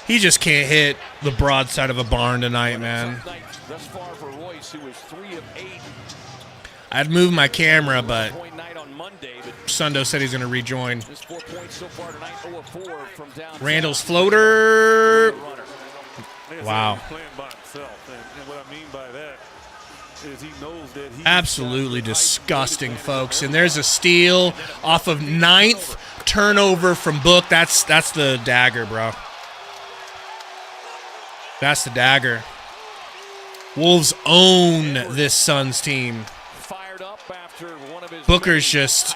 He just can't hit the broadside of a barn tonight, man. I'd move my camera, but Sundo said he's going to rejoin. Randall's floater. Wow. Absolutely disgusting, folks. And there's a steal off of 9th turnover from Book. That's the dagger, bro. That's the dagger. Wolves own this Suns team. Booker's just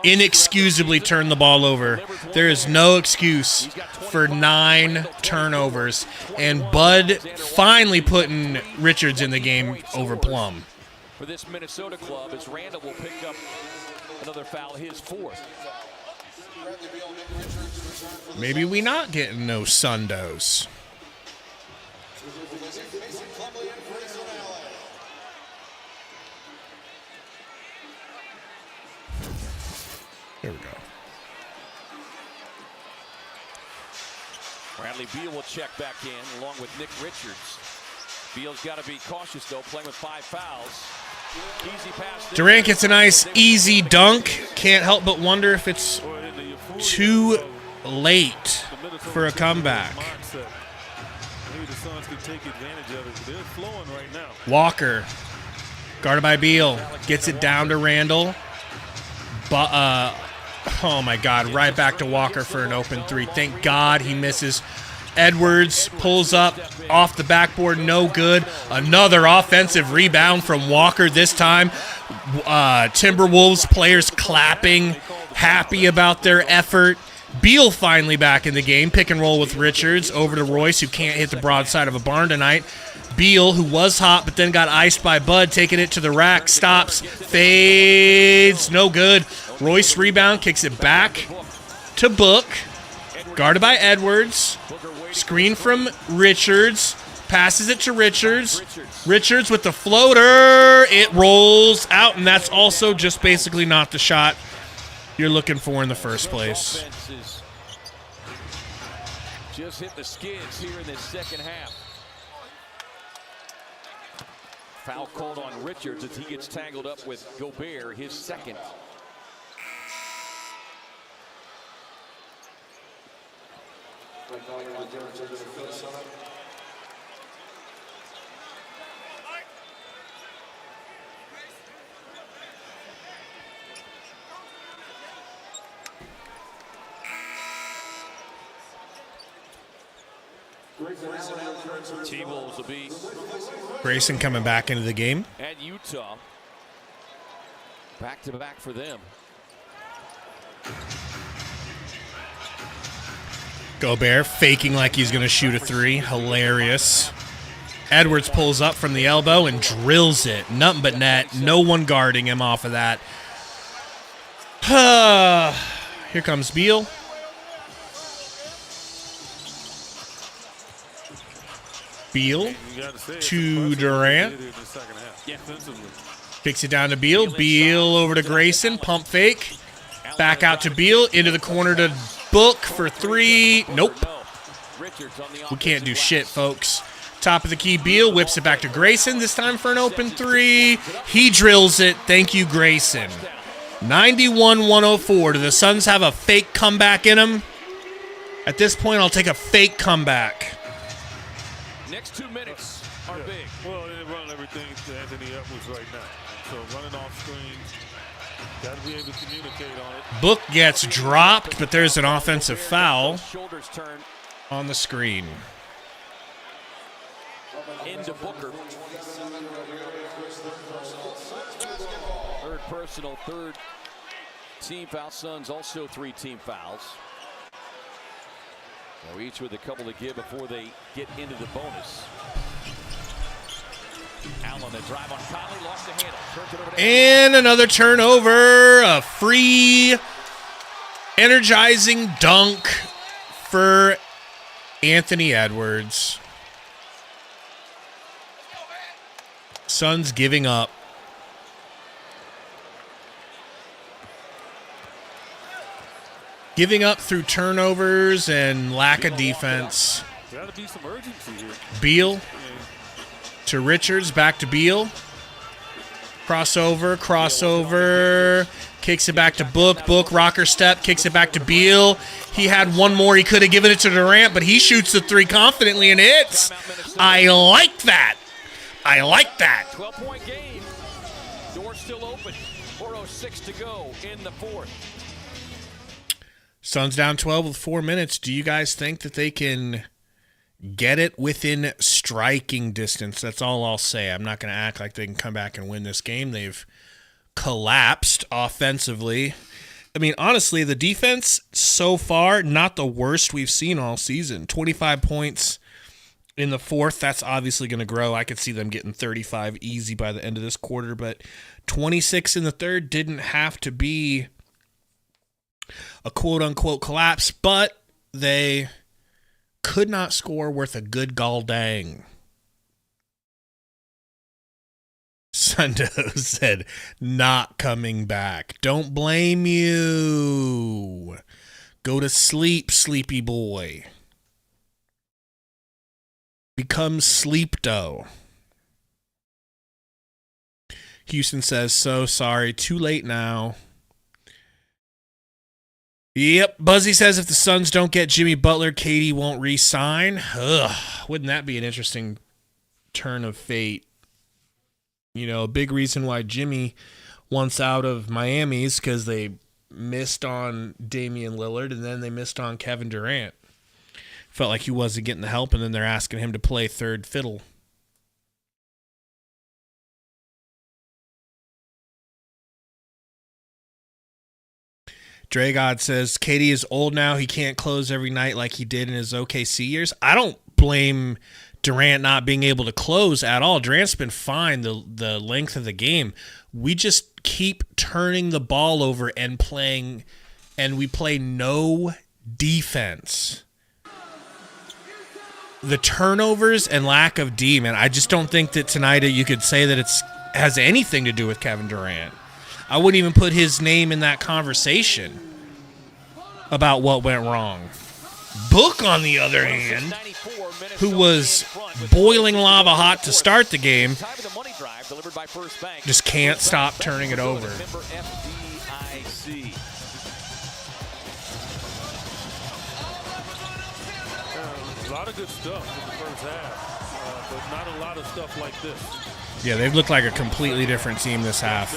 inexcusably turned the ball over. There is no excuse for 9 turnovers. And Bud finally putting Richards in the game over Plum. for this Minnesota club as Randall will pick up another foul, his 4th. Maybe we not getting no Sundos. There we go. Bradley Beal will check back in along with Nick Richards. Beal's got to be cautious, though, playing with 5 fouls. Easy pass. Durant gets a nice, easy dunk. Can't help but wonder if it's too late for a comeback. Walker, guarded by Beal, gets it down to Randall. But, oh, my God, right back to Walker for an open 3. Thank God he misses. Edwards pulls up off the backboard, no good. Another offensive rebound from Walker this time. Timberwolves players clapping, happy about their effort. Beal finally back in the game. Pick and roll with Richards over to Royce, who can't hit the broadside of a barn tonight. Beal, who was hot but then got iced by Bud, taking it to the rack, stops, fades, no good. Royce rebound, kicks it back to Book, guarded by Edwards. Screen from Richards, passes it to Richards. Richards with the floater. It rolls out, and that's also just basically not the shot you're looking for in the first place. Just hit the skids here in this second half. Foul called on Richards as he gets tangled up with Gobert, his 2nd. T-Wolves will be Grayson coming back into the game. at Utah. Back-to-back for them. Gobert faking like he's going to shoot a 3. Hilarious. Edwards pulls up from the elbow and drills it. Nothing but net. No one guarding him off of that. Here comes Beal. Beal to Durant. Kicks it down to Beal. Beal over to Grayson. Pump fake. Back out to Beal. Into the corner to Book for 3. Nope. We can't do shit, folks. Top of the key, Beal whips it back to Grayson. This time for an open 3. He drills it. Thank you, Grayson. 91-104. Do the Suns have a fake comeback in them? At this point, I'll take a fake comeback. Next 2 minutes are big. Well, they run everything to Anthony Edwards right now. So running off screens, got to be able to communicate on it. Book gets dropped, but there's an offensive foul on the screen. Into Booker. Third personal, 3rd team foul. Suns also 3 team fouls. So each with a couple to give before they get into the bonus. Allen, the drive on Conley, lost the handle. Turns it over to And another turnover. A free, energizing dunk for Anthony Edwards. Suns giving up. Giving up through turnovers and lack of defense. Got to be some urgency here. Beal to Richards, back to Beal. Crossover. Kicks it back to Book. Book, rocker step, kicks it back to Beal. He had one more. He could have given it to Durant, but he shoots the 3 confidently and hits. I like that. 12-point game. Door still open. 4:06 to go in the 4th. Suns down 12 with 4 minutes. Do you guys think that they can get it within striking distance? That's all I'll say. I'm not going to act like they can come back and win this game. They've collapsed offensively. I mean, honestly, the defense so far, not the worst we've seen all season. 25 points in the fourth. That's obviously going to grow. I could see them getting 35 easy by the end of this quarter, but 26 in the third didn't have to be a quote-unquote collapse, but they could not score worth a good gall dang. Sundo said, not coming back. Don't blame you. Go to sleep, sleepy boy. Become sleep-do. Houston says, so sorry. Too late now. Yep. Buzzy says if the Suns don't get Jimmy Butler, KD won't re-sign. Ugh. Wouldn't that be an interesting turn of fate? You know, a big reason why Jimmy wants out of Miami is because they missed on Damian Lillard and then they missed on Kevin Durant. Felt like he wasn't getting the help, and then they're asking him to play third fiddle. Dragod says, KD is old now. He can't close every night like he did in his OKC years. I don't blame Durant not being able to close at all. Durant's been fine the length of the game. We just keep turning the ball over and playing, and we play no defense. The turnovers and lack of D, man, I just don't think that tonight you could say that it's has anything to do with Kevin Durant. I wouldn't even put his name in that conversation about what went wrong. Book, on the other hand, who was boiling lava hot to start the game, just can't stop turning it over. A lot of good stuff in the first half, but not a lot of stuff like this. Yeah, they've looked like a completely different team this half.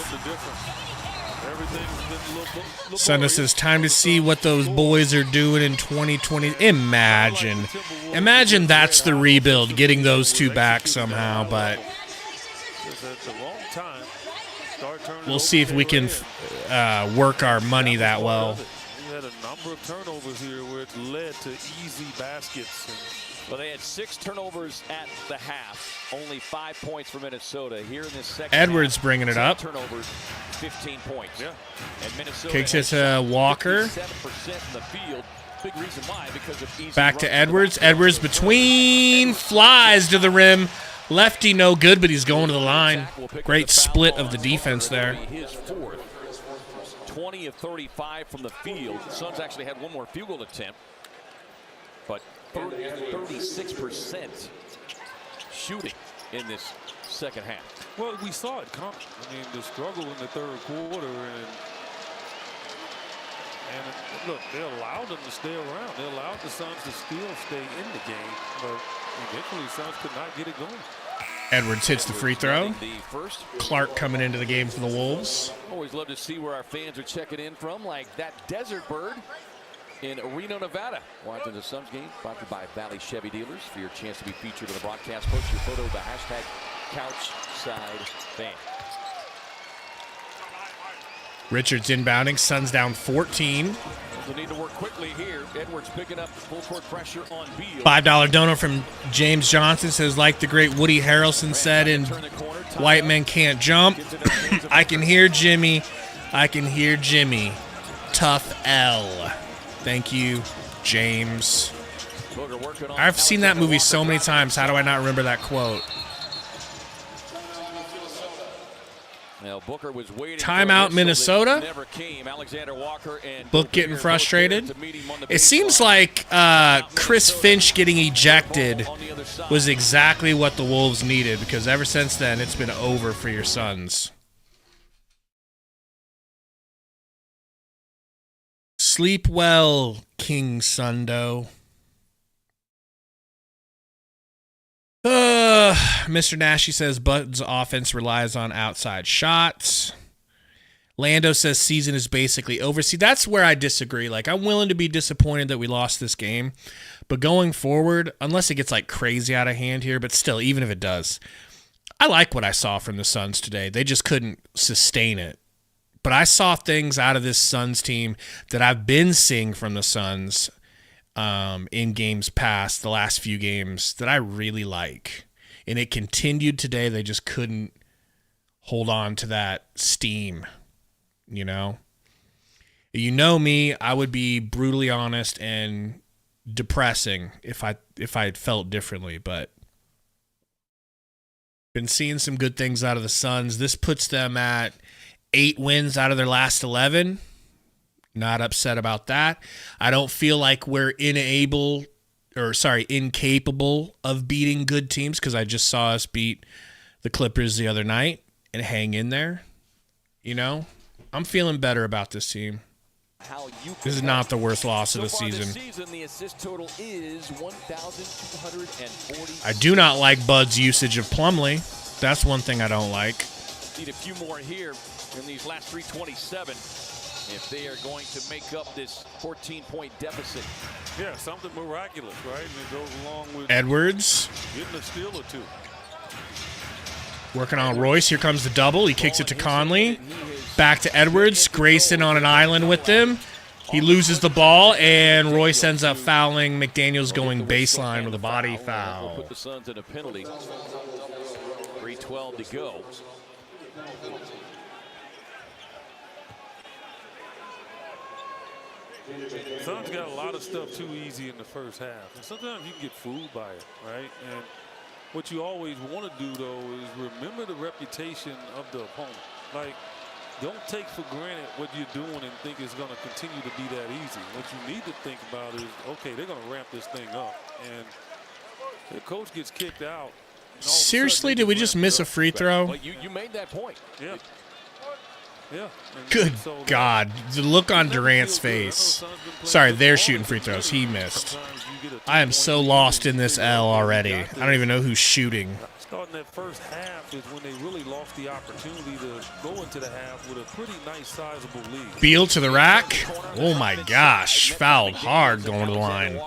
Sundo says, time to see what those boys are doing in 2020. Imagine that's the rebuild, getting those two back somehow, but we'll see if we can work our money that well. We had a number of turnovers here where it led to easy baskets. Well, they had 6 turnovers at the half. Only 5 points for Minnesota. Here in this second Edwards half, bringing it up. Turnovers, 15 points. Yeah. And Minnesota kicks it to Walker. 57% in the field. Big reason why, because of easy back to Edwards. Edwards between, flies to the rim. Lefty no good, but he's going to the line. Great split of the defense there. His fourth. 20 of 35 from the field. The Suns actually had one more field goal attempt, but 36% shooting in this second half. Well, we saw it come. I mean, the struggle in the third quarter, and look, they allowed them to stay around. They allowed the Suns to still stay in the game, but eventually the Suns could not get it going. Edwards hits the free throw. Clark coming into the game for the Wolves. Always love to see where our fans are checking in from, like that Desert Bird in Reno, Nevada. Watching the Suns game, brought to you by Valley Chevy Dealers. For your chance to be featured in the broadcast, post your photo with the hashtag CouchSideFan. Richards inbounding. Suns down 14. They'll need to work quickly here. Edwards picking up full court pressure on Beal. $5 donor from James Johnson says, like the great Woody Harrelson said in White Men Can't Jump, I can hear Jimmy. I can hear Jimmy. Tough L. Thank you, James. I've seen that movie so many times. How do I not remember that quote? Timeout, Minnesota. Book getting frustrated. It seems like Chris Finch getting ejected was exactly what the Wolves needed, because ever since then, it's been over for your Suns. Sleep well, King Sundo. Mr. Nashy says Bud's offense relies on outside shots. Lando says season is basically over. See, that's where I disagree. Like, I'm willing to be disappointed that we lost this game, but going forward, unless it gets like crazy out of hand here, but still, even if it does, I like what I saw from the Suns today. They just couldn't sustain it. But I saw things out of this Suns team that I've been seeing from the Suns in games past, the last few games, that I really like. And it continued today. They just couldn't hold on to that steam, you know? You know me, I would be brutally honest and depressing if I had felt differently, but been seeing some good things out of the Suns. This puts them at 8 wins out of their last 11. Not upset about that. I don't feel like we're incapable of beating good teams, because I just saw us beat the Clippers the other night and hang in there. You know, I'm feeling better about this team. This is not the worst loss of the season. The assist total is 1,240. I do not like Bud's usage of Plumlee. That's one thing I don't like. Need a few more here in these last 327 if they are going to make up this 14-point deficit. Yeah, something miraculous, right? And it goes along with Edwards getting a steal or two. Working on Royce. Here comes the double. He kicks it to Conley. Back to Edwards. Grayson on an island with them. He loses the ball, and Royce ends up fouling. McDaniels going baseline with a body foul. Put the Suns in a penalty. 3:12 to go. Suns got a lot of stuff too easy in the first half. And sometimes you can get fooled by it, right? And what you always want to do, though, is remember the reputation of the opponent. Like, don't take for granted what you're doing and think it's going to continue to be that easy. What you need to think about is, okay, they're going to ramp this thing up. And the coach gets kicked out. Seriously, did we just miss a free throw? Well, you made that point. Yeah. Yeah. Good God. The look on Durant's face. Sorry, they're shooting free throws. He missed. I am so lost in this L already. I don't even know who's shooting. Starting that first half is when they really lost the opportunity to go into the half with a pretty nice, sizable lead. Beal to the rack. Oh, my gosh. Fouled hard going to the line.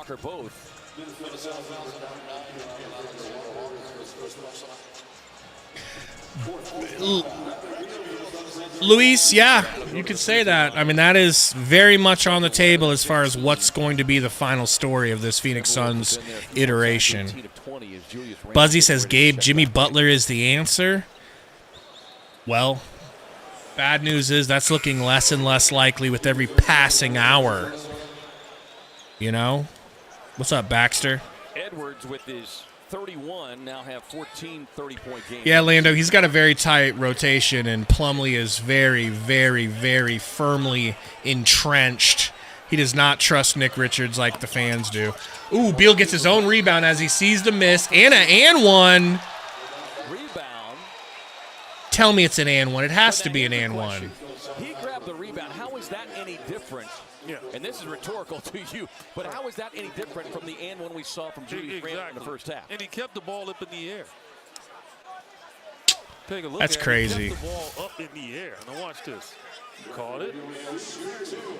Luis, yeah, you could say that. I mean, that is very much on the table as far as what's going to be the final story of this Phoenix Suns iteration. Buzzy says, Gabe, Jimmy Butler is the answer. Well, bad news is that's looking less and less likely with every passing hour. You know? What's up, Baxter? Edwards with his 31 now have 14 30-point games. Yeah, Lando, he's got a very tight rotation, and Plumlee is very, very, very firmly entrenched. He does not trust Nick Richards like the fans do. Ooh, Beal gets his own rebound as he sees the miss. And one. Rebound. Tell me it's an and one. It has to be an and one. He grabbed the rebound. How is that any different? Yeah. And this is rhetorical to you, but how is that any different from the and one we saw from Julius Randle in the first half? And he kept the ball up in the air. Take a look. That's crazy. He kept the ball up in the air. Now watch this. He caught it.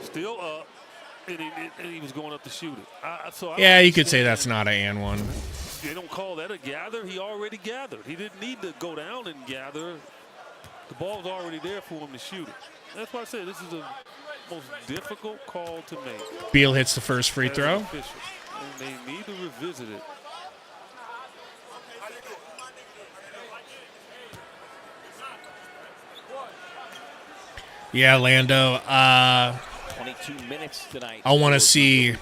Still up. And he was going up to shoot it. Yeah, you could say that's not an and one. They don't call that a gather. He already gathered. He didn't need to go down and gather. The ball's already there for him to shoot it. That's why I say this is the most difficult call to make. Beal hits the first free throw. And they need to revisit it. Yeah, Lando. 22 minutes tonight. I want to see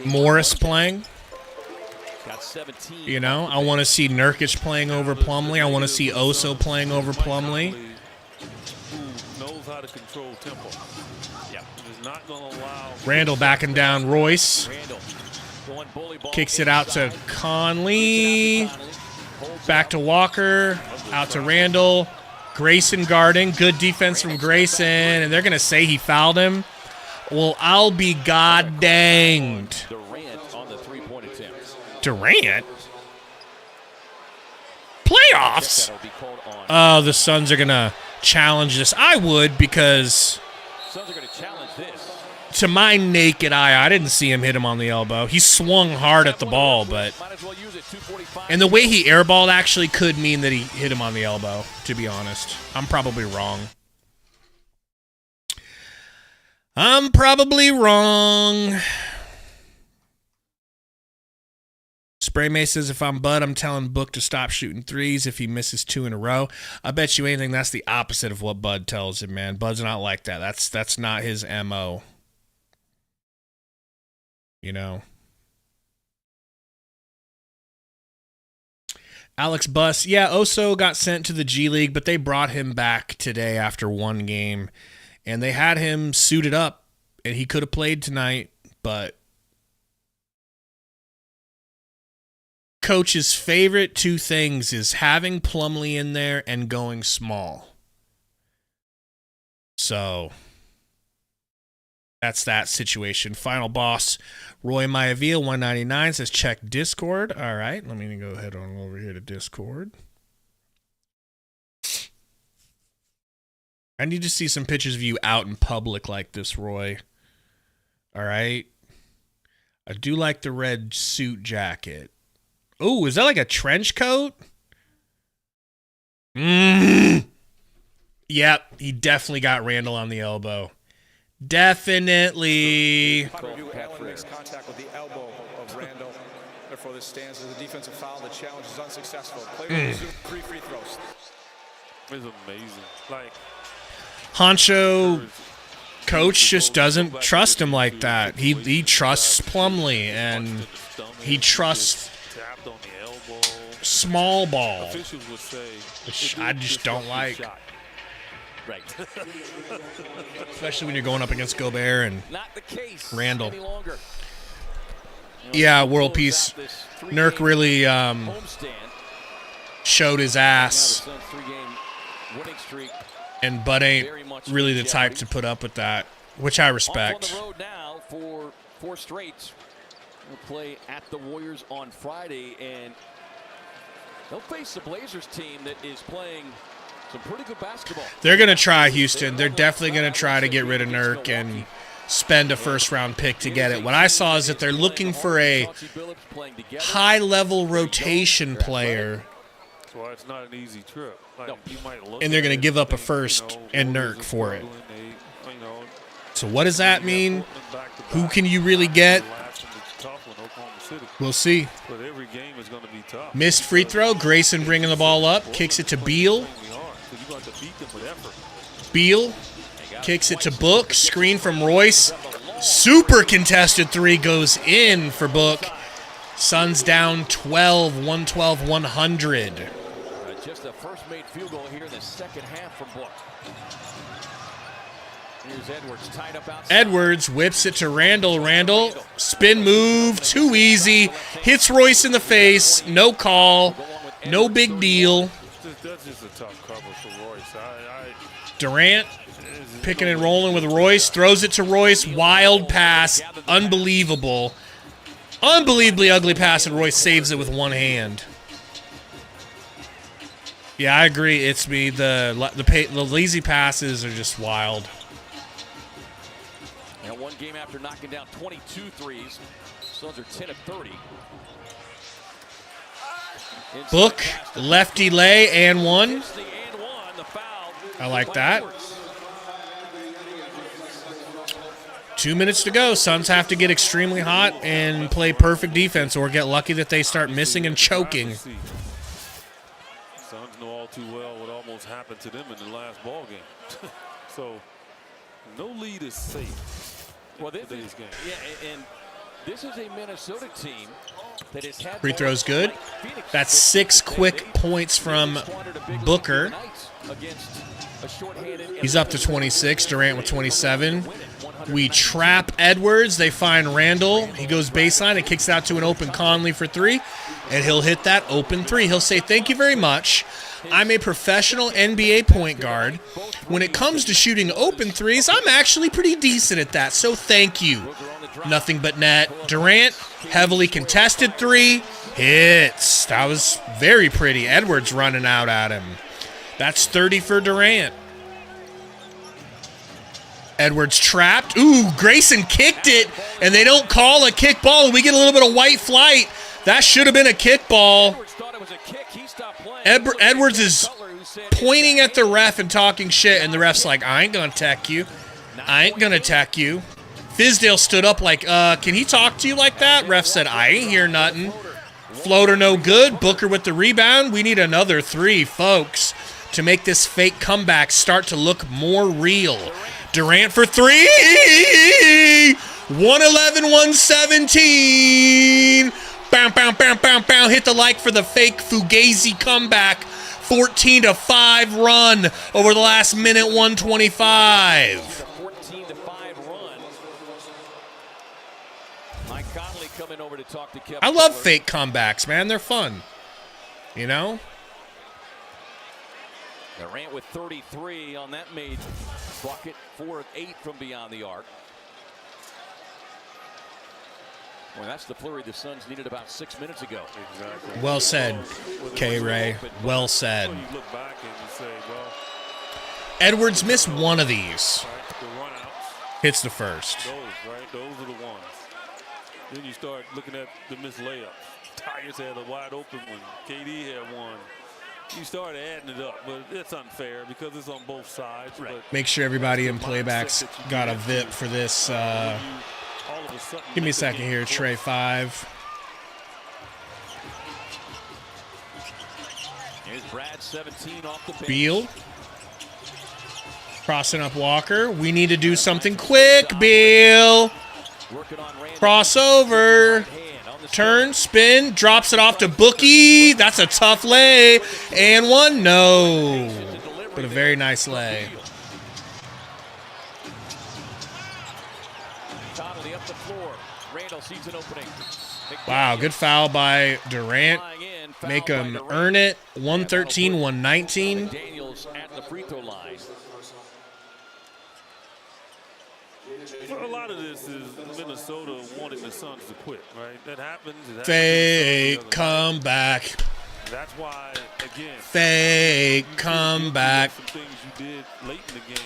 Morris playing. Got 17. You know, I want to see Nurkic playing over Plumlee. I want to see Oso playing over Plumlee. Who knows how to control tempo. Yeah. Is not going to allow. Randall backing down Royce. Kicks it out to Conley. Back to Walker. Out to Randall. Grayson guarding. Good defense from Grayson. And they're going to say he fouled him. Well, I'll be god danged. Durant on the three-point attempt. Durant? Playoffs? Oh, the Suns are going to challenge this. I would, because Suns are going to challenge this. To my naked eye, I didn't see him hit him on the elbow. He swung hard at the ball, but and the way he airballed actually could mean that he hit him on the elbow, to be honest. I'm probably wrong. Spray May says, if I'm Bud, I'm telling Book to stop shooting threes if he misses 2 in a row. I bet you anything that's the opposite of what Bud tells him, man. Bud's not like that. That's not his MO. You know? Alex Buss, yeah, Oso got sent to the G League, but they brought him back today after 1 game, and they had him suited up, and he could have played tonight, but Coach's favorite 2 things is having Plumlee in there and going small. So that's that situation. Final boss, Roy Maivia, 199, says check Discord. All right, let me go ahead on over here to Discord. I need to see some pictures of you out in public like this, Roy. All right. I do like the red suit jacket. Oh, is that like a trench coat? Yep, he definitely got Randall on the elbow. Definitely. Allen makes contact with the elbow of Randall. Therefore, this stands as a defensive foul. The challenge is unsuccessful. Player resumes 3 free throws. It's amazing. Like Honcho coach just doesn't trust him like that. He trusts Plumlee, and he trusts small ball, which I just don't like. Right. Especially when you're going up against Gobert and Not the case Randall. any longer. Yeah, World Peace. Nurk really showed his ass, and Bud ain't really the type to put up with that, which I respect. On the road now for 4 straight. We'll play at the Warriors on Friday, and they'll face the Blazers team that is playing some pretty good basketball. They're going to try, Houston. They're definitely going to try to get rid of Nurk and spend a first-round pick to get it. What I saw is that they're looking for a high-level rotation player, so it's not an easy trip. Like, you might look and they're going to give up a first and Nurk for it. So what does that mean? Who can you really get? We'll see. But every game is going to be tough. Missed free throw. Grayson bringing the ball up. Kicks it to Beal. Beal kicks it to Book. Screen from Royce. Super contested 3 goes in for Book. Suns down 12, 112, 100. Just the first made field goal here in the second half from Book. Here's Edwards tied up outside. Edwards whips it to Randall. Randall, spin move, too easy. Hits Royce in the face. No call. No big deal. That's just a tough cover for Royce. Durant picking and rolling with Royce. Throws it to Royce. Wild pass. Unbelievable. Unbelievably ugly pass, and Royce saves it with one hand. Yeah, I agree. It's me. The lazy passes are just wild. And 1 game after knocking down 22 threes, Suns are 10 of 30. Book, lefty lay, and 1. I like that. 2 minutes to go. Suns have to get extremely hot and play perfect defense, or get lucky that they start missing and choking. Suns know all too well what almost happened to them in the last ball game. So no lead is safe. Well, today's game. Yeah, and this is a Minnesota team that has had free throws good. That's 6 quick points from Booker. He's up to 26. Durant with 27. We trap Edwards. They find Randall. He goes baseline and kicks out to an open Conley for 3. And he'll hit that open 3. He'll say, thank you very much. I'm a professional NBA point guard. When it comes to shooting open 3s, I'm actually pretty decent at that, so thank you. Nothing but net. Durant, heavily contested 3. Hits. That was very pretty. Edwards running out at him. That's 30 for Durant. Edwards trapped. Ooh, Grayson kicked it, and they don't call a kick ball. We get a little bit of white flight. That should have been a kick ball. Edwards is pointing at the ref and talking shit, and the ref's like, I ain't going to tech you. I ain't going to tech you. Fizdale stood up like, can he talk to you like that? Ref said, I ain't hear nothing. Floater no good. Booker with the rebound. We need another 3, folks, to make this fake comeback start to look more real. Durant for 3. 111-117. Bam, bam, bam, bam, bam. Hit the like for the fake Fugazi comeback. 14-5 run over the last minute 125. 14-5 run. Mike Conley coming over to talk to Kevin. I love Butler. fake comebacks, man. They're fun. You know? Durant with 33 on that made bucket. 4 of 8 from beyond the arc. Well, that's the flurry the Suns needed about 6 minutes ago. Exactly. Well said, K-Ray. Well said. You look back and you say, well, Edwards missed one of these. right, the run-outs, Hits the first. those are the ones. Then you start looking at the missed layups. Tigers had a wide open one. KD had one. You start adding it up, but it's unfair because it's on both sides. Right. But Make sure everybody in playbacks got a VIP for this. all of a sudden, Give me a make the second game here, close. Trey 5. Here's Brad, 17 off the bench. Beal. Crossing up Walker. We need to do something quick, Beal. Working on Randall. Crossover. Hand on the Turn, spin, drops it off to Bookie. That's a tough lay. And one, no. But a very nice lay. Connolly up the floor. Randall sees an opening. Wow, good foul by Durant. Flying in, foul Make by him Durant. earn it. 113-119. Daniels at the free throw line. Well, a lot of this is Minnesota wanting the Suns to quit, right? That happens. It happens Fake comeback. That's why, again, Fake you comeback. some things you did late in the game.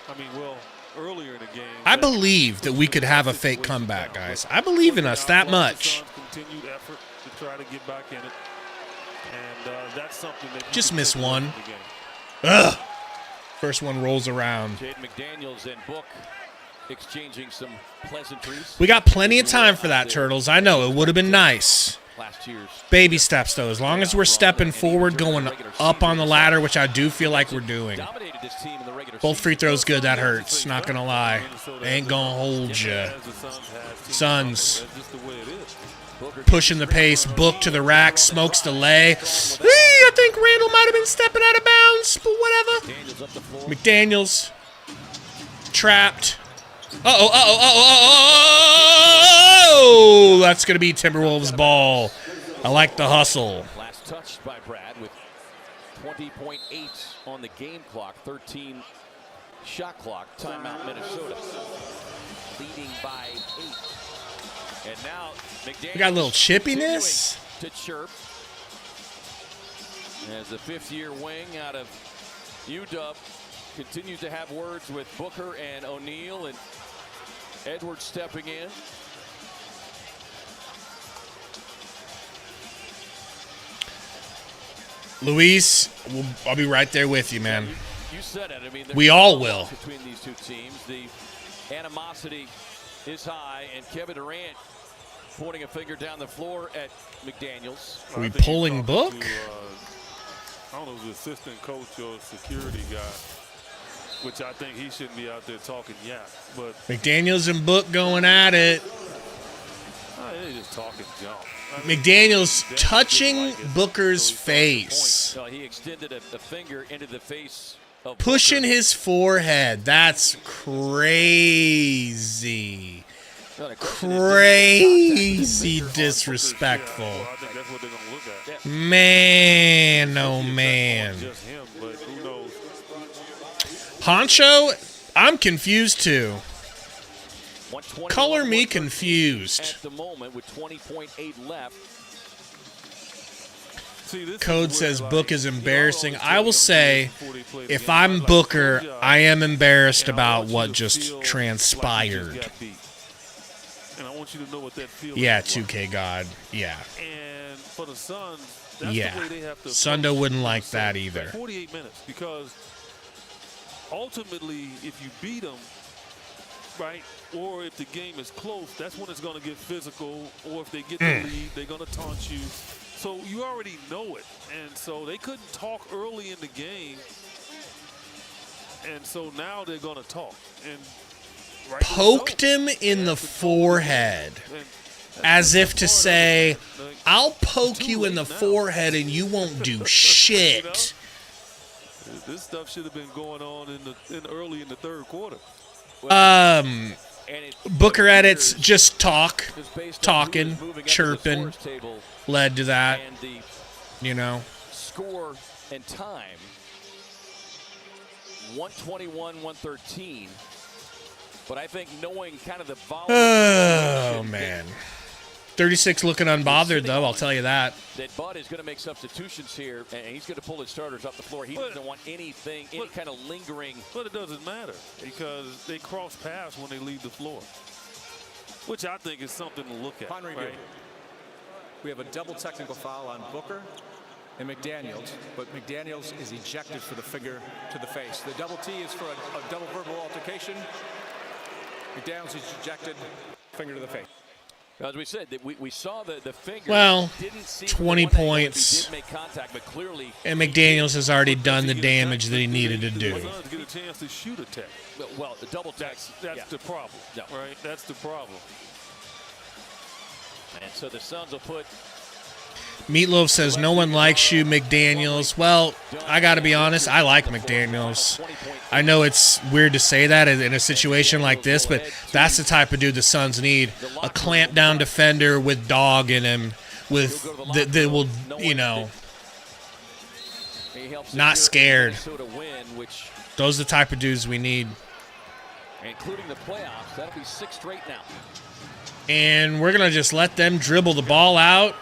I mean, well, earlier in the game. I believe that we could have a fake comeback, guys. I believe in us that much. Continued effort to try to get back in it, and that's something that you Just can miss take away one. from the game. Ugh. First one rolls around. Jaden McDaniels and Book exchanging some pleasantries. We got plenty of time for that, Turtles. I know. It would have been nice. Last year's Baby steps, though. As long as we're stepping forward, going up on the ladder, which I do feel like we're doing. dominated this team in the regular Both season. free throws good. That hurts. Not going to lie. Ain't going to hold you. As the Suns have team Suns. That's just the way it is. Pushing the pace. Book to the rack. Smokes the lay. I think Randall might have been stepping out of bounds, but whatever. Daniels up the floor. McDaniels. Trapped. That's going to be Timberwolves ball. I like the hustle. Last touched by Brad with 20.8 on the game clock, 13 shot clock. Timeout Minnesota. Leading by 8. And now McDaniels We got a little chippiness. to chirp. As the fifth-year wing out of UW continues to have words with Booker and O'Neal, and Edwards stepping in. Luis, I'll be right there with you, man. You said it. I mean, We all will. Between these two teams, the animosity is high, and Kevin Durant pointing a finger down the floor at McDaniels. Are we I think pulling he's Book? talking to, I don't know, the assistant coach or security guy, which I think he shouldn't be out there talking yap. But McDaniels and Book going at it. they're just talking junk. I mean, McDaniels Dennis touching didn't like it, Booker's so he started to point. face. So he extended a finger into the face of Pushing Booker. his forehead. That's crazy. Well, the question is, Crazy Booker's disrespectful. well, I think that's what they're going to look at. Man, oh Not man. just him, but who knows? Honcho, I'm confused too. 121 Color me at confused. the moment with 20.8 left. See, this Code is where, says like, Book is you know, embarrassing. always I will tell say, you before they play the if game, I'm like, Booker, good job. I am embarrassed And I about want you what to just feel transpired. Like you just got beat. And I want you to know what that feels Yeah, like. 2K God. Yeah. And for the Suns, that's Yeah. the way they have to Sundo approach wouldn't like Minnesota. that either. 48 minutes, because ultimately, if you beat them, right? Or if the game is close, that's when it's going to get physical. Or if they get the lead, they're going to taunt you. So you already know it. And so they couldn't talk early in the game. And so now they're going to talk. And poked him in the forehead. As if to say, I'll poke you in the forehead and you won't do shit. This stuff should have been going on early in the third quarter. Booker edits just talking, chirping, led to that. You know. Score and time. 121-113. But I think knowing kind of the volume. Oh man. 36 looking unbothered, though, I'll tell you that. That Bud is going to make substitutions here, and he's going to pull his starters up the floor. He doesn't want any kind of lingering. But it doesn't matter because they cross paths when they leave the floor, which I think is something to look at. Right? We have a double technical foul on Booker and McDaniels, but McDaniels is ejected for the finger to the face. The double T is for a double verbal altercation. McDaniels is ejected, finger to the face. As we said, we saw the finger. Well, didn't see 20 points. Did make contact, but clearly, and McDaniels has already done the damage that he needed to do. To get a chance to shoot a tech. Well, the double tech. That's the problem. No. Right? That's the problem. And so the Suns will put. Meatloaf says no one likes you, McDaniels. Well, I got to be honest, I like McDaniels. I know it's weird to say that in a situation like this, but that's the type of dude the Suns need. A clamp down defender with dog in him, with that will, you know, not scared. Those are the type of dudes we need. Including the playoffs, that'll be 6 straight now. And we're going to just let them dribble the ball out.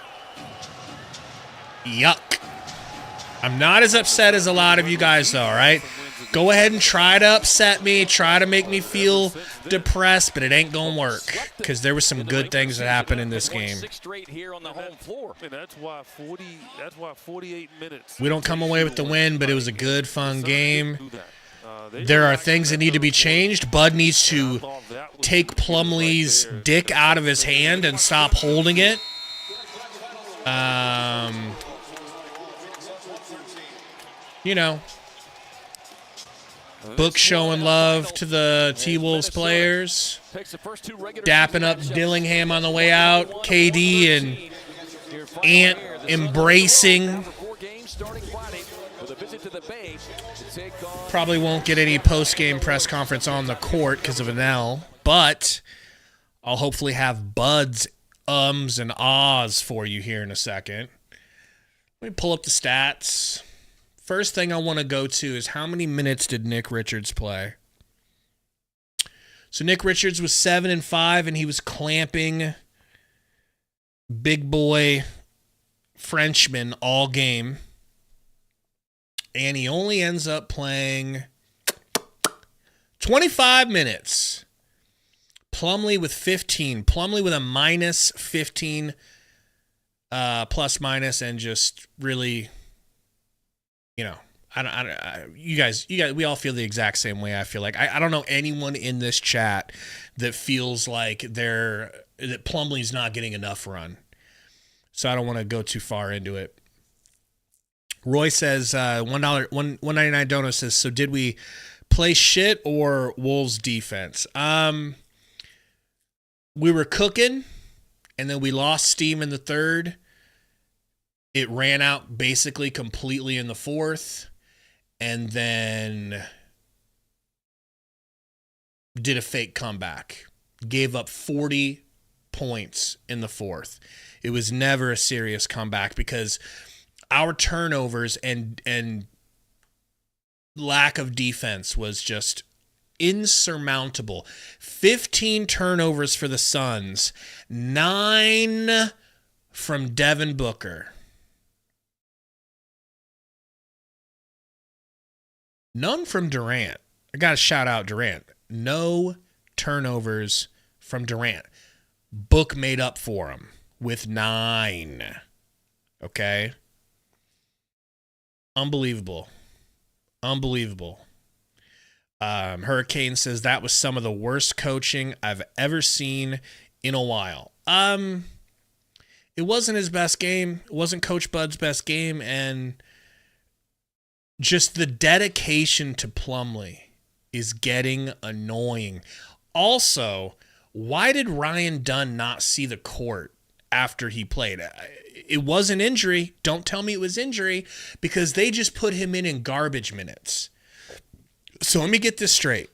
Yuck. I'm not as upset as a lot of you guys, though, all right? Go ahead and try to upset me, try to make me feel depressed, but it ain't going to work because there were some good things that happened in this game. 6 straight here on the home floor. And that's why 48 minutes. We don't come away with the win, but it was a good, fun game. There are things that need to be changed. Bud needs to take Plumlee's dick out of his hand and stop holding it. You know, Book showing love to the T-Wolves players, dapping up Dillingham on the way out, KD and Ant embracing. Probably won't get any post-game press conference on the court because of an L, but I'll hopefully have Bud's ums and ahs for you here in a second. Let me pull up the stats. First thing I want to go to is how many minutes did Nick Richards play? So Nick Richards was 7-5, and he was clamping big boy Frenchman all game. And he only ends up playing 25 minutes. Plumlee with 15. Plumlee with a minus 15 plus minus, and just really, you know, you guys, we all feel the exact same way. I feel like I don't know anyone in this chat that feels like that Plumlee's not getting enough run. So I don't want to go too far into it. Roy says $1.99 dono says, so did we play shit or Wolves defense? We were cooking, and then we lost steam in the third. It ran out basically completely in the fourth, and then did a fake comeback. Gave up 40 points in the fourth. It was never a serious comeback because our turnovers and lack of defense was just insurmountable. 15 turnovers for the Suns, 9 from Devin Booker. None from Durant. I got to shout out Durant. No turnovers from Durant. Book made up for him with 9. Okay? Unbelievable. Hurricane says that was some of the worst coaching I've ever seen in a while. It wasn't his best game. It wasn't Coach Bud's best game. And just the dedication to Plumlee is getting annoying. Also, why did Ryan Dunn not see the court after he played? It was an injury. Don't tell me it was injury, because they just put him in garbage minutes. So let me get this straight.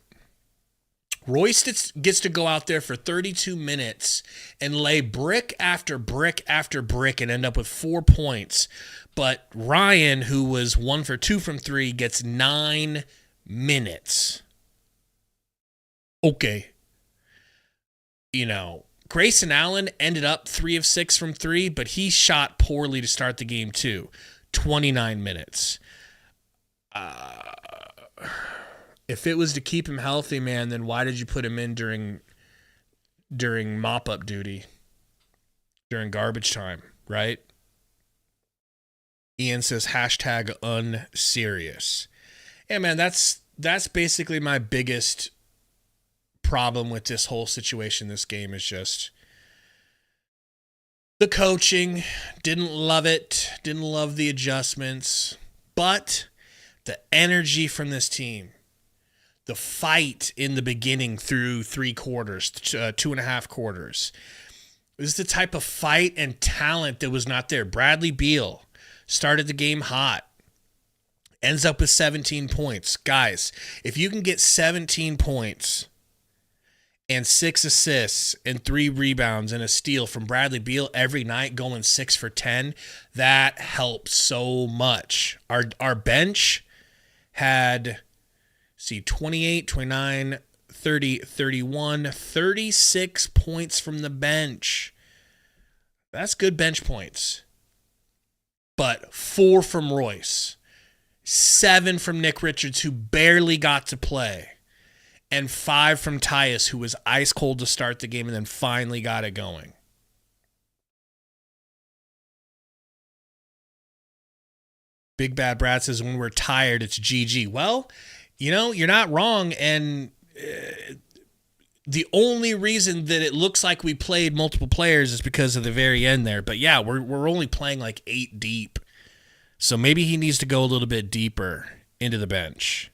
Royce gets to go out there for 32 minutes and lay brick after brick after brick and end up with 4 points. But Ryan, who was 1 for 2 from 3, gets 9 minutes. Okay. Grayson Allen ended up 3 of 6 from 3, but he shot poorly to start the game too. 29 minutes. If it was to keep him healthy, man, then why did you put him in during mop-up duty, during garbage time, right? Ian says, #unserious. Yeah, man, that's basically my biggest problem with this whole situation. This game is just the coaching. Didn't love it. Didn't love the adjustments. But the energy from this team, the fight in the beginning through 3 quarters, 2.5 quarters. This is the type of fight and talent that was not there. Bradley Beal started the game hot, ends up with 17 points. Guys, if you can get 17 points and 6 assists and 3 rebounds and a steal from Bradley Beal every night, going 6 for 10, that helps so much. Our bench had... 28, 29, 30, 31, 36 points from the bench. That's good bench points. But 4 from Royce, 7 from Nick Richards, who barely got to play, and 5 from Tyus, who was ice cold to start the game and then finally got it going. Big Bad Brad says, when we're tired, it's GG. Well, you're not wrong, and the only reason that it looks like we played multiple players is because of the very end there. But yeah, we're only playing like 8 deep, so maybe he needs to go a little bit deeper into the bench.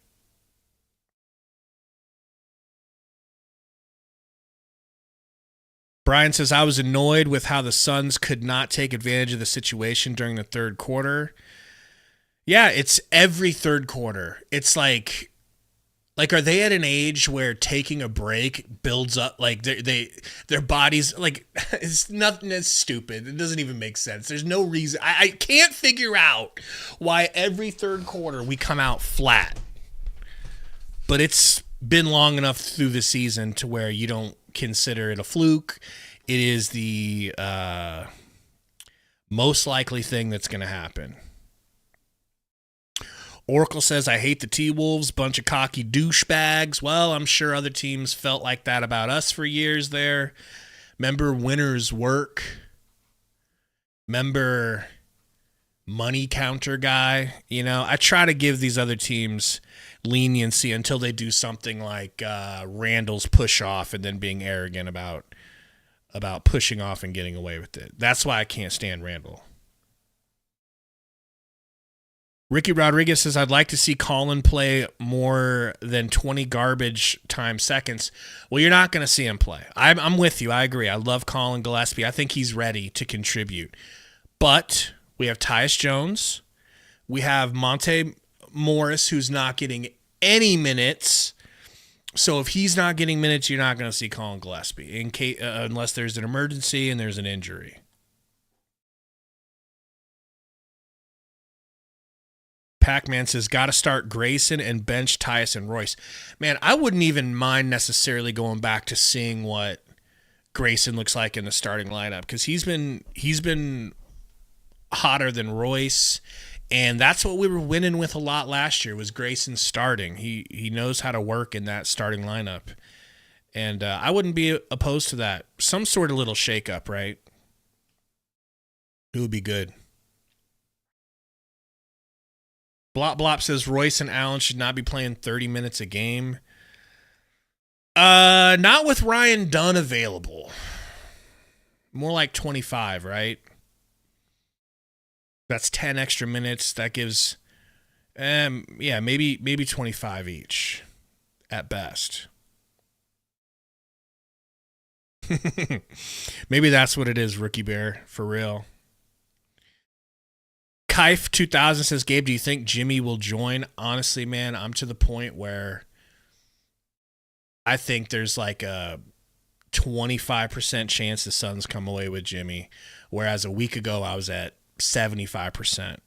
Brian says, I was annoyed with how the Suns could not take advantage of the situation during the third quarter. Yeah, it's every third quarter. It's like are they at an age where taking a break builds up, like their bodies, like, it's nothing. That's stupid. It doesn't even make sense. There's no reason. I can't figure out why every third quarter we come out flat. But it's been long enough through the season to where you don't consider it a fluke. It is the most likely thing that's going to happen. Oracle says, I hate the T-Wolves, bunch of cocky douchebags. Well, I'm sure other teams felt like that about us for years there. Remember winners work? Remember money counter guy? I try to give these other teams leniency until they do something like Randall's push off and then being arrogant about pushing off and getting away with it. That's why I can't stand Randall. Ricky Rodriguez says, I'd like to see Colin play more than 20 garbage time seconds. Well, you're not going to see him play. I'm with you. I agree. I love Colin Gillespie. I think he's ready to contribute. But we have Tyus Jones. We have Monte Morris, who's not getting any minutes. So if he's not getting minutes, you're not going to see Colin Gillespie unless there's an emergency and there's an injury. Pac-Man says, got to start Grayson and bench Tyus and Royce. Man, I wouldn't even mind necessarily going back to seeing what Grayson looks like in the starting lineup, because he's been hotter than Royce, and that's what we were winning with a lot last year was Grayson starting. He knows how to work in that starting lineup, and I wouldn't be opposed to that. Some sort of little shakeup, right? It would be good. Blop says Royce and Allen should not be playing 30 minutes a game. Not with Ryan Dunn available. More like 25, right? That's 10 extra minutes. That gives, maybe 25 each at best. Maybe that's what it is, Rookie Bear, for real. Kaif 2000 says, Gabe, do you think Jimmy will join? Honestly, man, I'm to the point where I think there's like a 25% chance the Suns come away with Jimmy, whereas a week ago I was at 75%.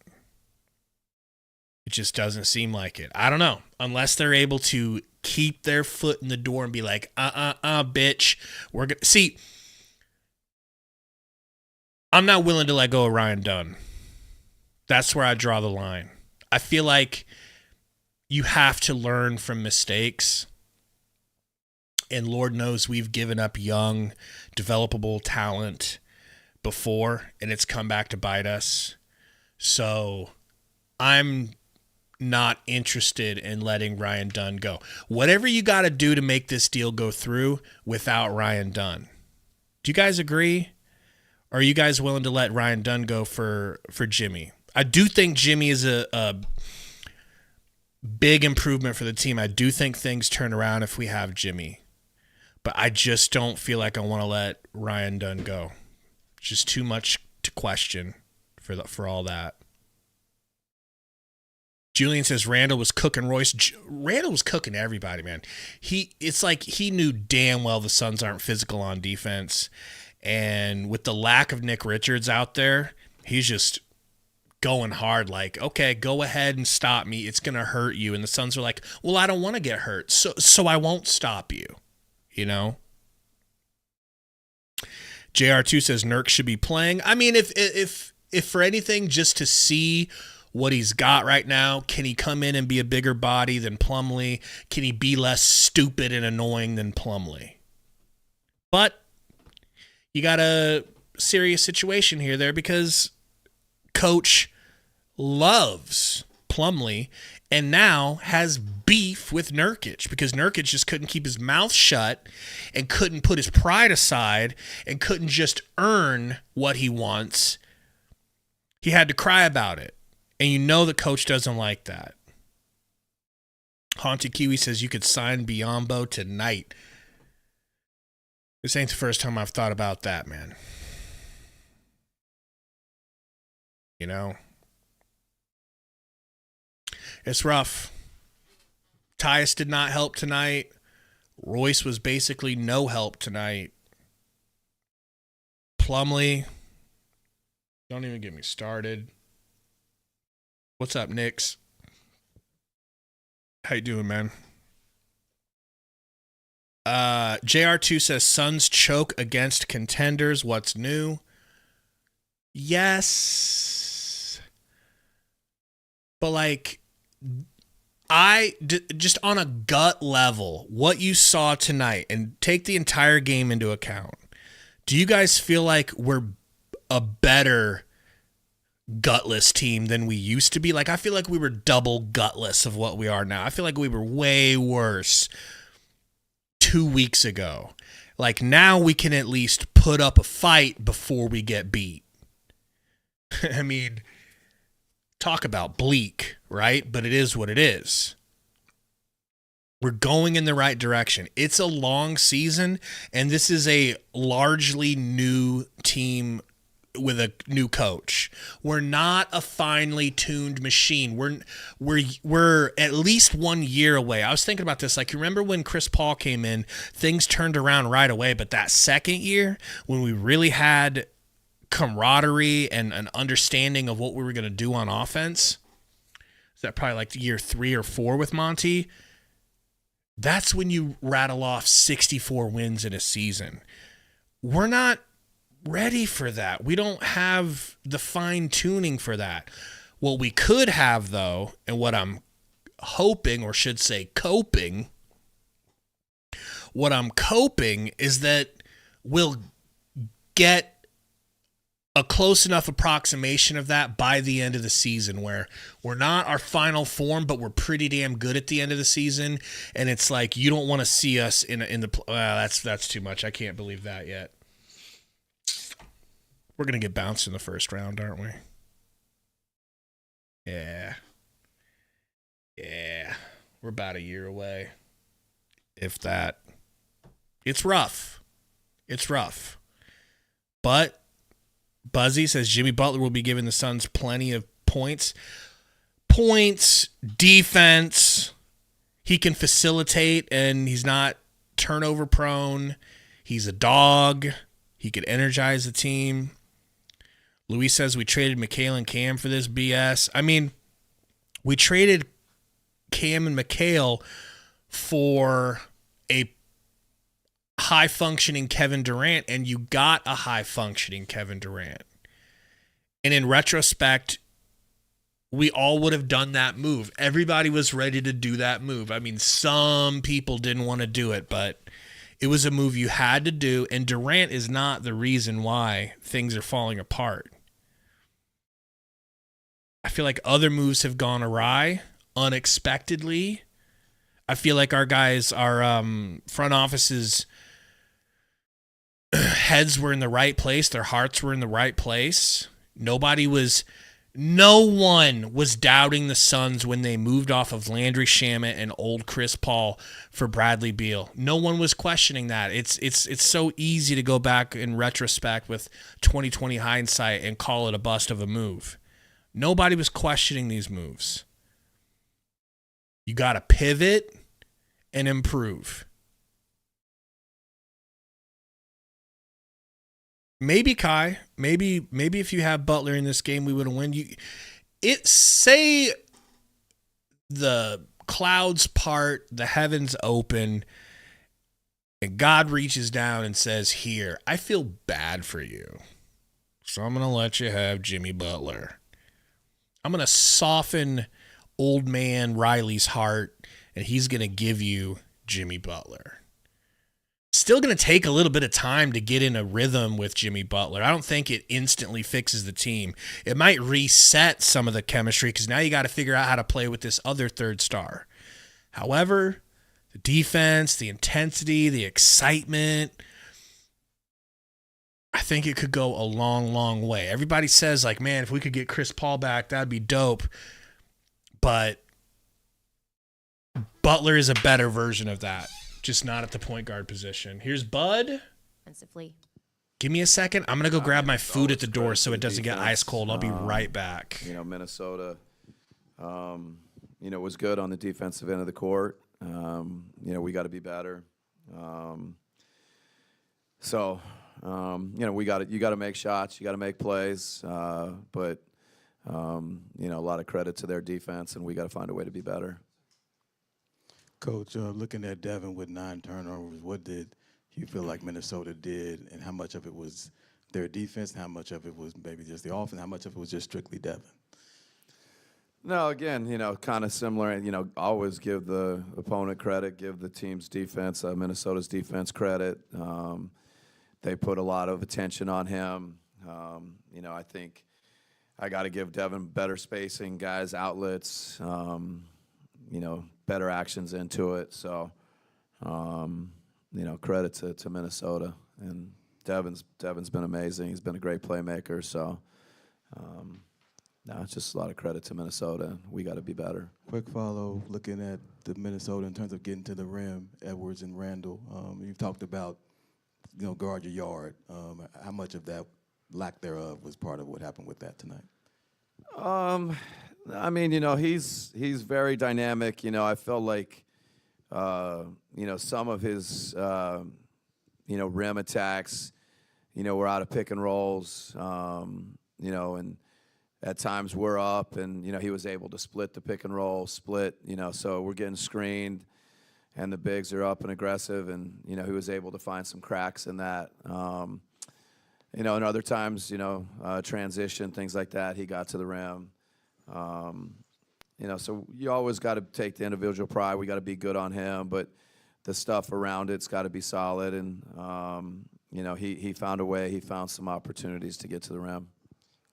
It just doesn't seem like it. I don't know. Unless they're able to keep their foot in the door and be like, bitch. We're gonna see. I'm not willing to let go of Ryan Dunn. That's where I draw the line. I feel like you have to learn from mistakes. And Lord knows we've given up young, developable talent before, and it's come back to bite us. So I'm not interested in letting Ryan Dunn go. Whatever you got to do to make this deal go through without Ryan Dunn. Do you guys agree? Or are you guys willing to let Ryan Dunn go for Jimmy? I do think Jimmy is a big improvement for the team. I do think things turn around if we have Jimmy. But I just don't feel like I want to let Ryan Dunn go. Just too much to question for all that. Julian says Randall was cooking Royce. Randall was cooking everybody, man. It's like he knew damn well the Suns aren't physical on defense. And with the lack of Nick Richards out there, he's just going hard like, okay, go ahead and stop me. It's going to hurt you. And the Suns are like, well, I don't want to get hurt, so I won't stop you, you know? JR2 says Nurk should be playing. I mean, if for anything, just to see what he's got right now, can he come in and be a bigger body than Plumlee? Can he be less stupid and annoying than Plumlee? But you got a serious situation here there because Coach loves Plumlee and now has beef with Nurkic because Nurkic just couldn't keep his mouth shut and couldn't put his pride aside and couldn't just earn what he wants. He had to cry about it. And you know the coach doesn't like that. Haunted Kiwi says you could sign Biyombo tonight. This ain't the first time I've thought about that, man. You know? It's rough. Tyus did not help tonight. Royce was basically no help tonight. Plumlee, don't even get me started. What's up, Knicks? How you doing, man? JR2 says Suns choke against contenders. What's new? Yes. But like, just on a gut level, what you saw tonight, and take the entire game into account, do you guys feel like we're a better gutless team than we used to be? Like, I feel like we were double gutless of what we are now. I feel like we were way worse 2 weeks ago. Like, now we can at least put up a fight before we get beat. I mean, talk about bleak, right? But it is what it is. We're going in the right direction. It's a long season, and this is a largely new team with a new coach. We're not a finely tuned machine. We're at least 1 year away. I was thinking about this. Like, you remember when Chris Paul came in, things turned around right away. But that second year, when we really had camaraderie and an understanding of what we were going to do on offense, is that probably like year 3 or 4 with Monty? That's when you rattle off 64 wins in a season. We're not ready for that. We don't have the fine tuning for that. What we could have, though, and what I'm hoping, or should say coping, what I'm coping is that we'll get a close enough approximation of that by the end of the season, where we're not our final form, but we're pretty damn good at the end of the season. And it's like, you don't want to see us in the, that's too much. I can't believe that yet. We're going to get bounced in the first round, aren't we? Yeah. We're about a year away. If that. It's rough. But Buzzy says Jimmy Butler will be giving the Suns plenty of points. Defense. He can facilitate, and he's not turnover prone. He's a dog. He could energize the team. Luis says we traded Mikal and Cam for this BS. I mean, we traded Cam and Mikal for a high-functioning Kevin Durant, and you got a high-functioning Kevin Durant. And in retrospect, we all would have done that move. Everybody was ready to do that move. I mean, some people didn't want to do it, but it was a move you had to do, and Durant is not the reason why things are falling apart. I feel like other moves have gone awry unexpectedly. I feel like our guys, our front offices' heads were in the right place. Their hearts were in the right place. No one was doubting the Suns when they moved off of Landry Shamet and old Chris Paul for Bradley Beal. No one was questioning that. It's so easy to go back in retrospect with 2020 hindsight and call it a bust of a move. Nobody was questioning these moves. You got to pivot and improve. Maybe Kai, maybe if you have Butler in this game, we would have won. Say the clouds part, the heavens open, and God reaches down and says, "Here, I feel bad for you, so I'm gonna let you have Jimmy Butler. I'm gonna soften old man Riley's heart, and he's gonna give you Jimmy Butler." Still going to take a little bit of time to get in a rhythm with Jimmy Butler. I don't think it instantly fixes the team. It might reset some of the chemistry because now you got to figure out how to play with this other third star. However, the defense, the intensity, the excitement, I think it could go a long, long way. Everybody says, like, man, if we could get Chris Paul back, that'd be dope. But Butler is a better version of that. Just not at the point guard position. Here's Bud. Give me a second. I'm going to go grab my food at the door so it doesn't get ice cold. I'll be right back. Minnesota, was good on the defensive end of the court. We got to be better. You got to make shots. You got to make plays. But a lot of credit to their defense, and we got to find a way to be better. Coach, looking at Devin with 9 turnovers, what did you feel like Minnesota did, and how much of it was their defense, and how much of it was maybe just the offense, how much of it was just strictly Devin? No, again, kind of similar. Always give the opponent credit, give the team's defense, Minnesota's defense credit. They put a lot of attention on him. I think I got to give Devin better spacing, guys, outlets, better actions into it. So, credit to Minnesota. And Devin's been amazing. He's been a great playmaker. So, it's just a lot of credit to Minnesota. We got to be better. Quick follow, looking at the Minnesota in terms of getting to the rim, Edwards and Randall. You've talked about, guard your yard. How much of that lack thereof was part of what happened with that tonight? He's very dynamic. I felt like, some of his, rim attacks, were out of pick and rolls, and at times we're up and, he was able to split the pick and roll, so we're getting screened and the bigs are up and aggressive and, he was able to find some cracks in that. And other times, transition, things like that, he got to the rim. So you always got to take the individual pride. We got to be good on him, but the stuff around it's got to be solid. And, he found a way. He found some opportunities to get to the rim.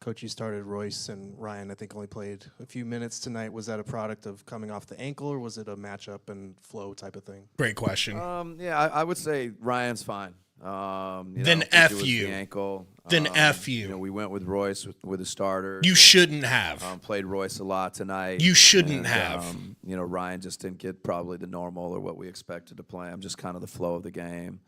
Coach, you started Royce, and Ryan, I think, only played a few minutes tonight. Was that a product of coming off the ankle, or was it a matchup and flow type of thing? Great question. Yeah, I would say Ryan's fine. Then F you. The ankle. Then F you. We went with Royce with a starter. You shouldn't have. Played Royce a lot tonight. You shouldn't have. Ryan just didn't get probably the normal or what we expected to play him. Just kind of the flow of the game.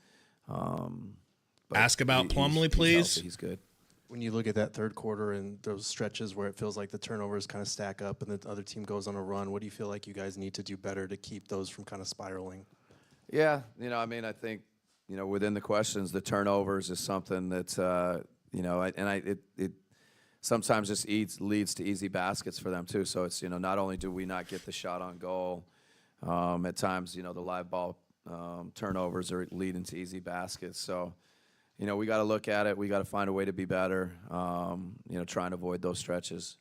Ask about Plumlee, please. He's good. When you look at that third quarter and those stretches where it feels like the turnovers kind of stack up and the other team goes on a run, what do you feel like you guys need to do better to keep those from kind of spiraling? Yeah, I think, within the questions, the turnovers is something that, it sometimes just leads to easy baskets for them too. So it's, not only do we not get the shot on goal, at times, the live ball turnovers are leading to easy baskets. So, we got to look at it. We got to find a way to be better, try and avoid those stretches.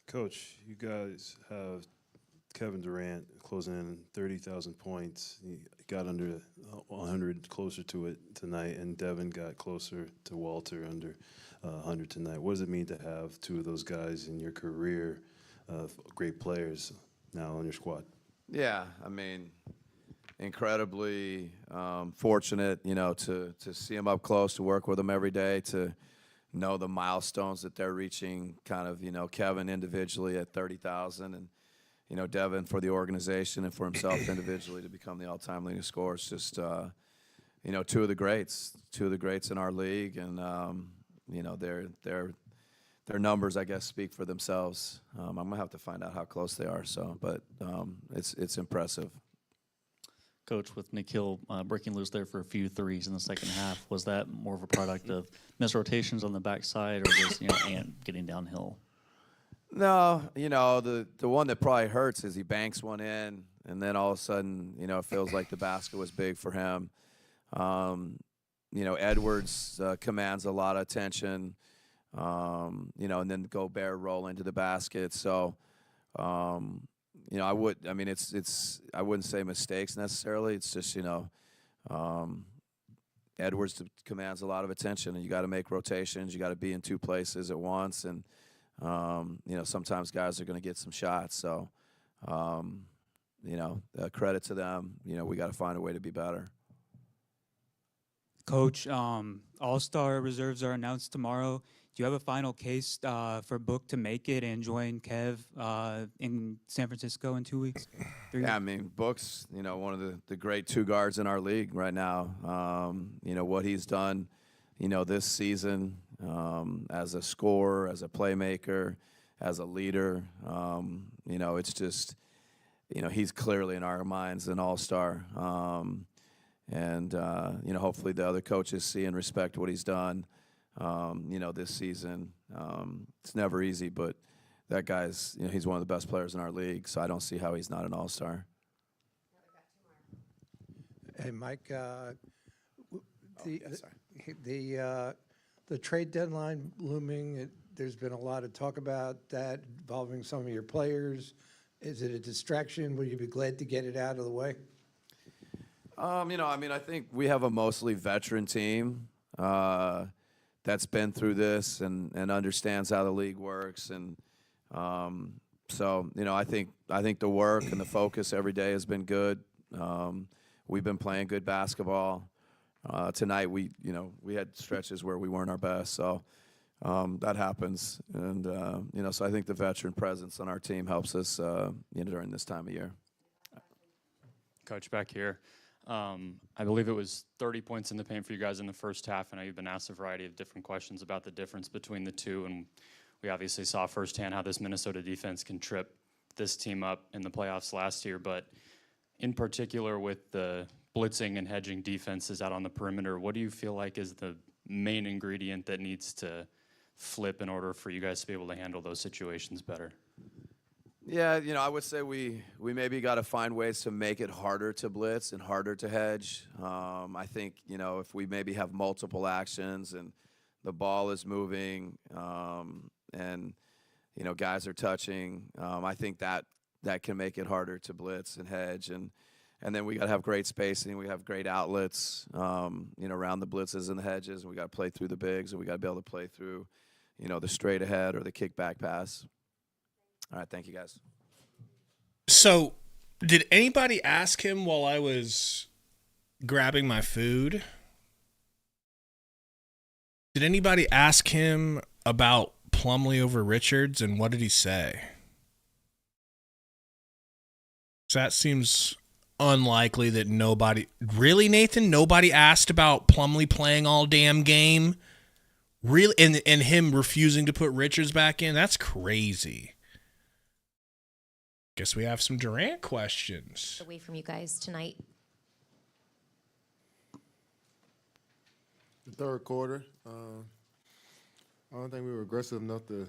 Coach, you guys have Kevin Durant closing in 30,000 points. He got under 100, closer to it tonight, and Devin got closer to Walter under 100 tonight. What does it mean to have two of those guys in your career, great players, now on your squad? Yeah, incredibly fortunate, to see them up close, to work with them every day, to know the milestones that they're reaching, kind of, Kevin individually at 30,000 and, Devin for the organization and for himself individually to become the all-time leading scorer. It's just, two of the greats in our league, and, their numbers, I guess, speak for themselves. I'm going to have to find out how close they are, but it's impressive. Coach, with Nikhil breaking loose there for a few threes in the second half, was that more of a product of missed rotations on the backside, or just Ant getting downhill? No, the one that probably hurts is he banks one in, and then all of a sudden, it feels like the basket was big for him. Edwards commands a lot of attention, and then Gobert roll into the basket. So. I wouldn't say mistakes necessarily. It's just, Edwards commands a lot of attention, and you got to make rotations. You got to be in two places at once, and sometimes guys are going to get some shots. So, credit to them. We got to find a way to be better. Coach, All-Star reserves are announced tomorrow. Do you have a final case for Book to make it and join Kev in San Francisco in 2 weeks? Yeah, Book's, one of the great two guards in our league right now. What he's done, this season as a scorer, as a playmaker, as a leader, it's just, he's clearly in our minds an all-star. Hopefully the other coaches see and respect what he's done. This season, it's never easy, but that guy's, he's one of the best players in our league, so I don't see how he's not an all-star. Hey, Mike, the trade deadline looming, there's been a lot of talk about that involving some of your players. Is it a distraction? Would you be glad to get it out of the way? I think we have a mostly veteran team that's been through this and understands how the league works, and I think the work and the focus every day has been good. We've been playing good basketball. Tonight we had stretches where we weren't our best, so that happens, and so I think the veteran presence on our team helps us during this time of year. Coach, back here. I believe it was 30 points in the paint for you guys in the first half. I know you've been asked a variety of different questions about the difference between the two, and we obviously saw firsthand how this Minnesota defense can trip this team up in the playoffs last year. But in particular with the blitzing and hedging defenses out on the perimeter, what do you feel like is the main ingredient that needs to flip in order for you guys to be able to handle those situations better? Yeah, I would say we maybe got to find ways to make it harder to blitz and harder to hedge. I think, if we maybe have multiple actions and the ball is moving and, guys are touching, I think that can make it harder to blitz and hedge. And And then we got to have great spacing. We have great outlets, around the blitzes and the hedges. And we got to play through the bigs, and we got to be able to play through, the straight ahead or the kickback pass. All right, thank you, guys. So, did anybody ask him while I was grabbing my food? Did anybody ask him about Plumlee over Richards, and what did he say? So that seems unlikely that nobody... Really, Nathan? Nobody asked about Plumlee playing all damn game? Really? And him refusing to put Richards back in? That's crazy. Guess we have some Durant questions. Away from you guys tonight. The third quarter, I don't think we were aggressive enough to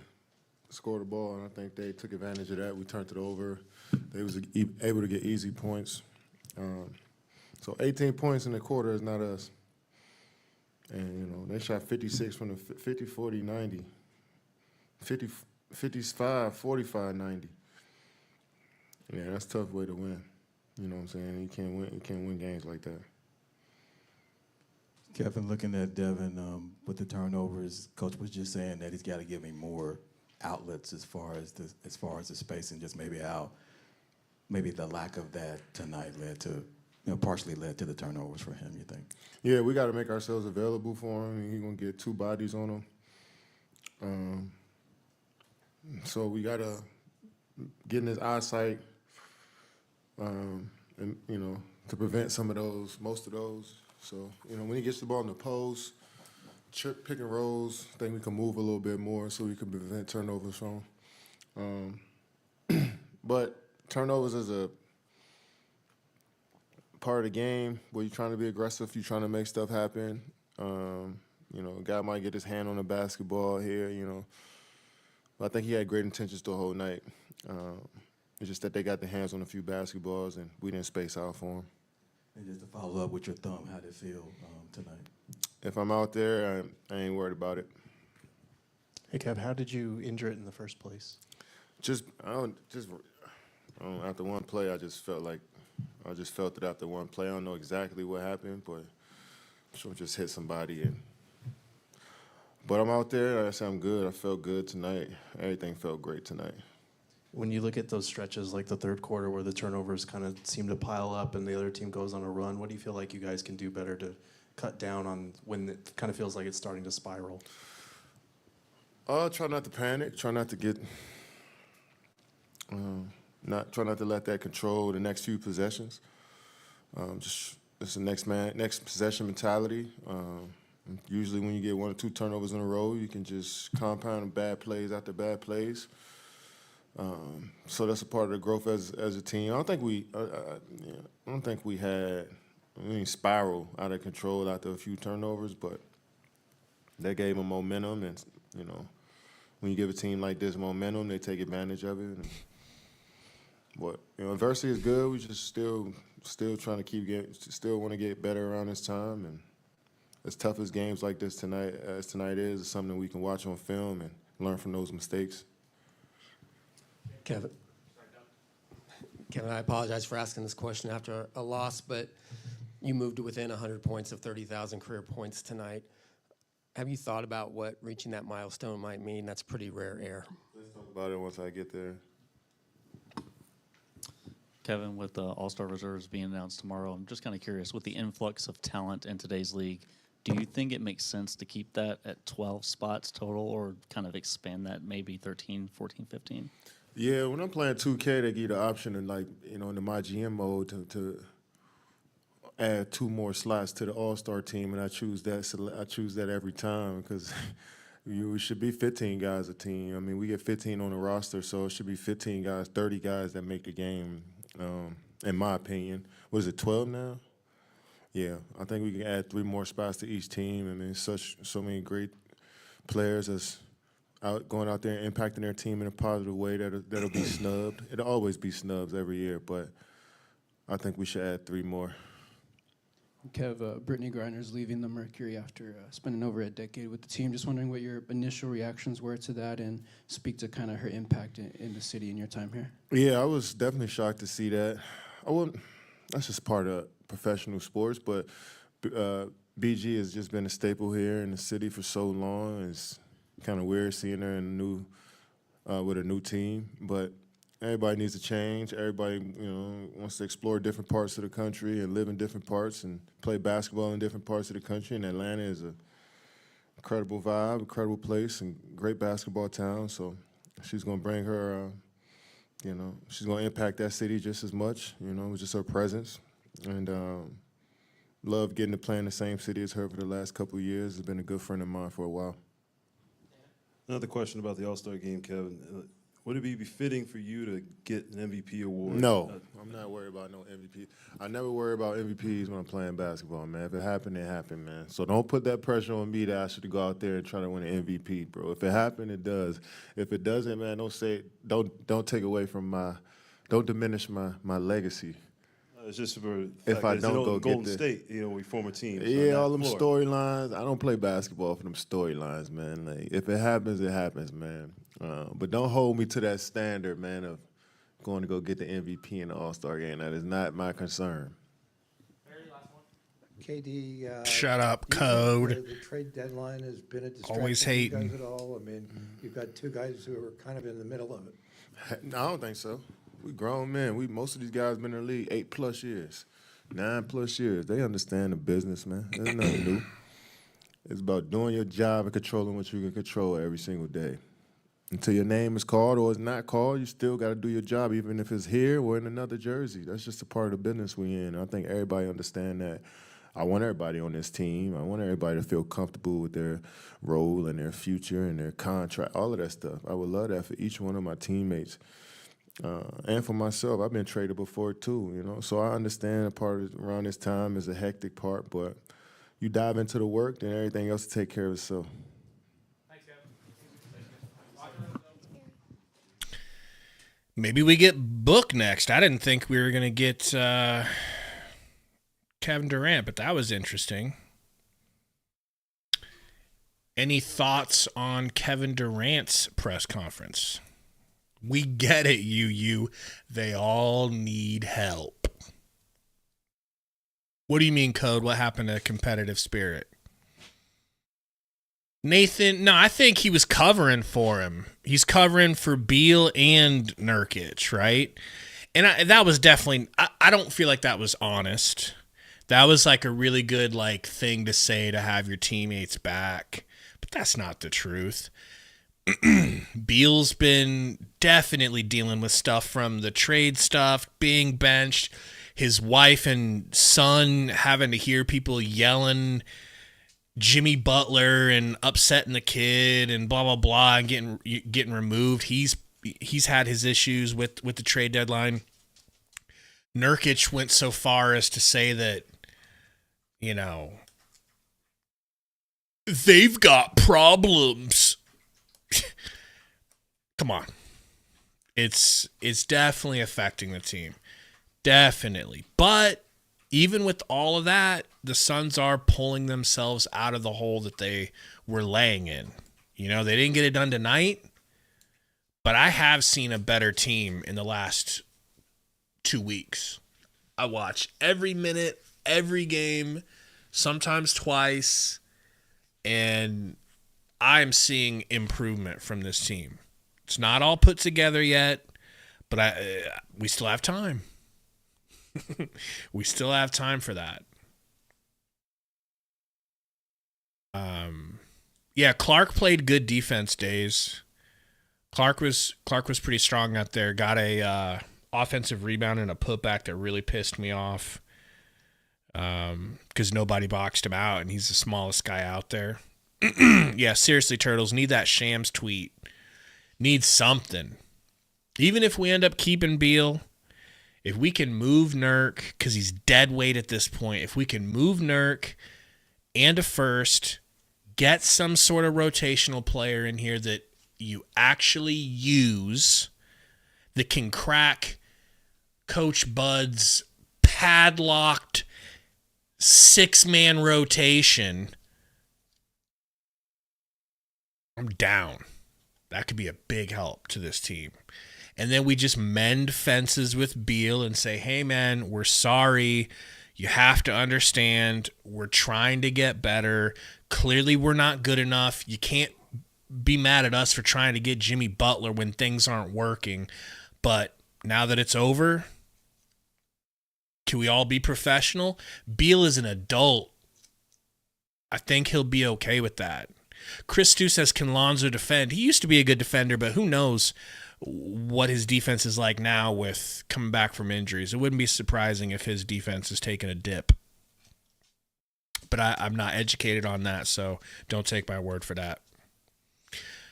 score the ball, and I think they took advantage of that. We turned it over. They was able to get easy points. So 18 points in the quarter is not us. And, they shot 56 from the 50, 40, 90, 50, 55, 45, 90. Yeah, that's a tough way to win. You know what I'm saying? You can't win games like that. Kevin, looking at Devin with the turnovers, Coach was just saying that he's got to give him more outlets as far as the spacing. Just maybe the lack of that tonight led to, partially led to the turnovers for him. You think? Yeah, we got to make ourselves available for him. He's gonna get two bodies on him. So we got to get in his eyesight, and to prevent most of those. So, when he gets the ball in the post, pick and rolls, I think we can move a little bit more so we can prevent turnovers from him. But turnovers is a part of the game where you're trying to be aggressive, you're trying to make stuff happen. A guy might get his hand on the basketball here, But I think he had great intentions the whole night. It's just that they got their hands on a few basketballs and we didn't space out for them. And just to follow up with your thumb, how did it feel tonight? If I'm out there, I ain't worried about it. Hey, Kev, how did you injure it in the first place? After one play, I just felt it after one play. I don't know exactly what happened, but I just hit somebody. But I'm out there. I said I'm good. I felt good tonight. Everything felt great tonight. When you look at those stretches like the third quarter where the turnovers kind of seem to pile up and the other team goes on a run, what do you feel like you guys can do better to cut down on when it kind of feels like it's starting to spiral? Try not to panic. Try not to get, try not to let that control the next few possessions. It's a next possession mentality. Usually when you get one or two turnovers in a row, you can just compound bad plays after bad plays. So that's a part of the growth as a team. I don't think we didn't spiral out of control after a few turnovers, but that gave them momentum. And when you give a team like this momentum, they take advantage of it. But adversity is good. We just still trying to still want to get better around this time. And as tough as games like this tonight is, it's something we can watch on film and learn from those mistakes. Kevin, I apologize for asking this question after a loss, but you moved to within 100 points of 30,000 career points tonight. Have you thought about what reaching that milestone might mean? That's pretty rare air. Let's talk about it once I get there. Kevin, with the All-Star reserves being announced tomorrow, I'm just kind of curious, with the influx of talent in today's league, do you think it makes sense to keep that at 12 spots total or kind of expand that maybe 13, 14, 15? Yeah, when I'm playing 2K, they give you the option in in the My GM mode to add 2 more slots to the All-Star team, and I choose that every time because we should be 15 guys a team. I mean, we get 15 on the roster, so it should be 15 guys, 30 guys that make the game, in my opinion. What is it, 12 now? Yeah, I think we can add 3 more spots to each team. I mean, so many great players that's going out there and impacting their team in a positive way that'll be snubbed. It'll always be snubs every year, but I think we should add 3 more. Kev, Brittany Griner's leaving the Mercury after spending over a decade with the team. Just wondering what your initial reactions were to that and speak to kind of her impact in the city in your time here. Yeah, I was definitely shocked to see that. that's just part of professional sports. But BG has just been a staple here in the city for so long. It's kind of weird seeing her in with a new team, but everybody needs to change. Everybody, wants to explore different parts of the country and live in different parts and play basketball in different parts of the country. And Atlanta is a incredible vibe, incredible place, and great basketball town. So she's going to bring her, she's going to impact that city just as much, with just her presence. And love getting to play in the same city as her for the last couple of years. Has been a good friend of mine for a while. Another question about the All-Star game, Kevin. Would it be befitting for you to get an MVP award? No, I'm not worried about no MVP. I never worry about MVPs when I'm playing basketball, man. If it happened, it happened, man. So don't put that pressure on me to ask you to go out there and try to win an MVP, bro. If it happened, it does. If it doesn't, man, don't take away from don't diminish my legacy. It's just for if I don't go Golden get the State, we former teams. Yeah, all them storylines. I don't play basketball for them storylines, man. Like, if it happens, it happens, man. But don't hold me to that standard, man, of going to go get the MVP in the All-Star game. That is not my concern. KD. Shut up, Code. The trade deadline has been a distraction Always for you hating. guys at all. I mean, you've got two guys who are kind of in the middle of it. No, I don't think so. We grown men. Most of these guys been in the league 8+ years, 9+ years. They understand the business, man. There's nothing new. It's about doing your job and controlling what you can control every single day. Until your name is called or it's not called, you still got to do your job, even if it's here or in another jersey. That's just a part of the business we're in. I think everybody understand that. I want everybody on this team. I want everybody to feel comfortable with their role and their future and their contract, all of that stuff. I would love that for each one of my teammates. And for myself, I've been traded before too, so I understand a part of around this time is a hectic part, but you dive into the work, then everything else will take care of itself. Maybe we get Book next. I didn't think we were going to get Kevin Durant, but that was interesting. Any thoughts on Kevin Durant's press conference? We get it, you. They all need help. What do you mean, Code? What happened to competitive spirit? Nathan, no, I think he was covering for him. He's covering for Beal and Nurkic, right? And that was definitely, I don't feel like that was honest. That was like a really good thing to say to have your teammates back. But that's not the truth. Beal's been definitely dealing with stuff from the trade stuff, being benched, his wife and son having to hear people yelling Jimmy Butler and upsetting the kid and blah blah blah and getting removed. He's had his issues with the trade deadline. Nurkic went so far as to say that they've got problems. Come on. It's definitely affecting the team. Definitely. But even with all of that, the Suns are pulling themselves out of the hole that they were laying in. They didn't get it done tonight, but I have seen a better team in the last 2 weeks. I watch every minute, every game, sometimes twice, and I'm seeing improvement from this team. It's not all put together yet, but we still have time. We still have time for that. Yeah, Clark played good defense days. Clark was pretty strong out there. Got a offensive rebound and a putback that really pissed me off. Because nobody boxed him out, and he's the smallest guy out there. Yeah, seriously, Turtles, need that Shams tweet. Need something. Even if we end up keeping Beal, if we can move Nurk, because he's dead weight at this point, if we can move Nurk and a first, get some sort of rotational player in here that you actually use, that can crack Coach Bud's padlocked 6-man rotation, I'm down. That could be a big help to this team. and then we just mend fences with Beal and say, hey, man, we're sorry. You have to understand we're trying to get better. Clearly we're not good enough. You can't be mad at us for trying to get Jimmy Butler when things aren't working. But now that it's over, can we all be professional? Beal is an adult. I think he'll be okay with that. Chris Stu says, can Lonzo defend? He used to be a good defender, but who knows what his defense is like now with coming back from injuries. It wouldn't be surprising if his defense is taking a dip. But I'm not educated on that, so don't take my word for that.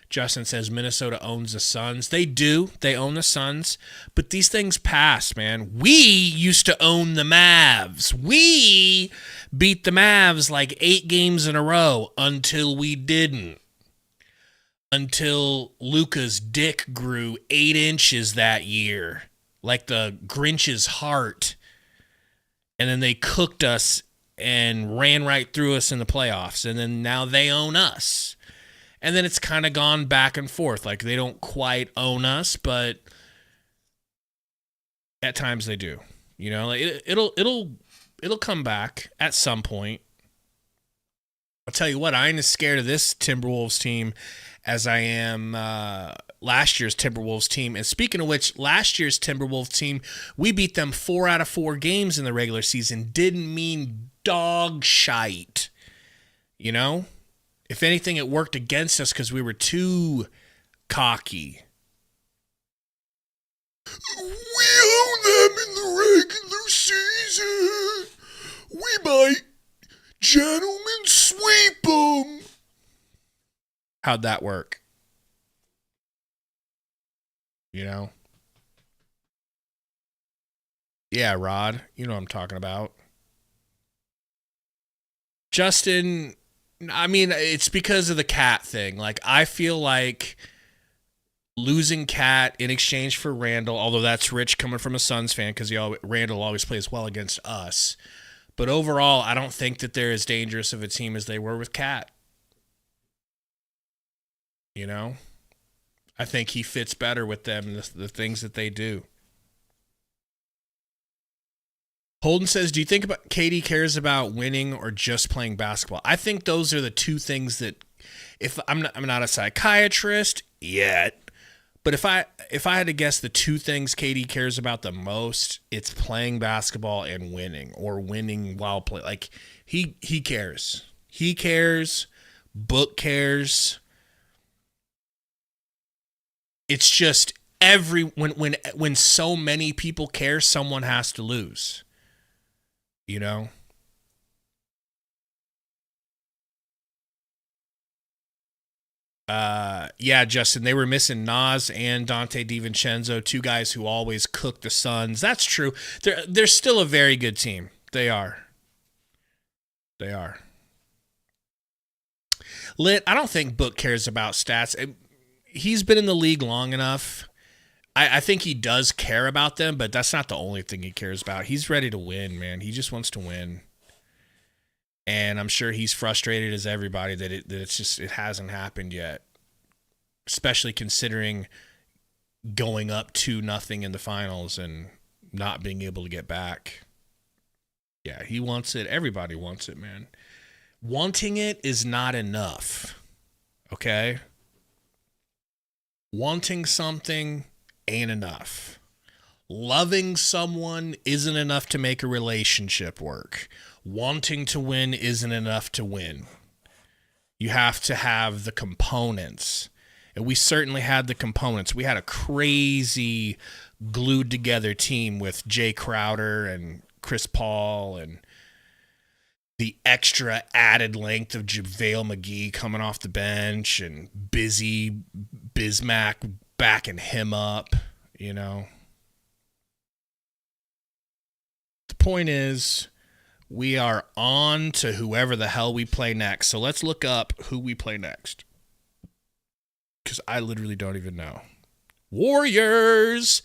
Justin says Minnesota owns the Suns. They do. They own the Suns. But these things pass, man. We used to own the Mavs. We beat the Mavs like 8 games in a row until we didn't. Until Luka's dick grew 8 inches that year, like the Grinch's heart. And then they cooked us and ran right through us in the playoffs. And then now they own us. And then it's kind of gone back and forth. Like they don't quite own us, but at times they do. You know, like it'll come back at some point. I'll tell you what, I ain't as scared of this Timberwolves team as I am last year's Timberwolves team. And speaking of which, last year's Timberwolves team, we beat them 4 out of 4 games in the regular season. Didn't mean dog shite. You know? If anything, it worked against us because we were too cocky. We own them in the regular season. We might gentlemen sweep them. How'd that work? You know? Yeah, Rod. You know what I'm talking about. Justin, I mean, it's because of the Cat thing. Like, I feel like losing Cat in exchange for Randall, although that's rich coming from a Suns fan because Randall always plays well against us. But overall, I don't think that they're as dangerous of a team as they were with Cat. You know? I think he fits better with them, the things that they do. Holden says, do you think KD cares about winning or just playing basketball? I think those are the two things that, if I'm not a psychiatrist yet, but if I had to guess the two things KD cares about the most, it's playing basketball and winning, or winning while playing. Like he cares. He cares. Book cares. It's just when so many people care, someone has to lose. You know? Yeah, Justin, they were missing Nas and Dante DiVincenzo, 2 guys who always cook the Suns. That's true. They're still a very good team. They are. They are. Lit, I don't think Book cares about stats. He's been in the league long enough. I think he does care about them, but that's not the only thing he cares about. He's ready to win, man. He just wants to win. And I'm sure he's frustrated as everybody that it hasn't happened yet. Especially considering going up 2-0 in the finals and not being able to get back. Yeah, he wants it. Everybody wants it, man. Wanting it is not enough. Okay? Wanting something ain't enough. Loving someone isn't enough to make a relationship work. Wanting to win isn't enough to win. You have to have the components. And we certainly had the components. We had a crazy glued together team with Jay Crowder and Chris Paul and the extra added length of JaVale McGee coming off the bench and Bismack backing him up, you know. The point is, we are on to whoever the hell we play next. So let's look up who we play next. Because I literally don't even know. Warriors,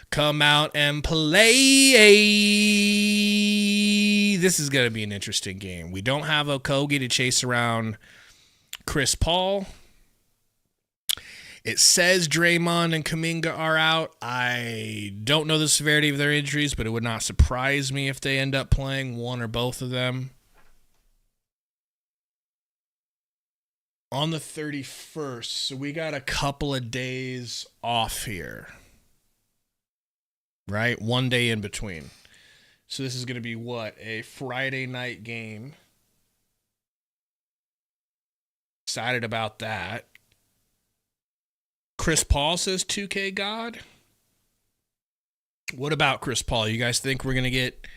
come out and play. This is going to be an interesting game. We don't have Okogie to chase around Chris Paul. It says Draymond and Kuminga are out. I don't know the severity of their injuries, but it would not surprise me if they end up playing one or both of them. On the 31st, so we got a couple of days off here. Right? One day in between. So this is going to be what? A Friday night game. Excited about that. Chris Paul says 2K God. What about Chris Paul? You guys think we're going to get,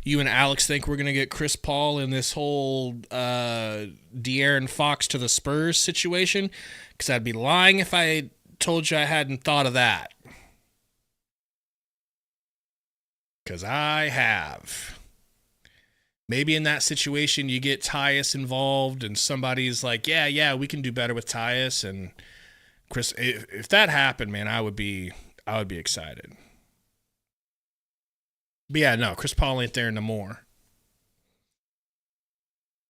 you and Alex think we're going to get Chris Paul in this whole De'Aaron Fox to the Spurs situation? Because I'd be lying if I told you I hadn't thought of that. Because I have. Maybe in that situation you get Tyus involved and somebody's like, yeah, we can do better with Tyus. And Chris, if that happened, man, I would be excited. But yeah, no, Chris Paul ain't there no more.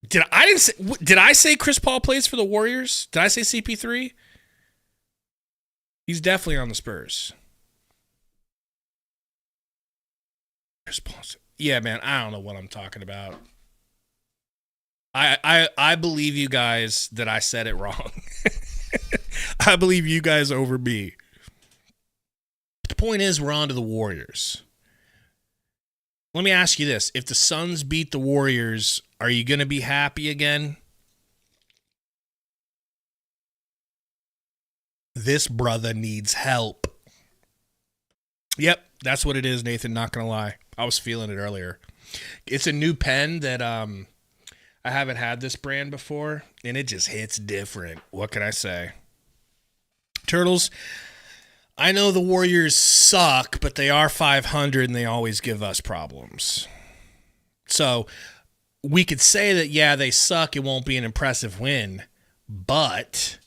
Did I say Chris Paul plays for the Warriors? Did I say CP3? He's definitely on the Spurs. Chris Paul. Yeah, man, I don't know what I'm talking about. I believe you guys that I said it wrong. I believe you guys over me. The point is, we're on to the Warriors. Let me ask you this. If the Suns beat the Warriors, are you going to be happy again? This brother needs help. Yep, that's what it is, Nathan, not going to lie. I was feeling it earlier. It's a new pen that I haven't had this brand before, and it just hits different. What can I say? Turtles, I know the Warriors suck, but they are 500 and they always give us problems. So we could say that, yeah, they suck. It won't be an impressive win, but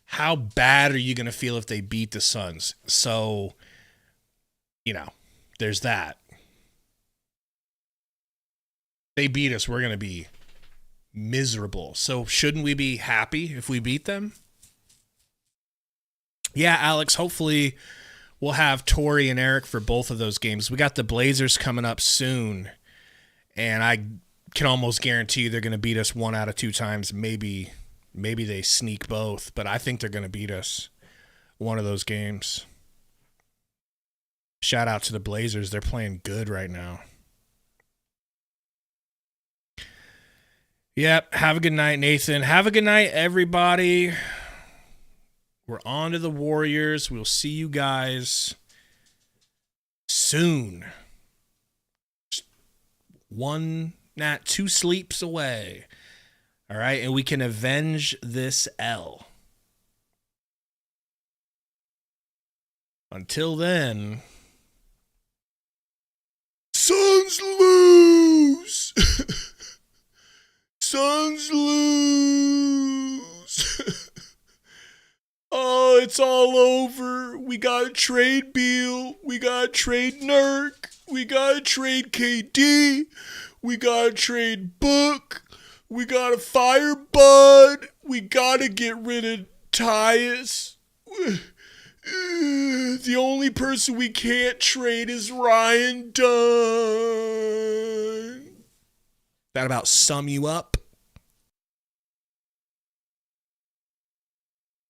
how bad are you going to feel if they beat the Suns? So, there's that. They beat us, we're going to be miserable. So shouldn't we be happy if we beat them? Yeah, Alex, hopefully we'll have Tori and Eric for both of those games. We got the Blazers coming up soon, and I can almost guarantee they're going to beat us 1 out of 2 times. Maybe they sneak both, but I think they're going to beat us one of those games. Shout out to the Blazers. They're playing good right now. Yep. Have a good night, Nathan. Have a good night, everybody. We're on to the Warriors. We'll see you guys soon. Just 2 sleeps away. All right. And we can avenge this L. Until then, Suns lose. Suns lose. Oh, it's all over. We got to trade Beal. We got to trade Nurk. We got to trade KD. We got to trade Book. We got to fire Bud. We got to get rid of Tyus. The only person we can't trade is Ryan Dunn. That about sum you up?